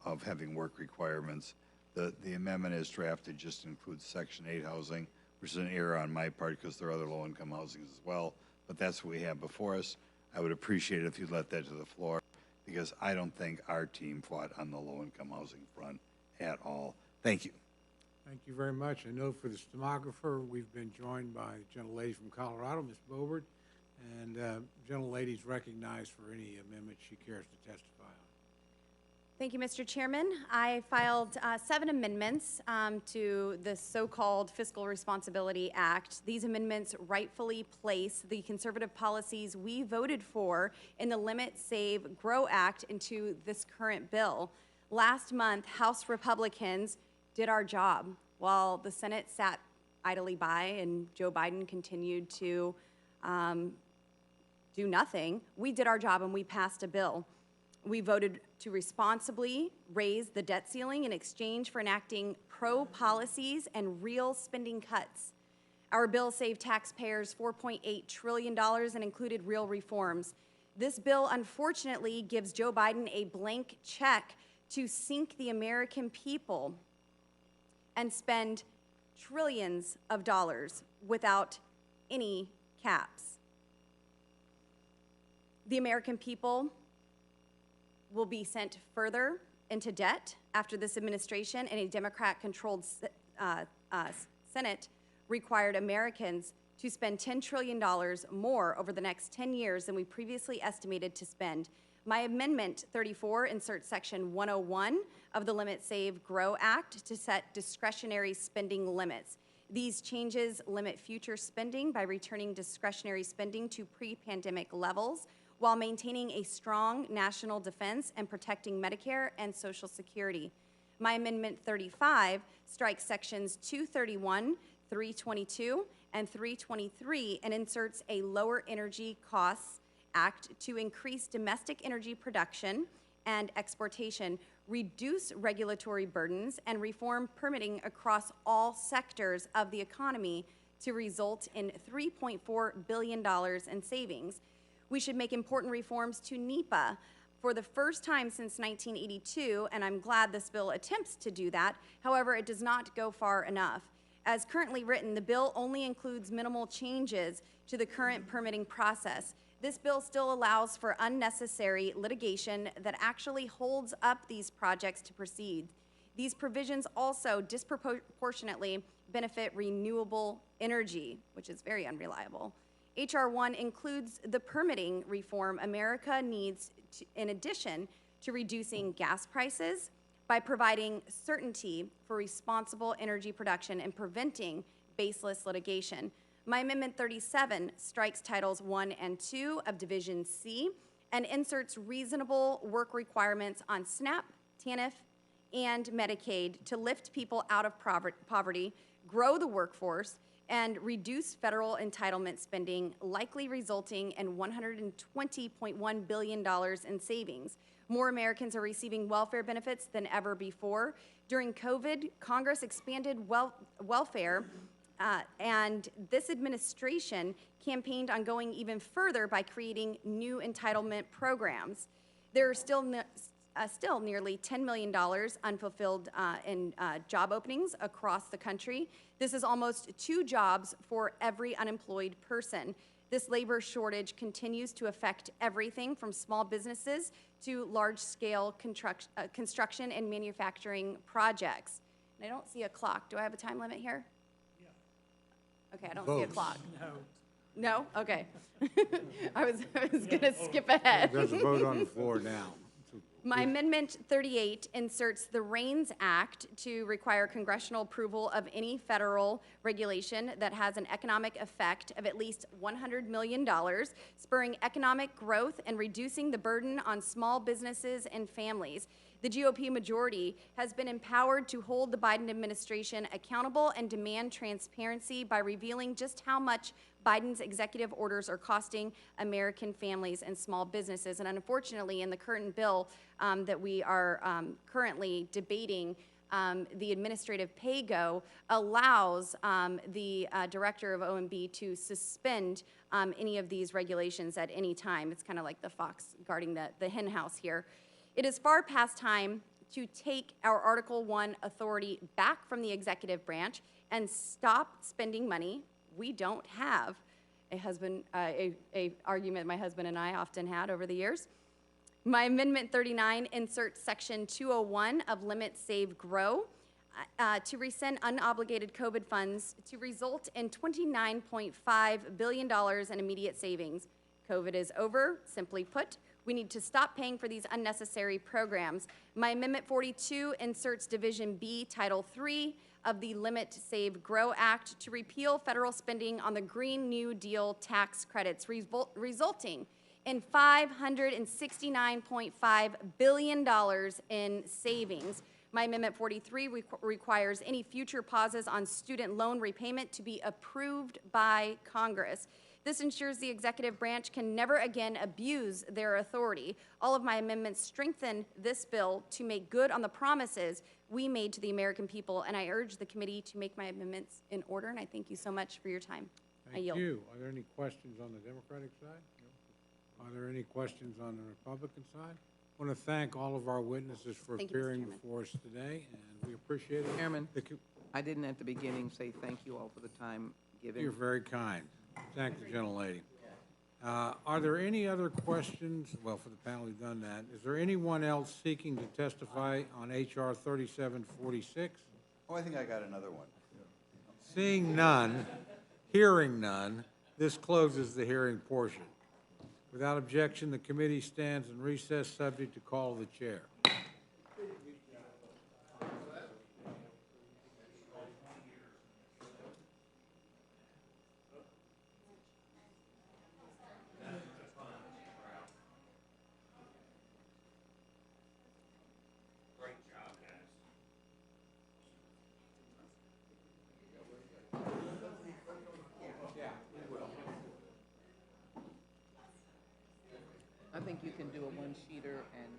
of having work requirements. The amendment as drafted just includes Section 8 housing, which is an error on my part because there are other low-income housings as well, but that's what we have before us. I would appreciate it if you'd let that to the floor because I don't think our team fought on the low-income housing front at all. Thank you. Thank you very much. I know for the stenographer, we've been joined by the gentlelady from Colorado, Ms. Bobert, and gentlelady's recognized for any amendment she cares to testify on. Thank you, Mr. Chairman. I filed 7 amendments to the so-called Fiscal Responsibility Act. These amendments rightfully place the conservative policies we voted for in the Limit, Save, Grow Act into this current bill. Last month, House Republicans did our job while the Senate sat idly by and Joe Biden continued to do nothing. We did our job and we passed a bill. We voted to responsibly raise the debt ceiling in exchange for enacting pro-policies and real spending cuts. Our bill saved taxpayers $4.8 trillion and included real reforms. This bill, unfortunately, gives Joe Biden a blank check to sink the American people and spend trillions of dollars without any caps. The American people will be sent further into debt after this administration and a Democrat-controlled Senate required Americans to spend $10 trillion more over the next 10 years than we previously estimated to spend. My Amendment 34 inserts Section 101 of the Limit, Save, Grow Act to set discretionary spending limits. These changes limit future spending by returning discretionary spending to pre-pandemic levels while maintaining a strong national defense and protecting Medicare and Social Security. My Amendment 35 strikes Sections 231, 322, and 323 and inserts a Lower Energy Costs Act to increase domestic energy production and exportation, reduce regulatory burdens, and reform permitting across all sectors of the economy to result in $3.4 billion in savings. We should make important reforms to NEPA for the first time since 1982, and I'm glad this bill attempts to do that. However, it does not go far enough. As currently written, the bill only includes minimal changes to the current permitting process. This bill still allows for unnecessary litigation that actually holds up these projects to proceed. These provisions also disproportionately benefit renewable energy, which is very unreliable. H.R. 1 includes the permitting reform America needs in addition to reducing gas prices by providing certainty for responsible energy production and preventing baseless litigation. My Amendment 37 strikes Titles 1 and 2 of Division C and inserts reasonable work requirements on SNAP, TANF, and Medicaid to lift people out of poverty, grow the workforce, and reduce federal entitlement spending, likely resulting in $120.1 billion in savings. More Americans are receiving welfare benefits than ever before. During COVID, Congress expanded welfare, and this administration campaigned on going even further by creating new entitlement programs. There are still nearly $10 million unfulfilled in job openings across the country. This is almost 2 jobs for every unemployed person. This labor shortage continues to affect everything from small businesses to large-scale construction and manufacturing projects. And I don't see a clock. Do I have a time limit here? Yeah. Okay, I don't see a clock. No? Okay. I was going to skip ahead. There's a vote on the floor now. My Amendment 38 inserts the REINS Act to require congressional approval of any federal regulation that has an economic effect of at least $100 million, spurring economic growth and reducing the burden on small businesses and families. The GOP majority has been empowered to hold the Biden administration accountable and demand transparency by revealing just how much Biden's executive orders are costing American families and small businesses. And unfortunately, in the current bill that we are currently debating, the administrative pay-go allows the director of OMB to suspend any of these regulations at any time. It's kind of like the fox guarding the hen house here. It is far past time to take our Article I authority back from the executive branch and stop spending money we don't have. A argument my husband and I often had over the years. My Amendment 39 inserts Section 201 of Limit, Save, Grow to rescind unobligated COVID funds to result in $29.5 billion in immediate savings. COVID is over, simply put. We need to stop paying for these unnecessary programs. My Amendment 42 inserts Division B, Title III of the Limit, Save, Grow Act to repeal federal spending on the Green New Deal tax credits, resulting in $569.5 billion in savings. My Amendment 43 requires any future pauses on student loan repayment to be approved by Congress. This ensures the executive branch can never again abuse their authority. All of my amendments strengthen this bill to make good on the promises we made to the American people, and I urge the committee to make my amendments in order, and I thank you so much for your time. I yield. Thank you. Are there any questions on the Democratic side? No. Are there any questions on the Republican side? I want to thank all of our witnesses for Thank you, Mr. appearing Chairman. before us today, and we appreciate it. Chairman, I didn't at the beginning say thank you all for the time given. You're very kind. Thank the gentlelady. Are there any other questions? Well, for the panel, we've done that. Is there anyone else seeking to testify on H.R. 3746? Oh, I think I got another one. Seeing none, hearing none, this closes the hearing portion. Without objection, the committee stands in recess subject to call of the chair. I think you can do a one-sheeter and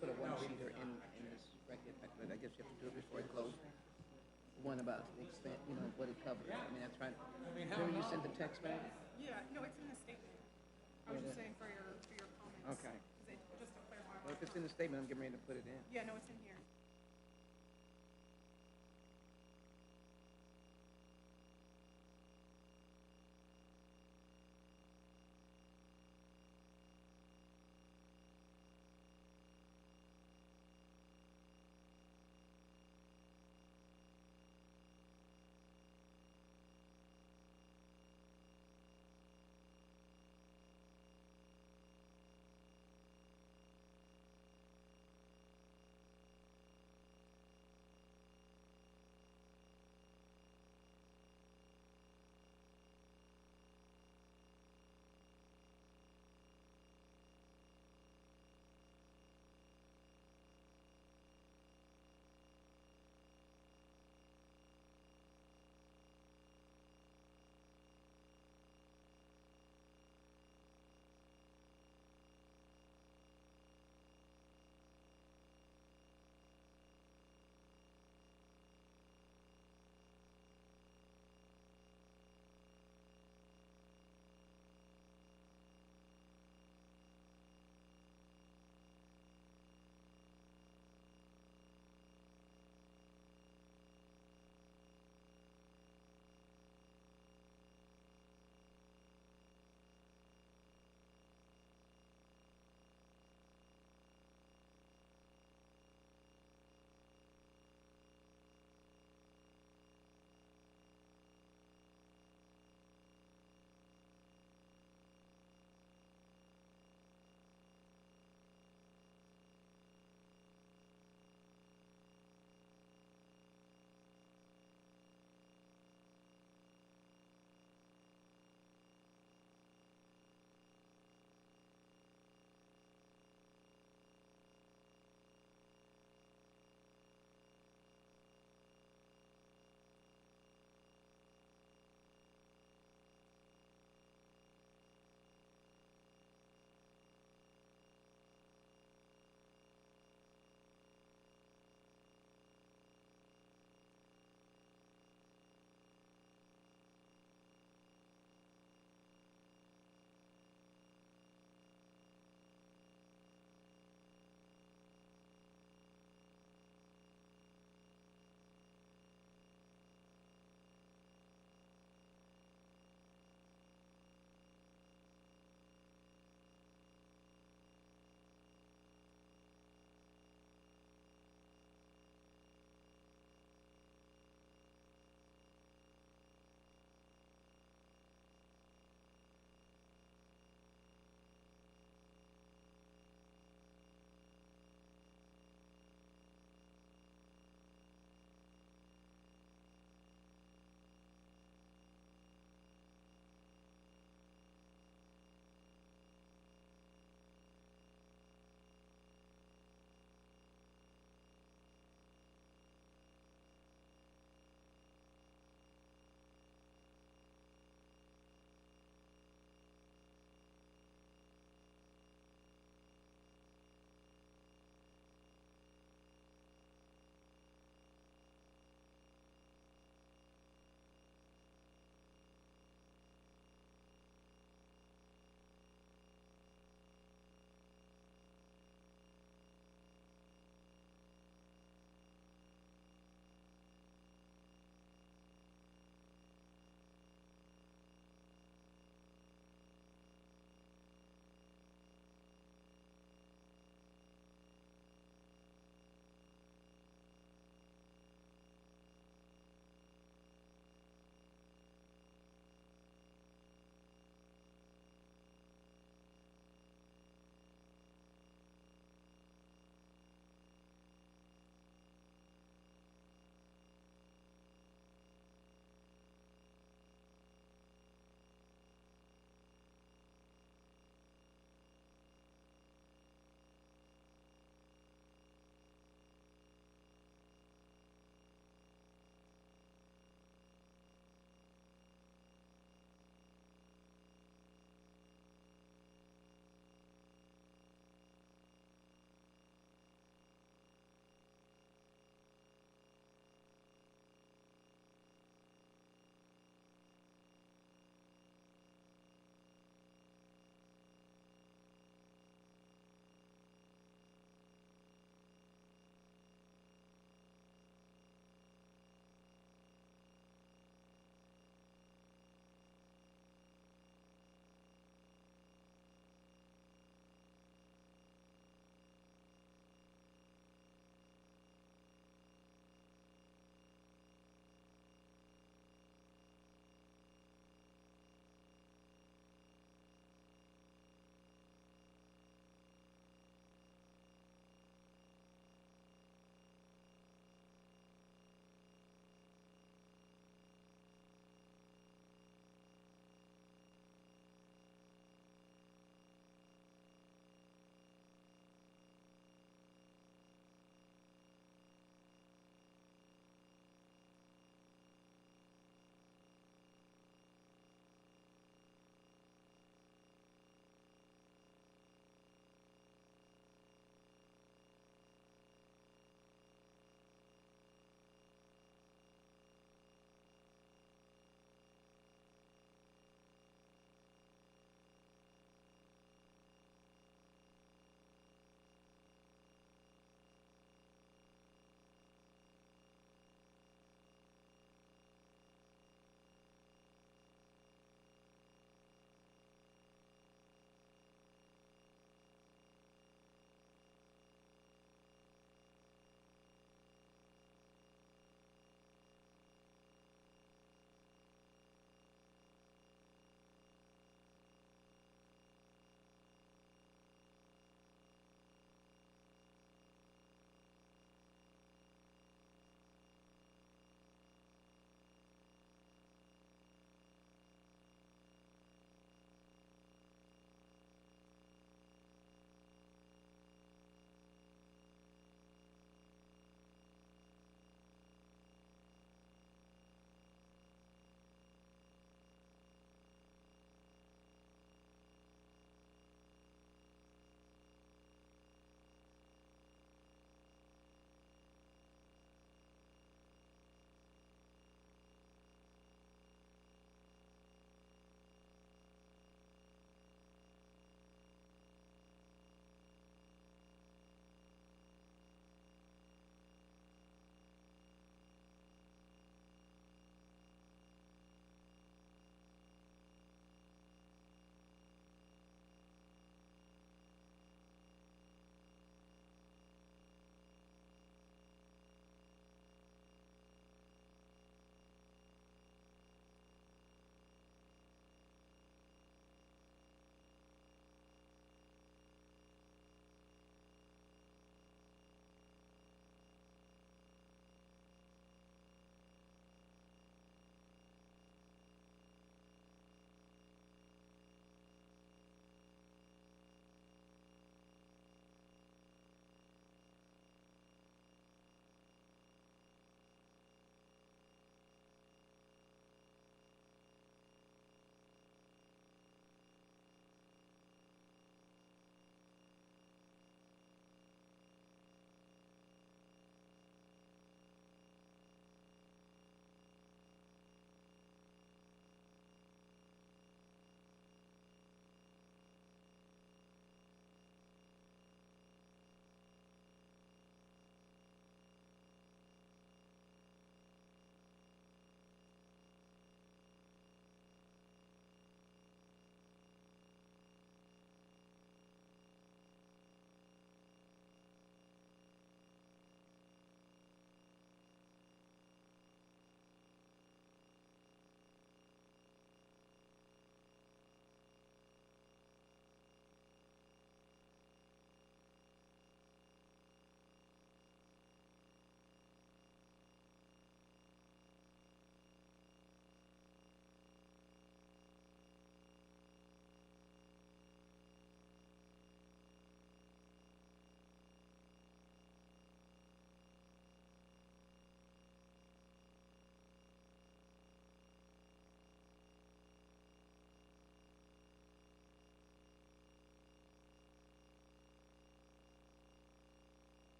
put a one-sheeter in this record, but I guess you have to do it before I close. One about the extent, you know, what it covers. I mean, I tried, remember you sent the text back? Yeah, no, it's in the statement. I was just saying for your comments. Okay. Just to clarify. Well, if it's in the statement, I'm getting ready to put it in. Yeah, no, it's in here.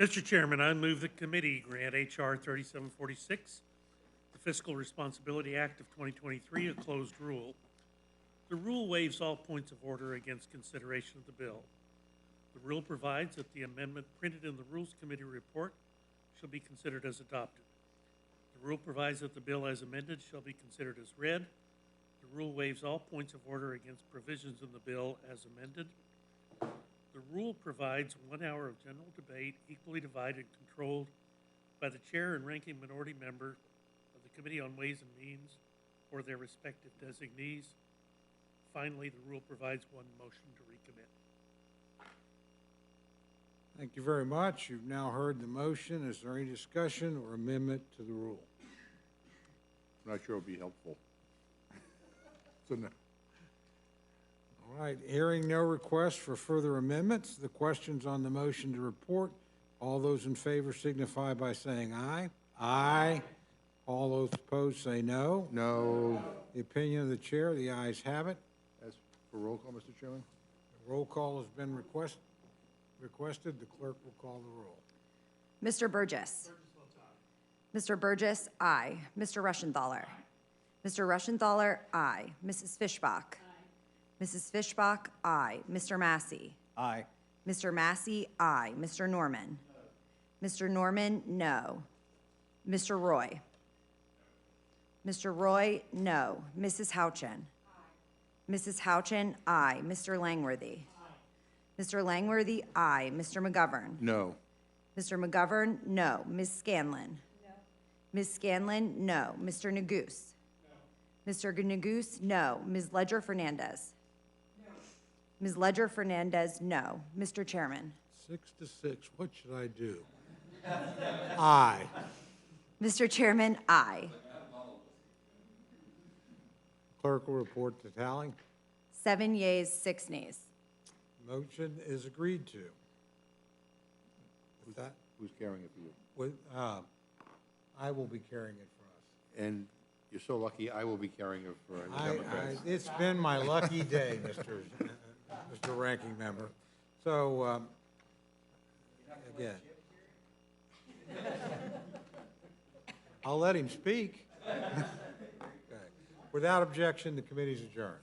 Mr. Chairman, I move the committee grant H.R. 3746, the Fiscal Responsibility Act of 2023, a closed rule. The rule waives all points of order against consideration of the bill. The rule provides that the amendment printed in the Rules Committee report shall be considered as adopted. The rule provides that the bill as amended shall be considered as read. The rule waives all points of order against provisions in the bill as amended. The rule provides 1 hour of general debate equally divided and controlled by the chair and ranking minority member of the Committee on Ways and Means or their respective designees. Finally, the rule provides one motion to recommit. Thank you very much. You've now heard the motion. Is there any discussion or amendment to the rule? I'm not sure it'll be helpful. So no. All right, hearing no requests for further amendments, the questions on the motion to report, all those in favor signify by saying aye. Aye. All those opposed say no. No. The opinion of the chair, the ayes have it. As for roll call, Mr. Chairman? The roll call has been requested. The clerk will call the roll. Mr. Burgess. Mr. Burgess, aye. Mr. Rushenthaler. Mr. Rushenthaler, aye. Mrs. Fishbach. Mrs. Fishbach, aye. Mr. Massey. Aye. Mr. Massey, aye. Mr. Norman. Mr. Norman, no. Mr. Roy. Mr. Roy, no. Mrs. Houchin. Mrs. Houchin, aye. Mr. Langworthy. Mr. Langworthy, aye. Mr. McGovern. No. Mr. McGovern, no. Ms. Scanlon. No. Ms. Scanlon, no. Mr. Neguse. No. Mr. Neguse, no. Ms. Ledger Fernandez. No. Ms. Ledger Fernandez, no. Mr. Chairman. 6-6, what should I do? Aye. Mr. Chairman, aye. Clerk will report the tally. 7 yeas, 6 nays. Motion is agreed to. With that, Who's carrying it for you? with, I will be carrying it for us. And you're so lucky, I will be carrying it for the Democrats. It's been my lucky day, Mr. Ranking Member. So, again. I'll let him speak. Okay. Without objection, the committee's adjourned.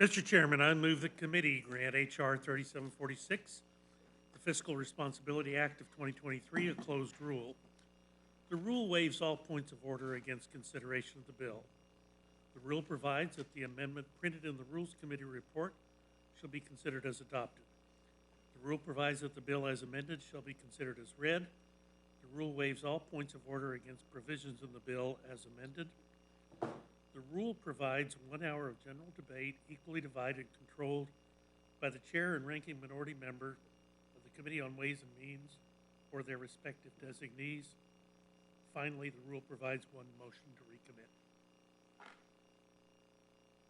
Mr. Chairman, I move the committee grant H.R. 3746, the Fiscal Responsibility Act of 2023, a closed rule. The rule waives all points of order against consideration of the bill. The rule provides that the amendment printed in the Rules Committee report shall be considered as adopted. The rule provides that the bill as amended shall be considered as read. The rule waives all points of order against provisions in the bill as amended. The rule provides 1 hour of general debate equally divided and controlled by the chair and ranking minority member of the Committee on Ways and Means or their respective designees. Finally, the rule provides one motion to recommit.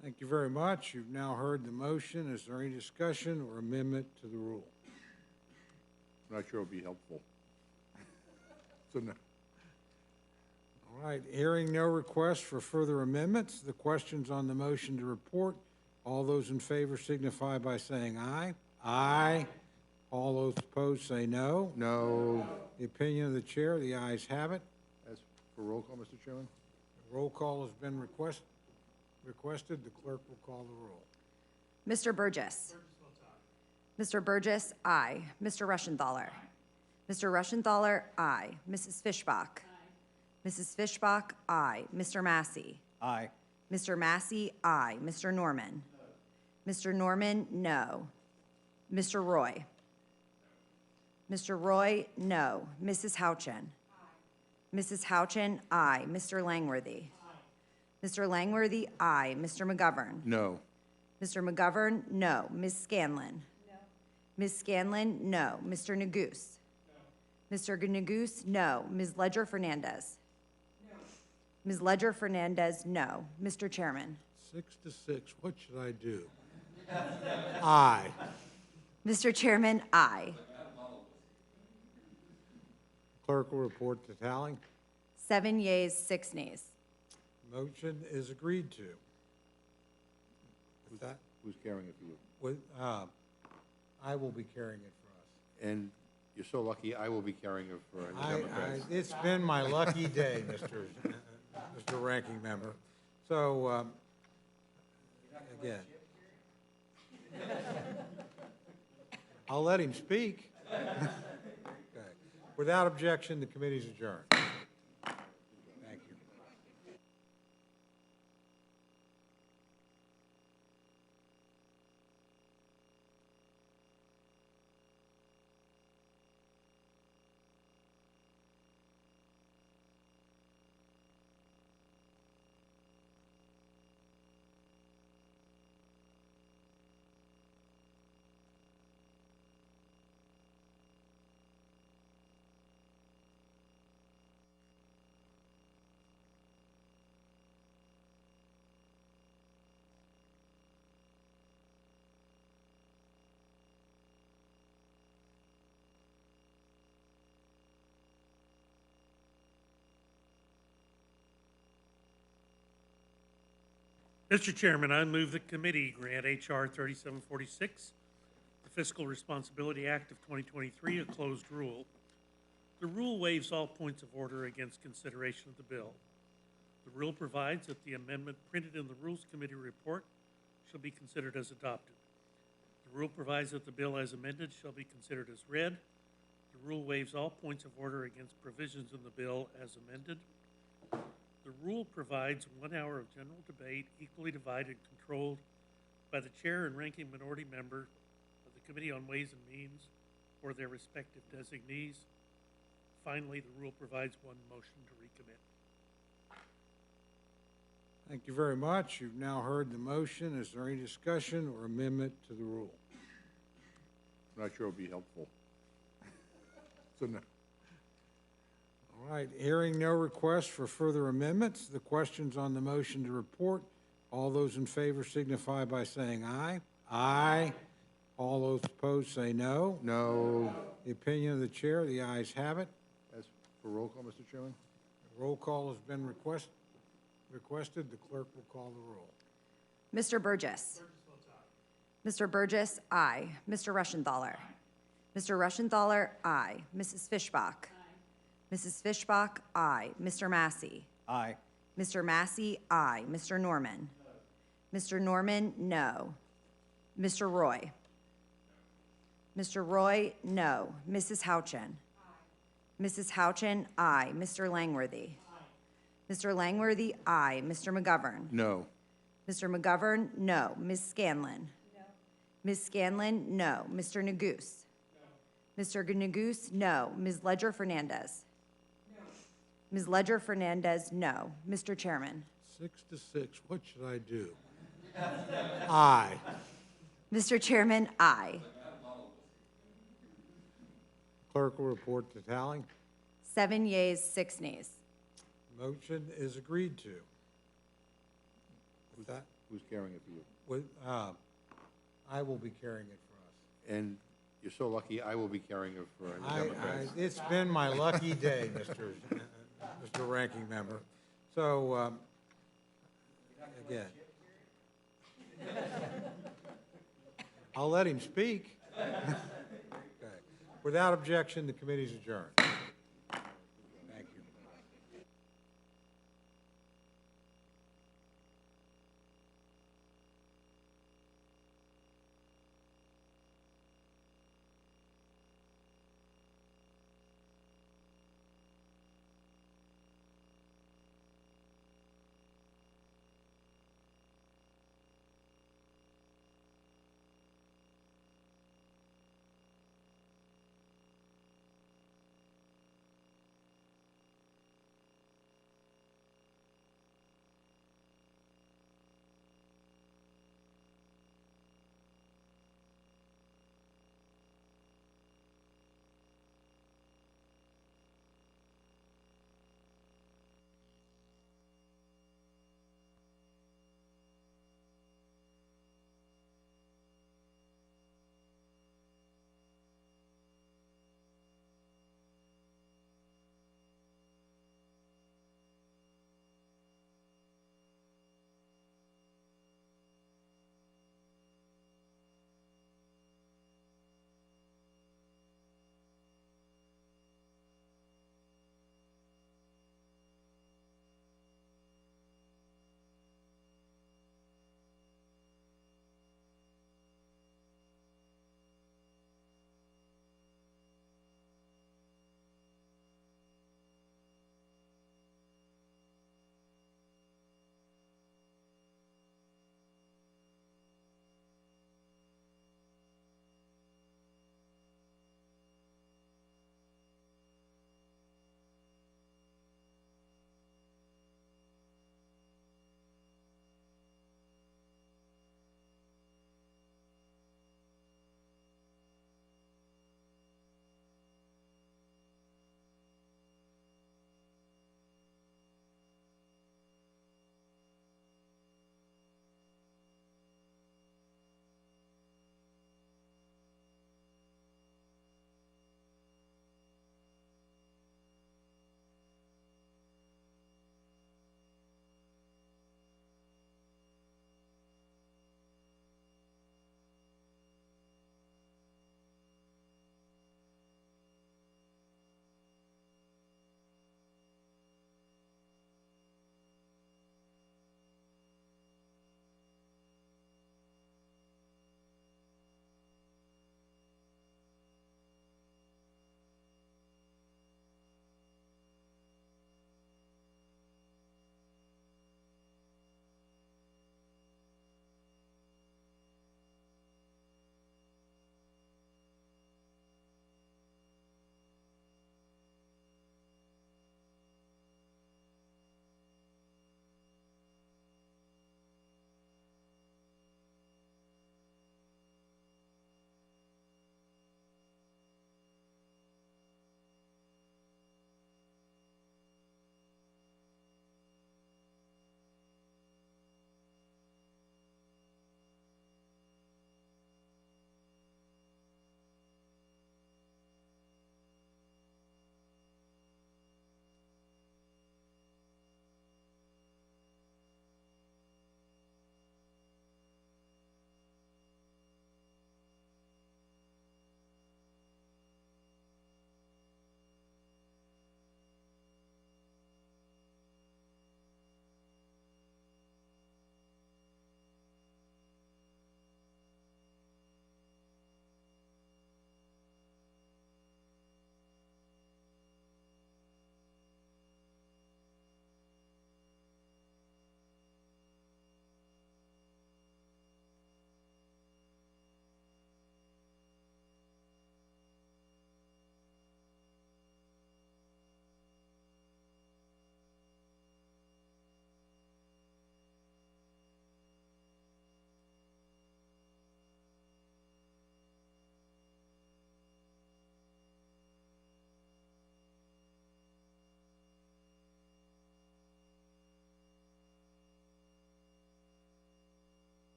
Thank you very much. You've now heard the motion. Is there any discussion or amendment to the rule? I'm not sure it'll be helpful. So no. All right, hearing no request for further amendments, the questions on the motion to report, all those in favor signify by saying aye. Aye. All those opposed say no. No. The opinion of the chair, the ayes have it. As for roll call, Mr. Chairman? Roll call has been requested. The clerk will call the roll. Mr. Burgess. Mr. Burgess, aye. Mr. Rushenthaler. Mr. Rushenthaler, aye. Mrs. Fishbach. Mrs. Fishbach, aye. Mr. Massey. Aye. Mr. Massey, aye. Mr. Norman. Mr. Norman, no. Mr. Roy. Mr. Roy, no. Mrs. Houchin. Mrs. Houchin, aye. Mr. Langworthy. Mr. Langworthy, aye. Mr. McGovern. No. Mr. McGovern, no. Ms. Scanlon. No. Ms. Scanlon, no. Mr. Neguse. No. Mr. Neguse, no. Ms. Ledger Fernandez. No. Ms. Ledger Fernandez, no. Mr. Chairman. 6-6, what should I do? Aye. Mr. Chairman, aye. Clerk will report the tally. 7 yeas, 6 nays. Motion is agreed to. With that, Who's carrying it for you? with, I will be carrying it for us. And you're so lucky, I will be carrying it for the Democrats. It's been my lucky day, Mr. Ranking Member. So, again. I'll let him speak. Okay. Without objection, the committee's adjourned. Thank you. Mr. Chairman, I move the committee grant H.R. 3746, the Fiscal Responsibility Act of 2023, a closed rule. The rule waives all points of order against consideration of the bill. The rule provides that the amendment printed in the Rules Committee report shall be considered as adopted. The rule provides that the bill as amended shall be considered as read. The rule waives all points of order against provisions in the bill as amended. The rule provides 1 hour of general debate equally divided and controlled by the chair and ranking minority member of the Committee on Ways and Means or their respective designees. Finally, the rule provides one motion to recommit. Thank you very much. You've now heard the motion. Is there any discussion or amendment to the rule? I'm not sure it'll be helpful. So no. All right, hearing no request for further amendments, the questions on the motion to report, all those in favor signify by saying aye. Aye. All those opposed say no. No. The opinion of the chair, the ayes have it. As for roll call, Mr. Chairman? Roll call has been requested. The clerk will call the roll. Mr. Burgess. Mr. Burgess, aye. Mr. Rushenthaler. Mr. Rushenthaler, aye. Mrs. Fishbach. Mrs. Fishbach, aye. Mr. Massey. Aye. Mr. Massey, aye. Mr. Norman. Mr. Norman, no. Mr. Roy? Mr. Roy, no. Mrs. Houchin? Mrs. Houchin, aye. Mr. Langworthy? Mr. Langworthy, aye. Mr. McGovern? No. Mr. McGovern, no. Ms. Scanlon? No. Ms. Scanlon, no. Mr. Neguse? No. Mr. Neguse, no. Ms. Ledger Fernandez? No. Ms. Ledger Fernandez, no. Mr. Chairman? 6 to 6, what should I do? Aye. Mr. Chairman, aye. Clerk will report the tally. 7 yeas, 6 nays. Motion is agreed to. With that, Who's carrying it for you? with, I will be carrying it for us. And you're so lucky, I will be carrying it for the Democrats. It's been my lucky day, Mr. Ranking Member. So, again. I'll let him speak. Okay. Without objection, the committee's adjourned.